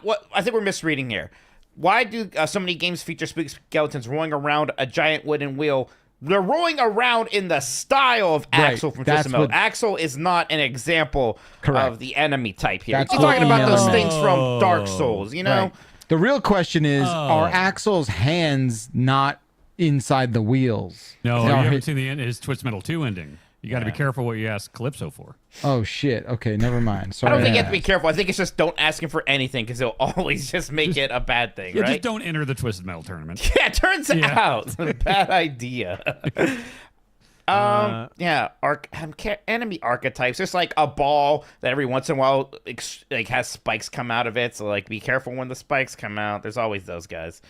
we're misreading here. Why do so many games feature spooky skeletons rolling around a giant wooden wheel? They're rolling around in the style of Axel from Twisted Metal. Axel is not an example of the enemy type here. That's You're talking what about those email things meant. from Dark Souls, you know? Right. The real question is, are Axel's hands not inside the wheels? No, They you are haven't his- seen his Twisted Metal 2 ending. You got to be careful what you ask Calypso for. Oh, shit. Okay, never mind. I Sorry. don't think you have to be careful. I think it's just don't ask him for anything because he'll always just make it a bad thing, Yeah, right? just don't enter the Twisted Metal tournament. Yeah, it turns out. Bad idea. Enemy archetypes. There's like a ball that every once in a while like has spikes come out of it. So like, be careful when the spikes come out. There's always those guys.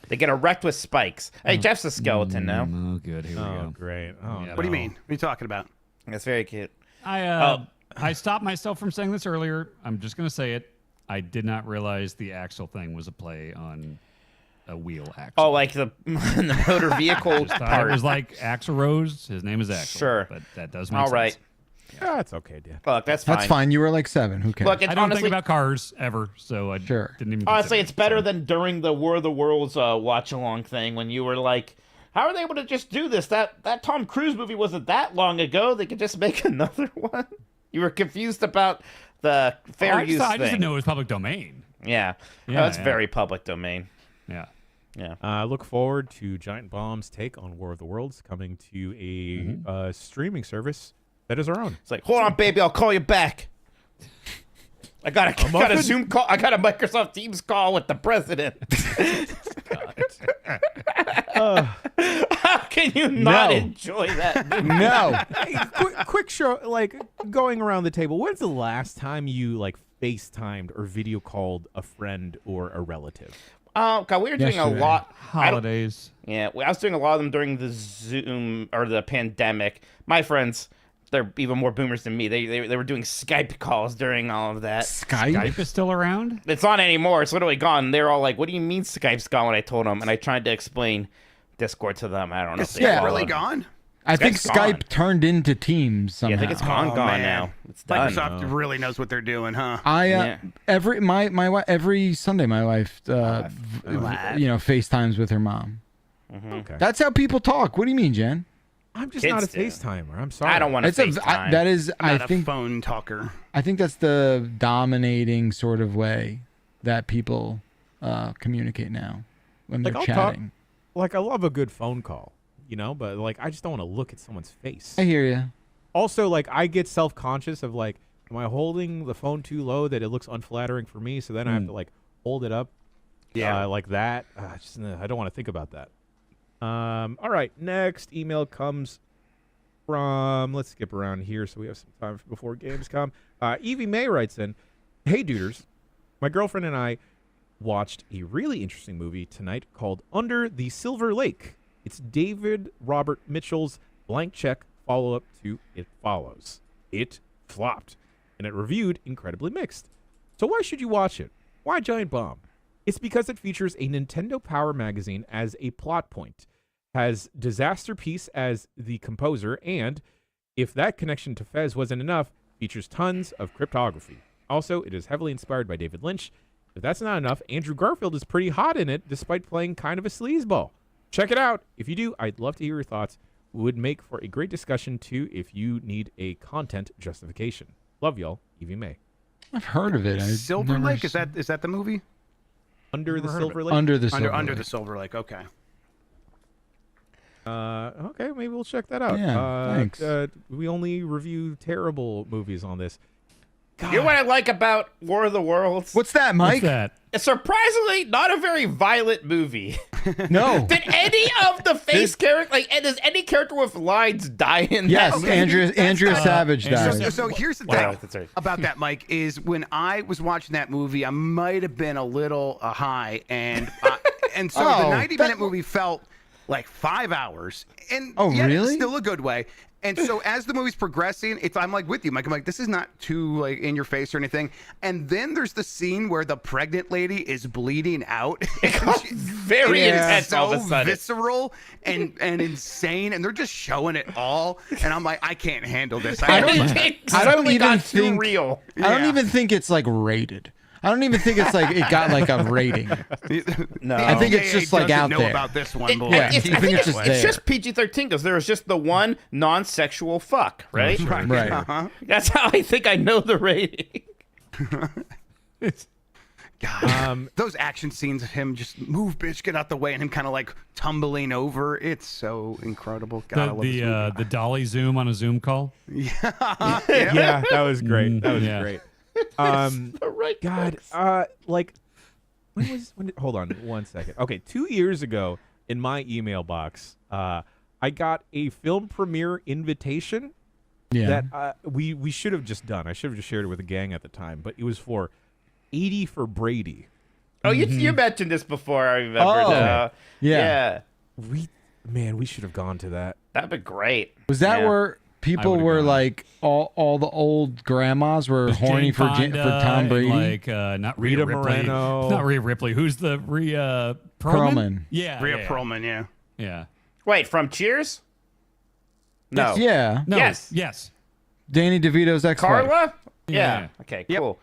They get erect with spikes. Hey, Jeff's a skeleton now. Oh, good. Here we Oh, go. great. Oh, Yeah. What do you mean? What are you talking about? That's very cute. I stopped myself from saying this earlier. I'm just going to say it. I did not realize the Axel thing was a play on a wheel axle. Oh, like the motor vehicle Thought part. it was like Axel Rose. His name is Axel. Sure. But that does make All sense. right. Yeah, it's okay, Dan. Look, that's fine. That's fine. You were like 7. Who cares? Look, it's I don't honestly, think about cars ever, so I Sure. didn't even honestly, consider it's it, better so. than during the War of the Worlds watch-along thing when you were like, how are they able to just do this? That Tom Cruise movie wasn't that long ago. They could just make another one. You were confused about the fair I use just thing. didn't know it was public domain. Yeah. Yeah, No, it's yeah. very public domain. Yeah. Yeah. Look forward to Giant Bomb's take on War of the Worlds coming to a streaming service that is our own. It's like, hold on, baby, I'll call you back. I got a Zoom call. I got a Microsoft Teams call with the president. How can you not No. enjoy that movie? No. Hey, quick show, like going around the table. When's the last time you like FaceTimed or video called a friend or a relative? Oh, God, we were doing a Yesterday. lot. Holidays. Yeah, I was doing a lot of them during the Zoom or the pandemic. My friends, they're even more boomers than me. They were doing Skype calls during all of that. Skype is still around? It's not anymore. It's literally gone. They're all like, "What do you mean Skype's gone?" When I told them, and I tried to explain Discord to them. I don't know if Is they it Yeah. really followed. gone? I think Skype's gone. Skype turned into Teams somehow. Yeah, I think it's gone man. now. It's done. Microsoft really knows what they're doing, huh? Yeah. Every Sunday my wife FaceTimes with her mom. Okay. That's how people talk. What do you mean, Jen? I'm just Kids not a do. FaceTimer. I'm sorry. I don't want to FaceTime. That is Not I a think phone talker. I think that's the dominating sort of way that people communicate now when Like, they're I'll talk- chatting. Like, I love a good phone call, but like, I just don't want to look at someone's face. I hear you. Also, like, I get self-conscious of like, am I holding the phone too low that it looks unflattering for me? So then I have to like hold it up, like that. I don't want to think about that. All right, next email comes from, let's skip around here so we have some time before Gamescom. Evie May writes in, "Hey, duders, my girlfriend and I watched a really interesting movie tonight called Under the Silver Lake. It's David Robert Mitchell's blank check follow-up to It Follows. It flopped, and it reviewed incredibly mixed. So why should you watch it? Why Giant Bomb? It's because it features a Nintendo Power magazine as a plot point, has Disaster Piece as the composer, and, if that connection to Fez wasn't enough, features tons of cryptography. Also, it is heavily inspired by David Lynch. If that's not enough, Andrew Garfield is pretty hot in it, despite playing kind of a sleazeball. Check it out. If you do, I'd love to hear your thoughts. would make for a great discussion too if you need a content justification. Love y'all, Evie May. I've heard of it. Silver Lake, is that the movie? Under the Silver Lake. Under the Silver Under Lake. the Silver Lake. Okay. Okay, maybe we'll check that out. Yeah, thanks. We only review terrible movies on this. God. You know what I like about War of the Worlds? What's that, Mike? What's that? It's surprisingly not a very violent movie. No. Did any of the face character, does any character with lines die in Yes, that movie? Andrea Savage Andrea died. So here's the Wow, thing that's right. about that, Mike, is when I was watching that movie, I might have been a little high, and so the Oh, 90-minute movie felt like 5 hours, and Oh, yet really? it's still a good way. And so as the movie's progressing, I'm like with you, Mike. I'm like, this is not too like in your face or anything. And then there's the scene where the pregnant lady is bleeding out. Very intense all of a so sudden. visceral and insane, and they're just showing it all. And I'm like, I can't handle this. I don't Suddenly even got too think- real. I don't Yeah. even think it's like rated. I don't even think it's like it got like a rating. No. I think it's just like out know there. about this one. But Yeah, like, I think it's just it's there. just PG-13 because there was just the one non-sexual fuck, right? Right. Uh-huh. That's how I think I know the rating. God, those action scenes of him just move, bitch, get out the way, and him kind of like tumbling over. It's so incredible. God, I love this movie. The dolly zoom on a Zoom call. Yeah, that was great. That was Yeah. great. Right. God, hold on 1 second. Okay, 2 years ago in my email box, I got a film premiere invitation Yeah. that we should have just done. I should have just shared it with the gang at the time, but it was for 80 for Brady. Oh, you mentioned this before. I remember. Oh, yeah. We should have gone to that. That'd be great. Was that Yeah. where people would've were gone. like all the old grandmas were horny Jane for Fonda Tom and, Brady? like not Rita, Rita Ripley. Moreno. Not Rhea Ripley. Who's the Rhea Perlman. Yeah, Rhea yeah, Perlman, yeah. Yeah. Wait, from Cheers? No. Yeah. No. Yes. Yes. Danny DeVito's ex-wife. Carla? Yeah. Yeah. Okay, Yep. cool.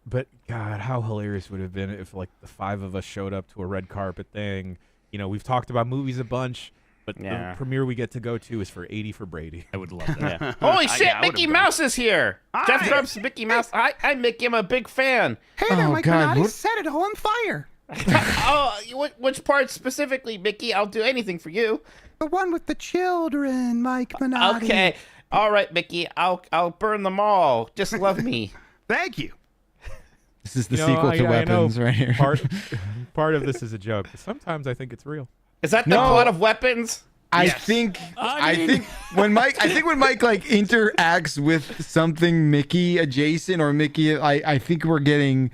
But God, how hilarious would it have been if like the five of us showed up to a red carpet thing. You know, we've talked about movies a bunch, but Yeah. the premiere we get to go to is for 80 for Brady. I would love that. Yeah. Holy shit, yeah, I would've Mickey done. Mouse is here. Jeff Hi. Grubb's Mickey Mouse. I Mickey, I'm a big fan. Hey Oh, there, Mike God, Minotti, what- set it all on fire. Oh, which part specifically, Mickey? I'll do anything for you. The one with the children, Mike Minotti. Okay. All right, Mickey. I'll burn them all. Just love me. Thank you. This is the You know, sequel to I know Weapons right here. part of this is a joke, but sometimes I think it's real. Is that the No. plot of Weapons? I Yes. think I mean- when Mike like interacts with something Mickey adjacent or Mickey, I think we're getting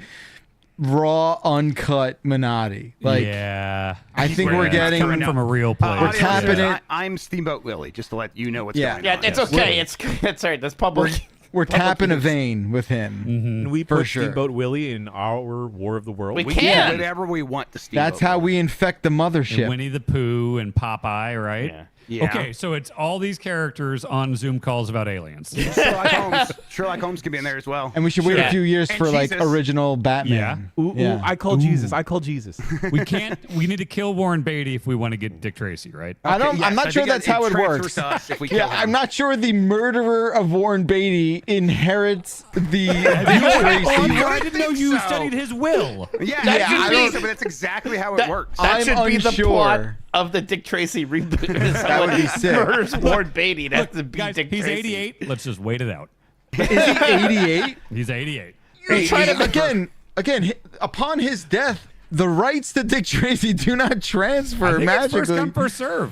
raw, uncut Minotti. Like yeah. I think Yeah. we're getting coming from a real place. We're tapping it. I'm Steamboat Willie, just to let you know what's Yeah. going Yeah, on. it's okay. It's all right. That's public. we're tapping a use. vein with him. And we For put sure. Steamboat Willie in our War of the World. We We can. do whatever we want to Steamboat That's how Willie. we infect the And mothership. Winnie the Pooh and Popeye, right? Yeah. Yeah. Okay, so it's all these characters on Zoom calls about aliens. Sherlock Holmes. Sherlock Holmes can be in there as well. And we should wait Sure. a few years And for like Jesus. original Batman. Ooh, Yeah. I call Jesus. I call Jesus. We need to kill Warren Beatty if we want to get Dick Tracy, right? I don't. Yes, I'm not I sure think that's how it transfers works. to us if we kill Yeah, him. I'm not sure the murderer of Warren Beatty inherits the Oh, Tracy. I didn't know you so. studied his will. Yeah, Yeah, I I think don't- so, but that's exactly how it works. That I'm should be the unsure. plot of the Dick Tracy reboot. That would be sick. Murders Warren Beatty. That's the Guys, Dick he's Tracy. 88. Let's just wait it out. Is he 88? He's 88. You're trying to again. Upon his death, the rights to Dick Tracy do not transfer I think it's magically. first come, first serve.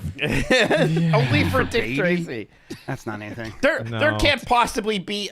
Only for Dick Beatty? Tracy. That's not anything. There No. can't possibly be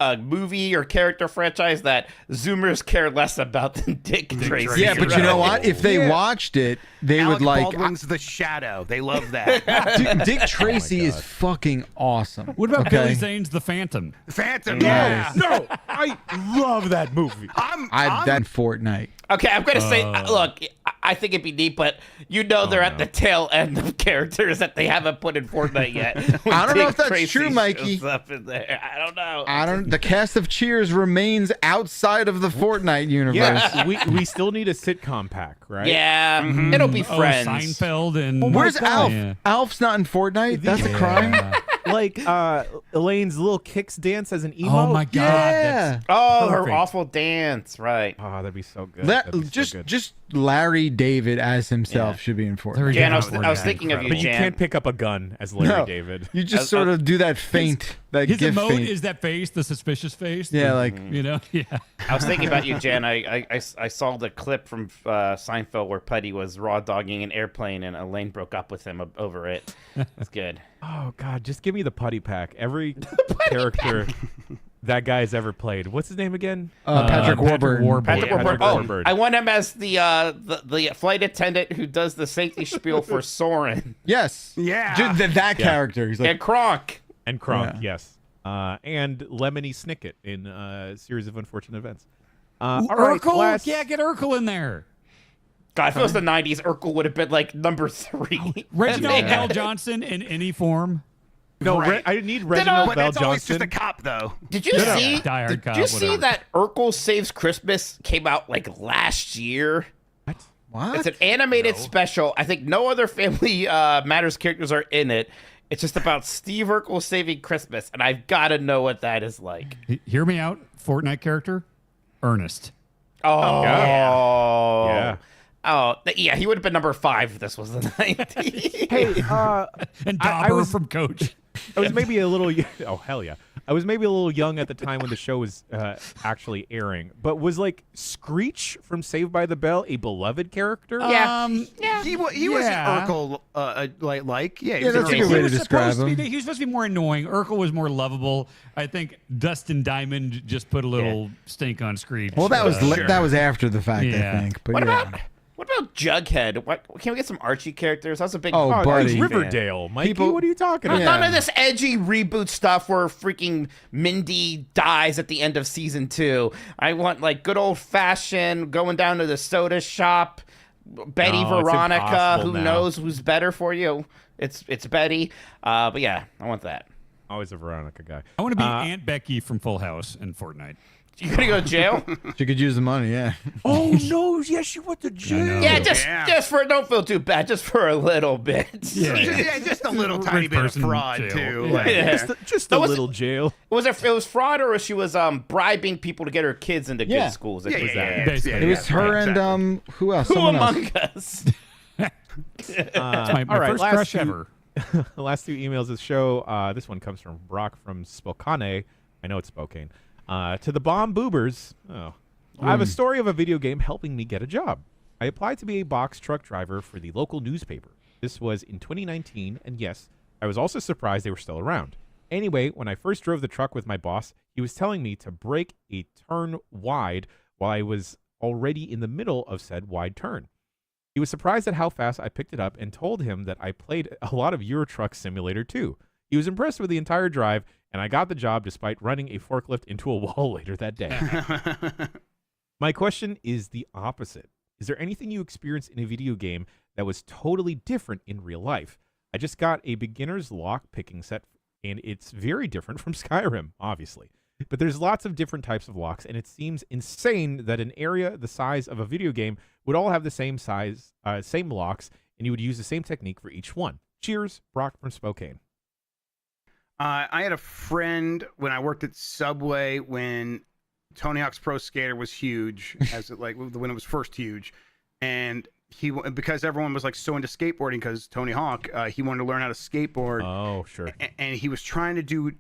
a movie or character franchise that Zoomers care less about than Dick Tracy. Tracy. yeah, but you know what? If they Yeah. watched it, they Alec would like. Baldwin's The Shadow. They love that. Dick Tracy is fucking awesome. What about okay? Billy Zane's The Phantom? Phantom. No. Yeah. No, I love that movie. I'm That Fortnite. Okay, I'm gonna say, look, I think it'd be neat, but they're at the tail end of characters that they haven't put in Fortnite yet. I don't know if that's Tracy true, Mikey. shows up in there. I don't know. The cast of Cheers remains outside of the Fortnite universe. Yeah, we still need a sitcom pack, right? Yeah, it'll be Friends. Seinfeld and Where's Alf? Yeah. Alf's not in Fortnite. That's a crime. Like Elaine's little kicks dance as an emo. Oh my god! Yeah. Oh, her Perfect. awful dance, right? Oh, that'd be so good. That'd be so good. Just Larry David as himself should be in There we Fortnite. Jan, go. I was thinking of you, But you Jan. can't pick up a gun as Larry No, David. you just sort of do that feint, that His gift emote feint. is that face, the suspicious face. Yeah, like Yeah. I was thinking about you, Jan. I saw the clip from Seinfeld where Putty was raw dogging an airplane and Elaine broke up with him over it. It's good. Oh God, just give me the putty pack. Every character that guy's ever played. What's his name again? Patrick Warburton. Patrick Warburton. Warburton. I want him as the flight attendant who does the safety spiel for Soren Yes. Yeah. That character. He's like, and Kronk. And Kronk, Yeah. yes. And Lemony Snicket in a series of unfortunate events. All right, Urkel? last- Yeah, get Urkel in there. God, if it was the 90s, Urkel would have been like number 3. Reginald Bell Johnson in any form. No, Right. I need Reginald But Bell that's always Johnson. just a cop, though. Did you see? Die Hard Did cop, you see whatever. that Urkel Saves Christmas came out like last year? what? It's an animated special. I think no other Family Matters characters are in it. It's just about Steve Urkel saving Christmas, and I've got to know what that is like. Hear me out. Fortnite character, Ernest. Oh, Yeah. Oh, yeah, he would have been number 5 if this was the 90s. Hey, And I Dauber was- from Coach. I was maybe a little. Oh hell yeah! I was maybe a little young at the time when the show was actually airing. But was like Screech from Saved by the Bell a beloved character? Yeah. He was Yeah. Urkel, yeah. He Yeah, was that's a Urkel. good way to was describe supposed to be, him. he was supposed to be more annoying. Urkel was more lovable. I think Dustin Diamond just put a little stink on Screech. Well, that was Sure. that was after the fact, Yeah. I think. But What yeah. about Jughead? What can we get some Archie characters? I was a big Oh, Oh, buddy. it's Archie fan. Riverdale, Mikey. People- What are you talking about? Yeah. None of this edgy reboot stuff where freaking Mindy dies at the end of season 2. I want like good old fashioned going down to the soda shop. Betty No, it's Veronica, impossible who now. knows who's better for you? It's Betty. But yeah, I want that. Always a Veronica guy. I want to be Aunt Becky from Full House in Fortnite. You gonna go to jail? She could use the money, yeah. Oh no! Yes, she went to jail. Yeah, Yeah. just for don't feel too bad, just for a little bit. Yeah, just a little tiny bit of person fraud, jail. too. Yeah. Like, Yeah. Just That a was- little jail. It was fraud, or she was bribing people to get her kids into Yeah. good schools. Yeah, It was yeah, that. yeah, Basically. yeah, It was yeah, her exactly. and who else? Who Someone else. among us? It's my all right, first last crush two- ever. The last 2 emails of the show. This one comes from Brock from Spokane. I know it's Spokane. To the Bomb Boobers. Oh. I have a story of a video game helping me get a job. I applied to be a box truck driver for the local newspaper. This was in 2019, and yes, I was also surprised they were still around. Anyway, when I first drove the truck with my boss, he was telling me to brake a turn wide while I was already in the middle of said wide turn. He was surprised at how fast I picked it up and told him that I played a lot of Euro Truck Simulator too. He was impressed with the entire drive, and I got the job despite running a forklift into a wall later that day. My question is the opposite. Is there anything you experienced in a video game that was totally different in real life? I just got a beginner's lock picking set, and it's very different from Skyrim, obviously. But there's lots of different types of locks, and it seems insane that an area the size of a video game would all have the same size, same locks, and you would use the same technique for each one. Cheers, Brock from Spokane. I had a friend when I worked at Subway when Tony Hawk's Pro Skater was huge, as it like when it was first huge, and because everyone was like so into skateboarding because Tony Hawk, he wanted to learn how to skateboard. Oh, sure. And he was trying to do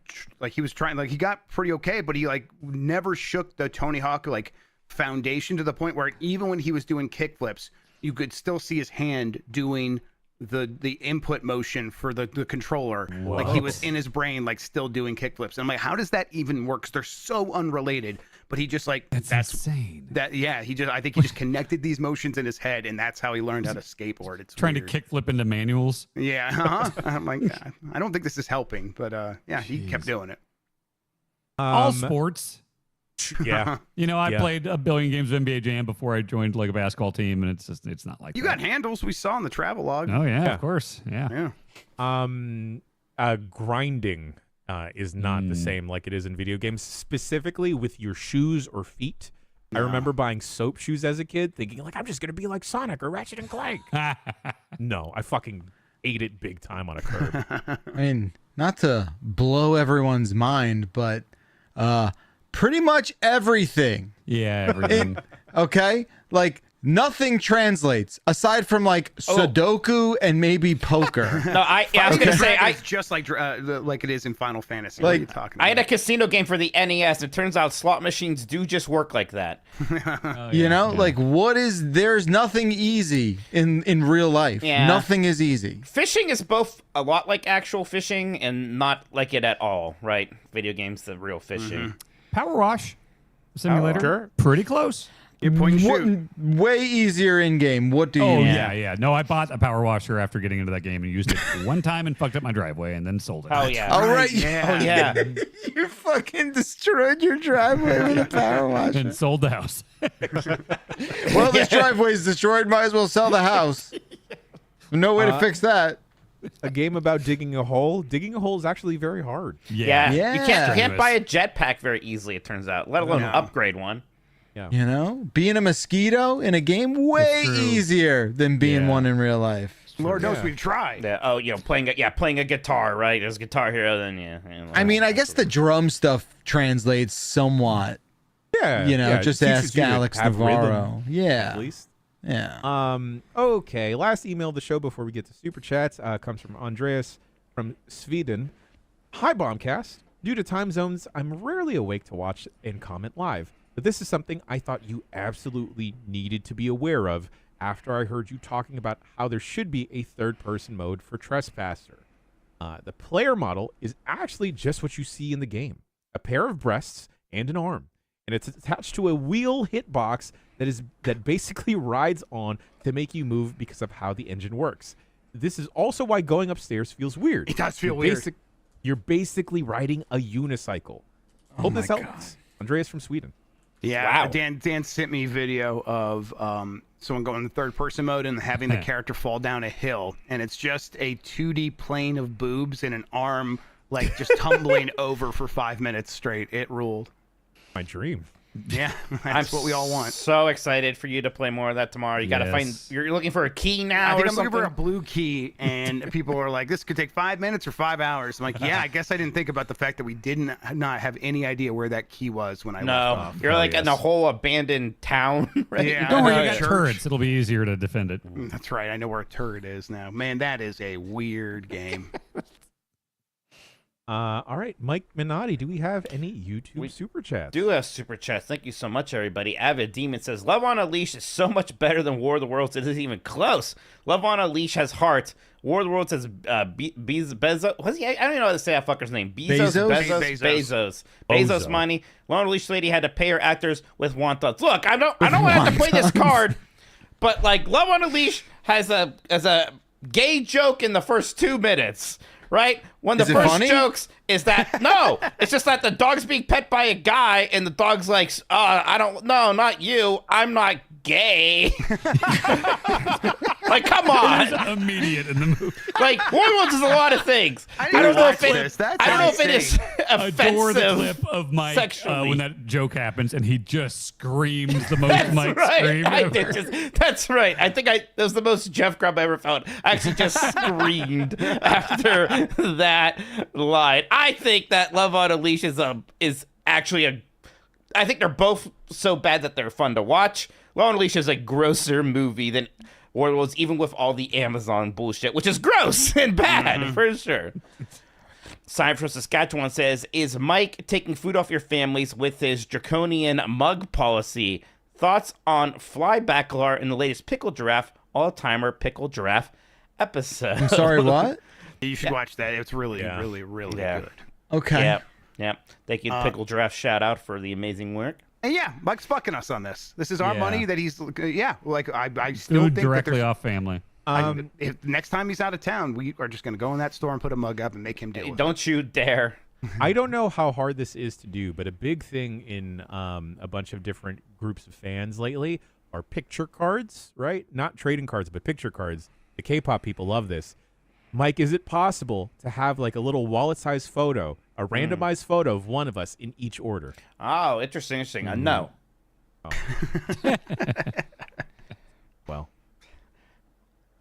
he got pretty okay, but he like never shook the Tony Hawk like foundation to the point where even when he was doing kickflips, you could still see his hand doing the input motion for the controller. Whoa. Like he was in his brain like still doing kickflips. And I'm like, how does that even work? 'Cause they're so unrelated. But he just like That's insane. I think he just connected these motions in his head, and that's how he learned how to skateboard. It's Trying weird. to kickflip into manuals. Yeah, I'm like, I don't think this is helping, but yeah, he kept doing it. All sports. Yeah. You know, I Yeah. played a billion games of NBA Jam before I joined like a basketball team, and it's not like You that. got handles we saw in the travel log. Oh yeah, Yeah. of course. Yeah. Yeah. Grinding is not the same like it is in video games, specifically with your shoes or feet. I remember buying soap shoes as a kid, thinking like I'm just gonna be like Sonic or Ratchet and Clank. No, I fucking ate it big time on a curb. I mean, not to blow everyone's mind, but pretty much everything. Yeah, everything. Okay? Like, nothing translates aside from, like, Sudoku and maybe poker. No, I was gonna say It's just like it is in Final Fantasy. What are you talking about? I had a casino game for the NES. It turns out slot machines do just work like that. You know? Like, there's nothing easy in real life. Yeah. Nothing is easy. Fishing is both a lot like actual fishing and not like it at all, right? Video games, the real fishing. Power Wash Simulator. Sure. Pretty close. You point and shoot. Way easier in game. What do you Oh mean? yeah. No, I bought a power washer after getting into that game and used it one time and fucked up my driveway and then sold it. Oh yeah. All right. Yeah. Oh yeah. You fucking destroyed your driveway with a power washer. And sold the house. Well, this driveway's destroyed. Might as well sell the house. No way to fix that. A game about digging a hole. Digging a hole is actually very hard. Yeah. Yeah. You can't buy a jetpack very easily, it turns out, let alone No. upgrade one. You know, being a mosquito in a game way true. easier than being Yeah. one in real life. Lord knows we tried. Yeah. Oh, playing a guitar, right? There's Guitar Hero, then I mean, I guess the drum stuff translates somewhat. Yeah. You know, yeah, it just teaches ask you to Alex have Navarro. rhythm, Yeah. At least. Yeah. Okay. Last email of the show before we get to super chats comes from Andreas from Sweden. Hi, Bombcast. Due to time zones, I'm rarely awake to watch and comment live. But this is something I thought you absolutely needed to be aware of after I heard you talking about how there should be a third-person mode for Trespasser. The player model is actually just what you see in the game. A pair of breasts and an arm. And it's attached to a wheel hitbox that basically rides on to make you move because of how the engine works. This is also why going upstairs feels weird. It does feel weird. You're basically riding a unicycle. Hope this helps. Andreas from Sweden. Yeah, Wow. Dan sent me video of someone going in third person mode and having the character fall down a hill, and it's just a 2D plane of boobs and an arm like just tumbling over for 5 minutes straight. It ruled. My dream. Yeah, that's what we all want. So excited for you to play more of that tomorrow. You gotta find. Yes. You're looking for a key now, I think or I'm something. looking for a blue key, and people are like, "This could take 5 minutes or 5 hours." I'm like, "Yeah, I guess I didn't think about the fact that we didn't not have any idea where that key was when I left No, off." you're like in a whole abandoned town, right? Yeah. Don't worry, I you know, got church. turrets. It'll be easier to defend it. That's right. I know where a turret is now. Man, that is a weird game. All right, Mike Minotti, do we have any YouTube We super chats? Do have super chats. Thank you so much, everybody. Avid Demon says, Love on a Leash is so much better than War of the Worlds. It isn't even close. Love on a Leash has heart. War of the Worlds has Bezos. What's he? I don't even know how to say that fucker's name. Bezos Bozo. money. Love on a Leash lady had to pay her actors with wonton. Look, I don't want to have to play this card, but like Love on a Leash has a gay joke in the first 2 minutes. Right? One of the Is it first funny? jokes is that, no, it's just that the dog's being pet by a guy, and the dog's like, no, not you. I'm not gay. Like, come on. Immediate in the movie. Like, War of the Worlds is a lot of things. I didn't don't know watch if it, this. That's I don't know if it is Adore the offensive. clip of Mike sexually. when that joke happens and he just screams the most Mike scream I ever. did just, that's right. I think that was the most Jeff Grubb I ever felt. I actually just screamed after that line. I think that Love on a Leash is actually I think they're both so bad that they're fun to watch. Love on a Leash is a grosser movie than War of the Worlds, even with all the Amazon bullshit, which is gross and bad for sure. Sign from Saskatchewan says, is Mike taking food off your families with his draconian mug policy? Thoughts on Fly Bacalar in the latest Pickle Giraffe all-timer Pickle Giraffe episode? I'm sorry, what? You should watch that. It's really, Yeah. really, really Yeah. good. Okay. Yeah. Thank you, Pickle Giraffe. Shout out for the amazing work. And yeah, Mike's fucking us on this. This is our Yeah. money that he's, like, I still Food think directly that off family. if next time he's out of town, we are just going to go in that store and put a mug up and make him deal with it. Don't you dare. I don't know how hard this is to do, but a big thing in a bunch of different groups of fans lately are picture cards, right? Not trading cards, but picture cards. The K-pop people love this. Mike, is it possible to have like a little wallet-sized photo, a randomized photo of one of us in each order? Oh, interesting. No. Oh. Well.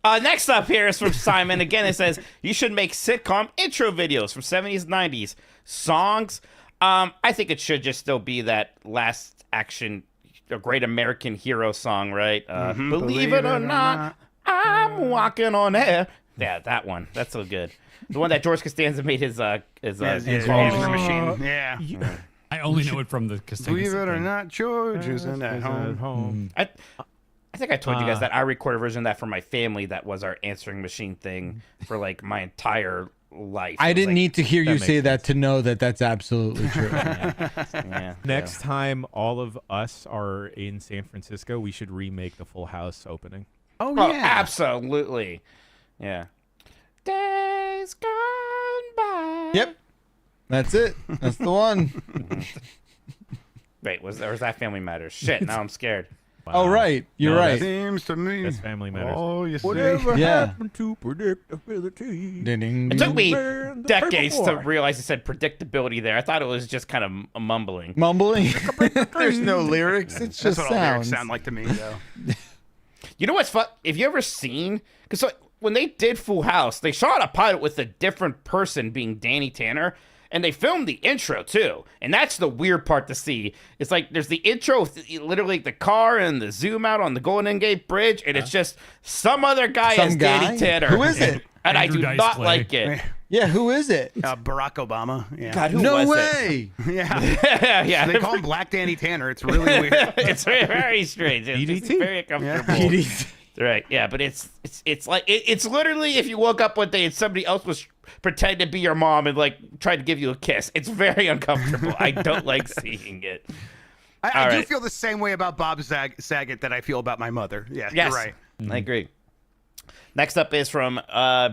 Next up here is from Simon. Again, it says, you should make sitcom intro videos from 70s, 90s. Songs, I think it should just still be that Last Action, a Great American Hero song, right? Believe it or not, I'm walking on air. Yeah, that one. That's so good. The one that George Costanza made his answering machine. Yeah. I only know it from the Costanza. Believe it or thing. not, George isn't at home. I think I told you guys that I recorded a version of that for my family. That was our answering machine thing for like my entire life. I didn't like, need to hear you makes say sense. that to know that that's absolutely true. yeah. Next time all of us are in San Francisco, we should remake the Full House opening. Oh, Oh, yeah. absolutely. Yeah. Days gone by. Yep. That's it. That's the one. Wait, was that Family Matters? Shit, now I'm scared. Oh, right. You're No, right. Seems to me. That's Family Matters. Oh, you see. Whatever Yeah. happened to predictability? Ding, It took me Man, the decades to paperboy. realize it said predictability there. I thought it was just kind of a mumbling. Mumbling. There's no lyrics. It's That's just what all lyrics sounds. sound like to me, though. You know what's fun? Have you ever seen? Because when they did Full House, they shot a pilot with a different person being Danny Tanner, and they filmed the intro too. And that's the weird part to see. It's like there's the intro, with literally the car and the zoom out on the Golden Gate Bridge, and it's just some other guy Some as guy? Danny Tanner. Who is it? And I Andrew do Dice not Clay. like it. Yeah, who is it? Barack Obama. Yeah. God, who No was way. Yeah. yeah, They call him Black Danny Tanner. It's really weird. it's very, very strange. It's EDT. very uncomfortable. Right, yeah, but it's like it's literally if you woke up one day and somebody else was pretending to be your mom and like tried to give you a kiss. It's very uncomfortable. I don't like seeing it. I All do right. feel the same way about Bob Saget that I feel about my mother. Yeah, Yes, you're right. I agree. Next up is from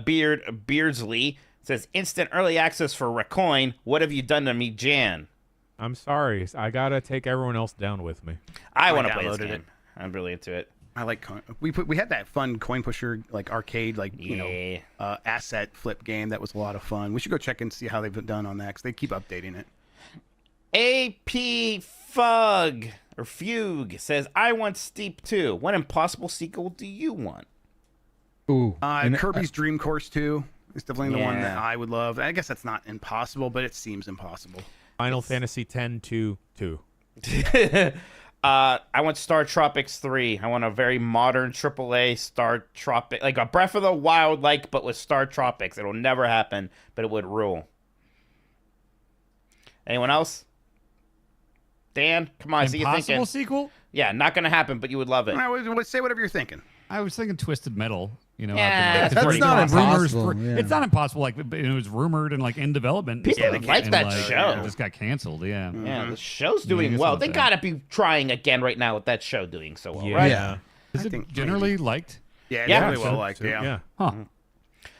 Beardsley. It says instant early access for Raccoin. What have you done to me, Jan? I'm sorry. I gotta take everyone else down with me. I want to play this downloaded game. it. I'm really into it. I like we had that fun Coin Pusher like arcade Yeah. asset flip game that was a lot of fun. We should go check and see how they've done on that because they keep updating it. AP Fug or Fugue says I want Steep 2. What impossible sequel do you want? Ooh. Kirby's Dream Course 2 is definitely the one Yeah. that I would love. I guess that's not impossible, but it seems impossible. Final Fantasy X-2. I want Star Tropics 3. I want a very modern AAA Star Tropic, like a Breath of the Wild, but with Star Tropics. It'll never happen, but it would rule. Anyone else? Dan, come on, see you Impossible thinking. sequel? Yeah, not gonna happen, but you would love it. I would say whatever you're thinking. I was thinking Twisted Metal. Yeah, I've been, that's it's not rumors impossible, for- yeah. It's not impossible. Like it was rumored and like in development. and People stuff, like and, that show. It just got canceled. Yeah. Yeah, the show's doing guess well. I'll They say. gotta be trying again right now with that show doing so well, Yeah. right? Yeah. Is it think generally liked? Yeah, Yeah. really well liked. Yeah. Yeah. Huh.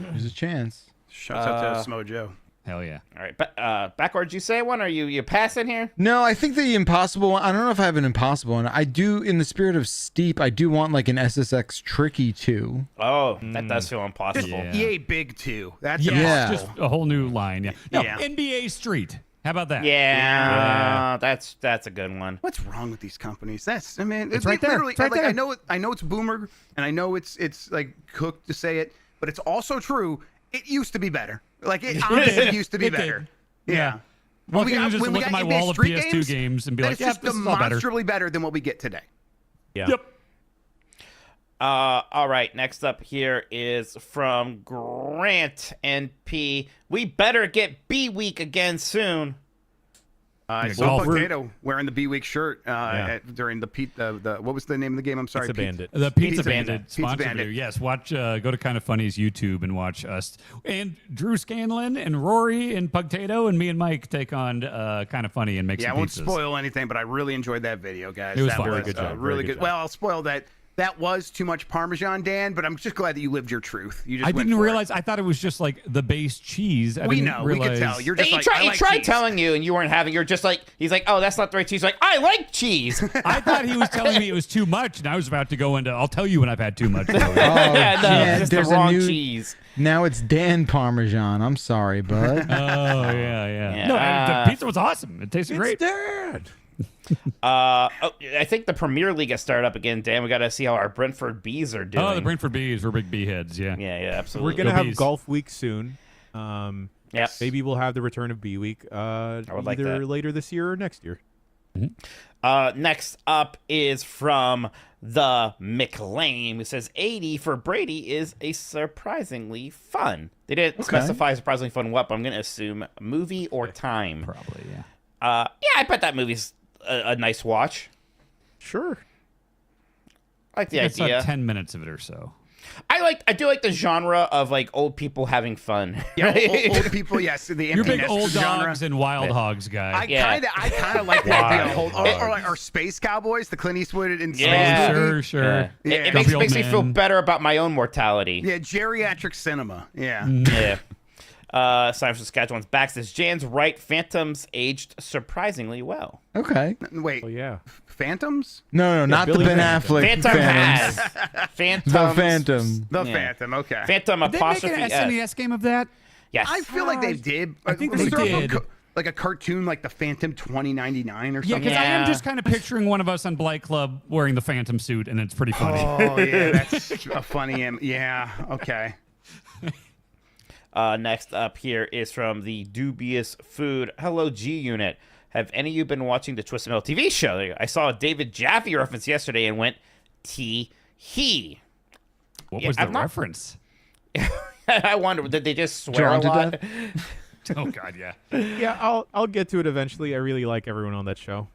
There's a chance. Shouts out to Smo Joe. Hell yeah. All right, but backwards, you say one? Or you passing here? No, I think the impossible one, I don't know if I have an impossible one. I do, in the spirit of Steep, I do want like an SSX Tricky 2. Oh, that does feel impossible. Yeah. EA Big 2. That's Yeah. Just a whole new line. Yeah. No, Yeah. NBA Street. How about that? Yeah, that's a good one. What's wrong with these companies? It's right there. literally It's right like there. I know it's boomer and I know it's like cooked to say it, but it's also true. It used to be better. Like it honestly used to be It did. better. Yeah. Well, I can just when we look at got my NBA wall of Street PS2 games and be that like, is yeah, just this is all better. demonstrably better than what we get today. Yeah. Yep. All right, next up here is from Grant NP. We better get B Week again soon. I Yeah, saw golf. Potato wearing the B Week shirt Yeah. during the what was the name of the game? I'm sorry, Pizza Bandit. The Pizza, Pizza Bandit Bandit. sponsor Pizza Bandit. video. Yes, watch. Go to Kind of Funny's YouTube and watch us and Drew Scanlon and Rory and Pugtato and me and Mike take on Kind of Funny and make Yeah, I some won't pizzas. spoil anything, but I really enjoyed that video, guys. It was that fun. was Very good job. really Very good good. job. Well, I'll spoil that that was too much Parmesan, Dan, but I'm just glad that you lived your truth. You just I went didn't for realize. I thought it was just like the base cheese. We know. We could tell. You're just He like, tried, I he like tried cheese. telling you, and you weren't having. You're just like, he's like, oh, that's not the right cheese. Like, I like cheese. I thought he was telling me it was too much, and I was about to go into. I'll tell you when I've had too much. Yeah, no, yeah, just the there's a wrong new- cheese. Now it's Dan Parmesan. I'm sorry, bud. Oh yeah. Yeah. No, the pizza was awesome. It tasted great. Dad. I think the Premier League has started up again. Dan, we got to see how our Brentford Bees are doing. Oh, the Brentford Bees were big bee heads. Yeah. Yeah, absolutely. We're gonna Go have Bees. golf week soon. Yep. Maybe we'll have the return of Bee Week would like either that. later this year or next year. Next up is from the McLean, who says 80 for Brady is a surprisingly fun. They didn't specify surprisingly fun what, but I'm going to assume movie or time. Probably. Yeah. Yeah, I bet that movie's a nice watch. Sure. I like the It's idea. 10 minutes of it or so. I do like the genre of like old people having fun. Yeah, old people, yes. The You're empty big nester old genre. dogs and wild hogs guy. I kind of like the idea of whole, or like our space cowboys, the Clint Eastwood and Yeah. space movie. Sure. Yeah. Yeah. It Grumpy old makes me feel man. better about my own mortality. Yeah, geriatric cinema. Yeah. Yeah. Simon from Saskatchewan's back says Jan's right. Phantoms aged surprisingly well. Okay. Wait, Oh yeah. Phantoms? No, not the Billy Ben Phantom. Affleck Phantom Phantoms. has Phantoms. The Phantom. The Yeah. Phantom. Okay. Phantom Did they make apostrophe an S. SNES game of that? Yes. I feel like they did. I think Was they there did. like a cartoon like the Phantom 2099 or Yeah, something. because I am Yeah. just kind of picturing one of us on Blight Club wearing the Phantom suit, and it's pretty funny. Oh yeah, that's a funny. Yeah. Okay. Next up here is from the Dubious Food. Hello, G Unit. Have any of you been watching the Twisted Metal TV show? I saw a David Jaffe reference yesterday and went, he. What Yeah, was the I'm not- reference? I wonder, did they just swear Drawn a to lot? death? Oh God, yeah. Yeah, I'll get to it eventually. I really like everyone on that show.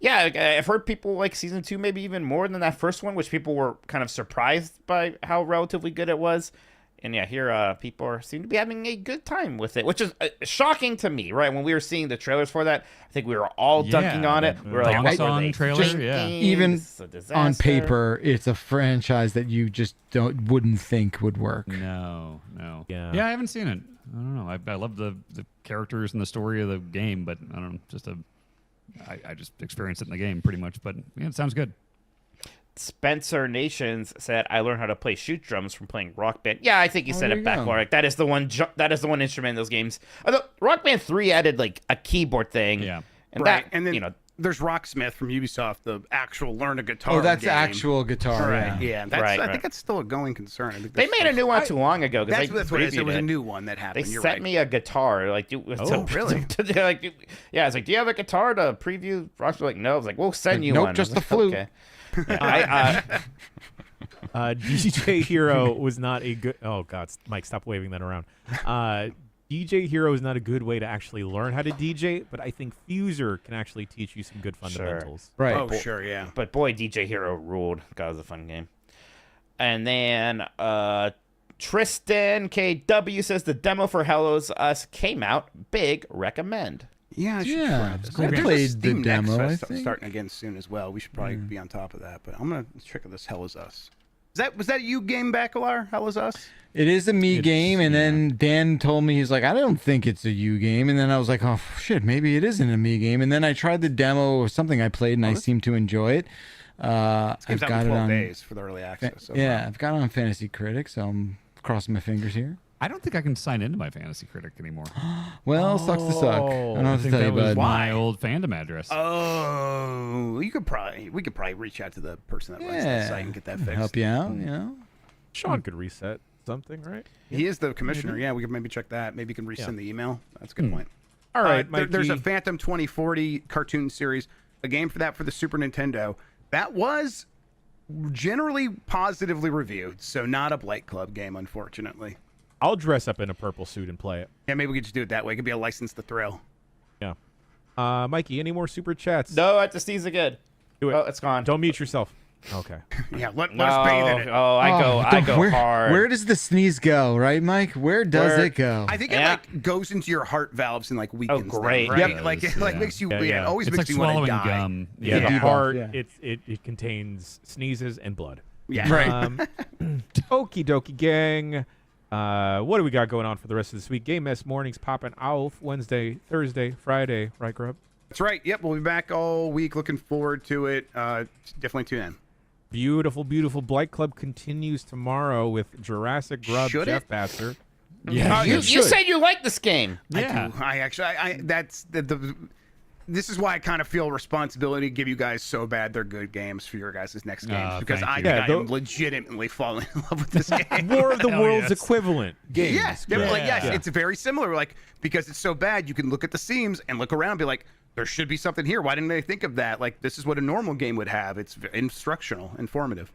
Yeah, I've heard people like season 2 maybe even more than that first one, which people were kind of surprised by how relatively good it was. And yeah, here people seem to be having a good time with it, which is shocking to me, right? When we were seeing the trailers for that, I think we were all dunking on it. We were like, Dong what were Song they trailer, thinking? yeah. Even This is a On disaster. paper, it's a franchise that you just wouldn't think would work. No. Yeah. Yeah, I haven't seen it. I don't know. I love the characters and the story of the game, but I don't know. I just experienced it in the game pretty much. But yeah, it sounds good. Spencer Nations said, "I learned how to play shoot drums from playing Rock Band." Yeah, I think you said there it you back, go. Warwick. That is the one. That is the one instrument in those games. Although Rock Band 3 added like a keyboard thing. Yeah. and Right. that, And then you know, there's Rocksmith from Ubisoft, the actual learn a guitar. Oh, that's game. actual guitar. Right. Yeah. Yeah. That's, Right, I right. think that's still a going concern. I think they that's- made a new one too long ago because That's they what it is. It previewed was a it. new one that They happened. You're sent right. me a guitar. Like, really? They're like, yeah, it's like, do you have a guitar to preview? Rock's like, no. I was like, we'll send you Nope, one. just I was the like, flute. Okay. Yeah, DJ Hero was not a good. Oh God, Mike, stop waving that around. DJ Hero is not a good way to actually learn how to DJ, but I think Fuser can actually teach you some good fundamentals. Right. Oh, sure. Yeah. But boy, DJ Hero ruled. God, it was a fun game. And then Tristan KW says the demo for Hello's Us came out. Big recommend. Yeah, I should Yeah, try this. I There's a played the Steam Next demo, I Fest think. starting again soon as well. We should probably be on top of that. But I'm gonna check out this Hell Is Us. Was that you game Bacalar? Hell Is Us? It is a me game, and then Dan told me, he's like, I don't think it's a you game. And then I was like, oh, shit, maybe it isn't a me game. And then I tried the demo of something I played, and I seemed to enjoy it. I've Game's out got in it 12 on. days for the early access. So Yeah, far. I've got it on Fantasy Critic, so I'm crossing my fingers here. I don't think I can sign into my Fantasy Critic anymore. Well, sucks to suck. I don't know I what to think tell that you, was bud. my old fandom address. Oh, we could probably reach out to the person that runs that site and get that fixed. Help you out, you know? Sean could reset something, right? He is the commissioner. Yeah, we could maybe check that. Maybe you can resend the email. That's a good point. All right, there's a Mikey. Phantom 2040 cartoon series, a game for that for the Super Nintendo. That was generally positively reviewed, so not a Blight Club game, unfortunately. I'll dress up in a purple suit and play it. Yeah, maybe we could just do it that way. It could be a license to thrill. Yeah. Mikey, any more super chats? No, I have to sneeze again. Do it. Oh, it's gone. Don't mute yourself. Okay. Yeah, let us bathe in it. I go hard. Where does the sneeze go, right, Mike? Where does it go? I think it like goes into your heart valves and like weakens them, great. right? Yep. Like it like makes you it always It's makes like you want to swallowing die. gum. Yeah, the Yeah. heart. Yeah. It contains sneezes and blood. Yeah. Right. Okie dokie, gang. What do we got going on for the rest of this week? Game Mess mornings popping off Wednesday, Thursday, Friday. Right, Grubb? That's right. Yep, we'll be back all week. Looking forward to it. Definitely tune in. Beautiful, beautiful. Blight Club continues tomorrow with Jurassic Grubb, Should Jeff it? Basser. Yeah. You said you like this game. Yeah. I actually, that's the. This is why I kind of feel responsibility to give you guys so bad they're good games for your guys' next games because thank I you. think Yeah, I am legitimately falling in love with this game. War of the Hell Worlds yes. equivalent games. Yes, definitely. Yes, Yeah. it's very similar. Like because it's so bad, you can look at the seams and look around and be like, there should be something here. Why didn't they think of that? Like this is what a normal game would have. It's instructional, informative.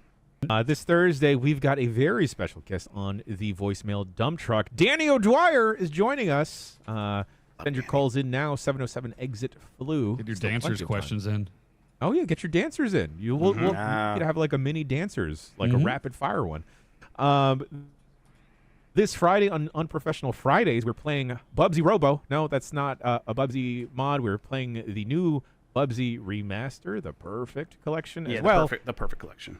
This Thursday, we've got a very special guest on the voicemail dump truck. Danny O'Dwyer is joining us. Send your calls in now, 707 exit flu. Get your Still dancers plenty of time. questions in. Oh, yeah, get your dancers in. We'll have like a mini dancers, like a rapid fire one. This Friday on Unprofessional Fridays, we're playing Bubsy Robo. No, that's not a Bubsy mod. We're playing the new Bubsy remaster, the Perfect Collection, as well the perfect collection.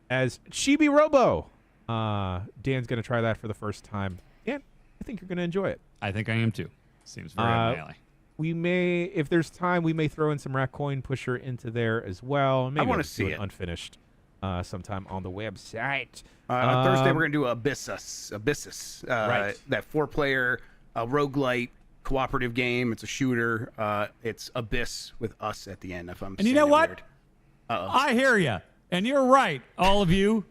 as Chibi Robo. Dan's going to try that for the first time. Dan, I think you're going to enjoy it. I think I am too. Seems very up my alley. We may, if there's time, we may throw in some Raccoin Pusher into there as well. Maybe wanna we'll see do it. Unfinished sometime on the website. On Thursday, we're going to do Abyssus. Right. That 4-player roguelite cooperative game. It's a shooter. It's Abyss with us at the end. If I'm And you saying know it what? weird. I hear you. And you're right, all of you.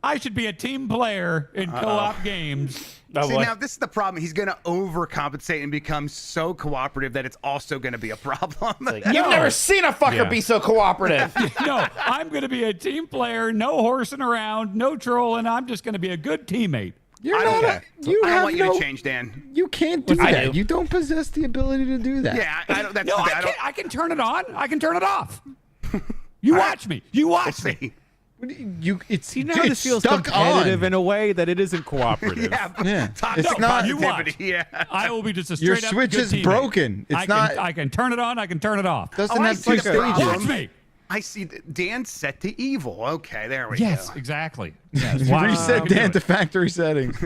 I should be a team player in co-op games. Oh, See, boy. now this is the problem. He's going to overcompensate and become so cooperative that it's also going to be a problem. You've never seen a fucker Yeah. be so cooperative. No, I'm going to be a team player, no horsing around, no trolling. I'm just going to be a good teammate. You're I don't, not. You I don't have want you no. to change, Dan. You can't do I that. do. You don't possess the ability to do that. Yeah, I don't. That's No, the thing. I can turn it on. I can turn it off. You watch me. You watch me. See. It's See, now it's this feels stuck competitive on. in a way that it isn't cooperative. Yeah, Yeah. toxic It's not- You positivity. Yeah. I will be just a Your straight up switch good is teammate. broken. It's not. I can turn it on. I can turn it off. Doesn't Oh, I have see two the problem. stages. Watch me. I see. Dan's set to evil. Okay, there we Yes, go. exactly. Yes. Wow. Reset Dan to factory settings.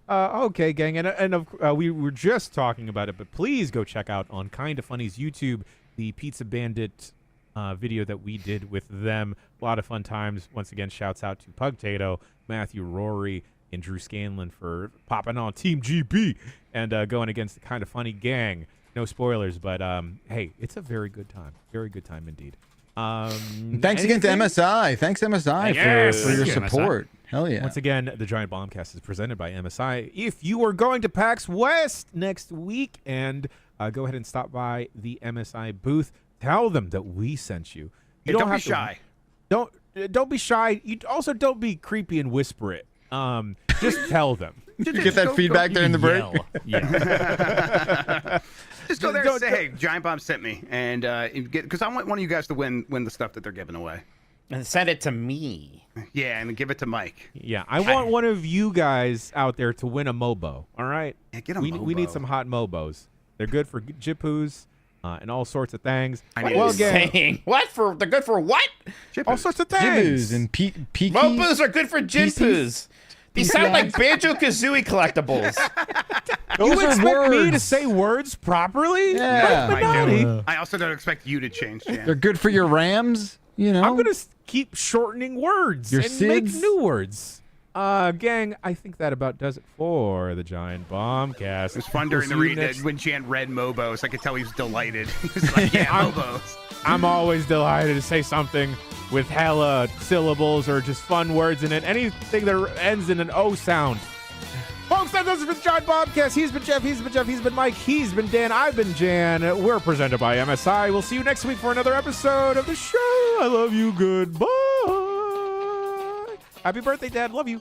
Okay, gang, and we were just talking about it, but please go check out on Kinda Funny's YouTube the Pizza Bandit video that we did with them. A lot of fun times. Once again, shouts out to Pugtato, Matthew, Rory, and Drew Scanlon for popping on Team GP and going against the Kinda Funny gang. No spoilers, but hey, it's a very good time. Very good time indeed. Thanks again to anything? MSI. Thanks MSI Yes. for your Thank you, MSI. support. Hell yeah. Once again, the Giant Bombcast is presented by MSI. If you are going to PAX West next week, and go ahead and stop by the MSI booth, tell them that we sent you. You Don't be have to- shy. Don't be shy. You also don't be creepy and whisper it. Just tell them. you get that feedback during the break. Yell. Yeah. Just go there Don't- and say, "Hey, Giant Bomb sent me," and get because I want one of you guys to win the stuff that they're giving away. And send it to me. Yeah, and give it to Mike. Yeah, I want one of you guys out there to win a Mobo. All right. Yeah, get a we need Mobo. some hot Mobos. They're good for Jipoos and all sorts of things. I What need are Well, you again- saying? What for? They're good for what? All sorts of things. Jibbos and Peaky. Mopus are good for Jinpoos. These sound like Banjo Kazooie collectibles. You Those are expect me to words. say words properly? Yeah. Mike I Minotti? do. I also don't expect you to change, They're Jan. good for your Rams. You know. I'm going to keep shortening words Your and make SIDS? new words. Gang, I think that about does it for the Giant Bombcast. It was fun We'll during the see you read next- when Jan read Mobos. I could tell he was delighted. He was like, "Yeah, Mobos." I'm always delighted to say something with hella syllables or just fun words in it. Anything that ends in an O sound. Folks, that does it for the Giant Bombcast. He's been Jeff, he's been Mike, he's been Dan, I've been Jan. We're presented by MSI. We'll see you next week for another episode of the show. I love you. Goodbye. Happy birthday, Dad. Love you.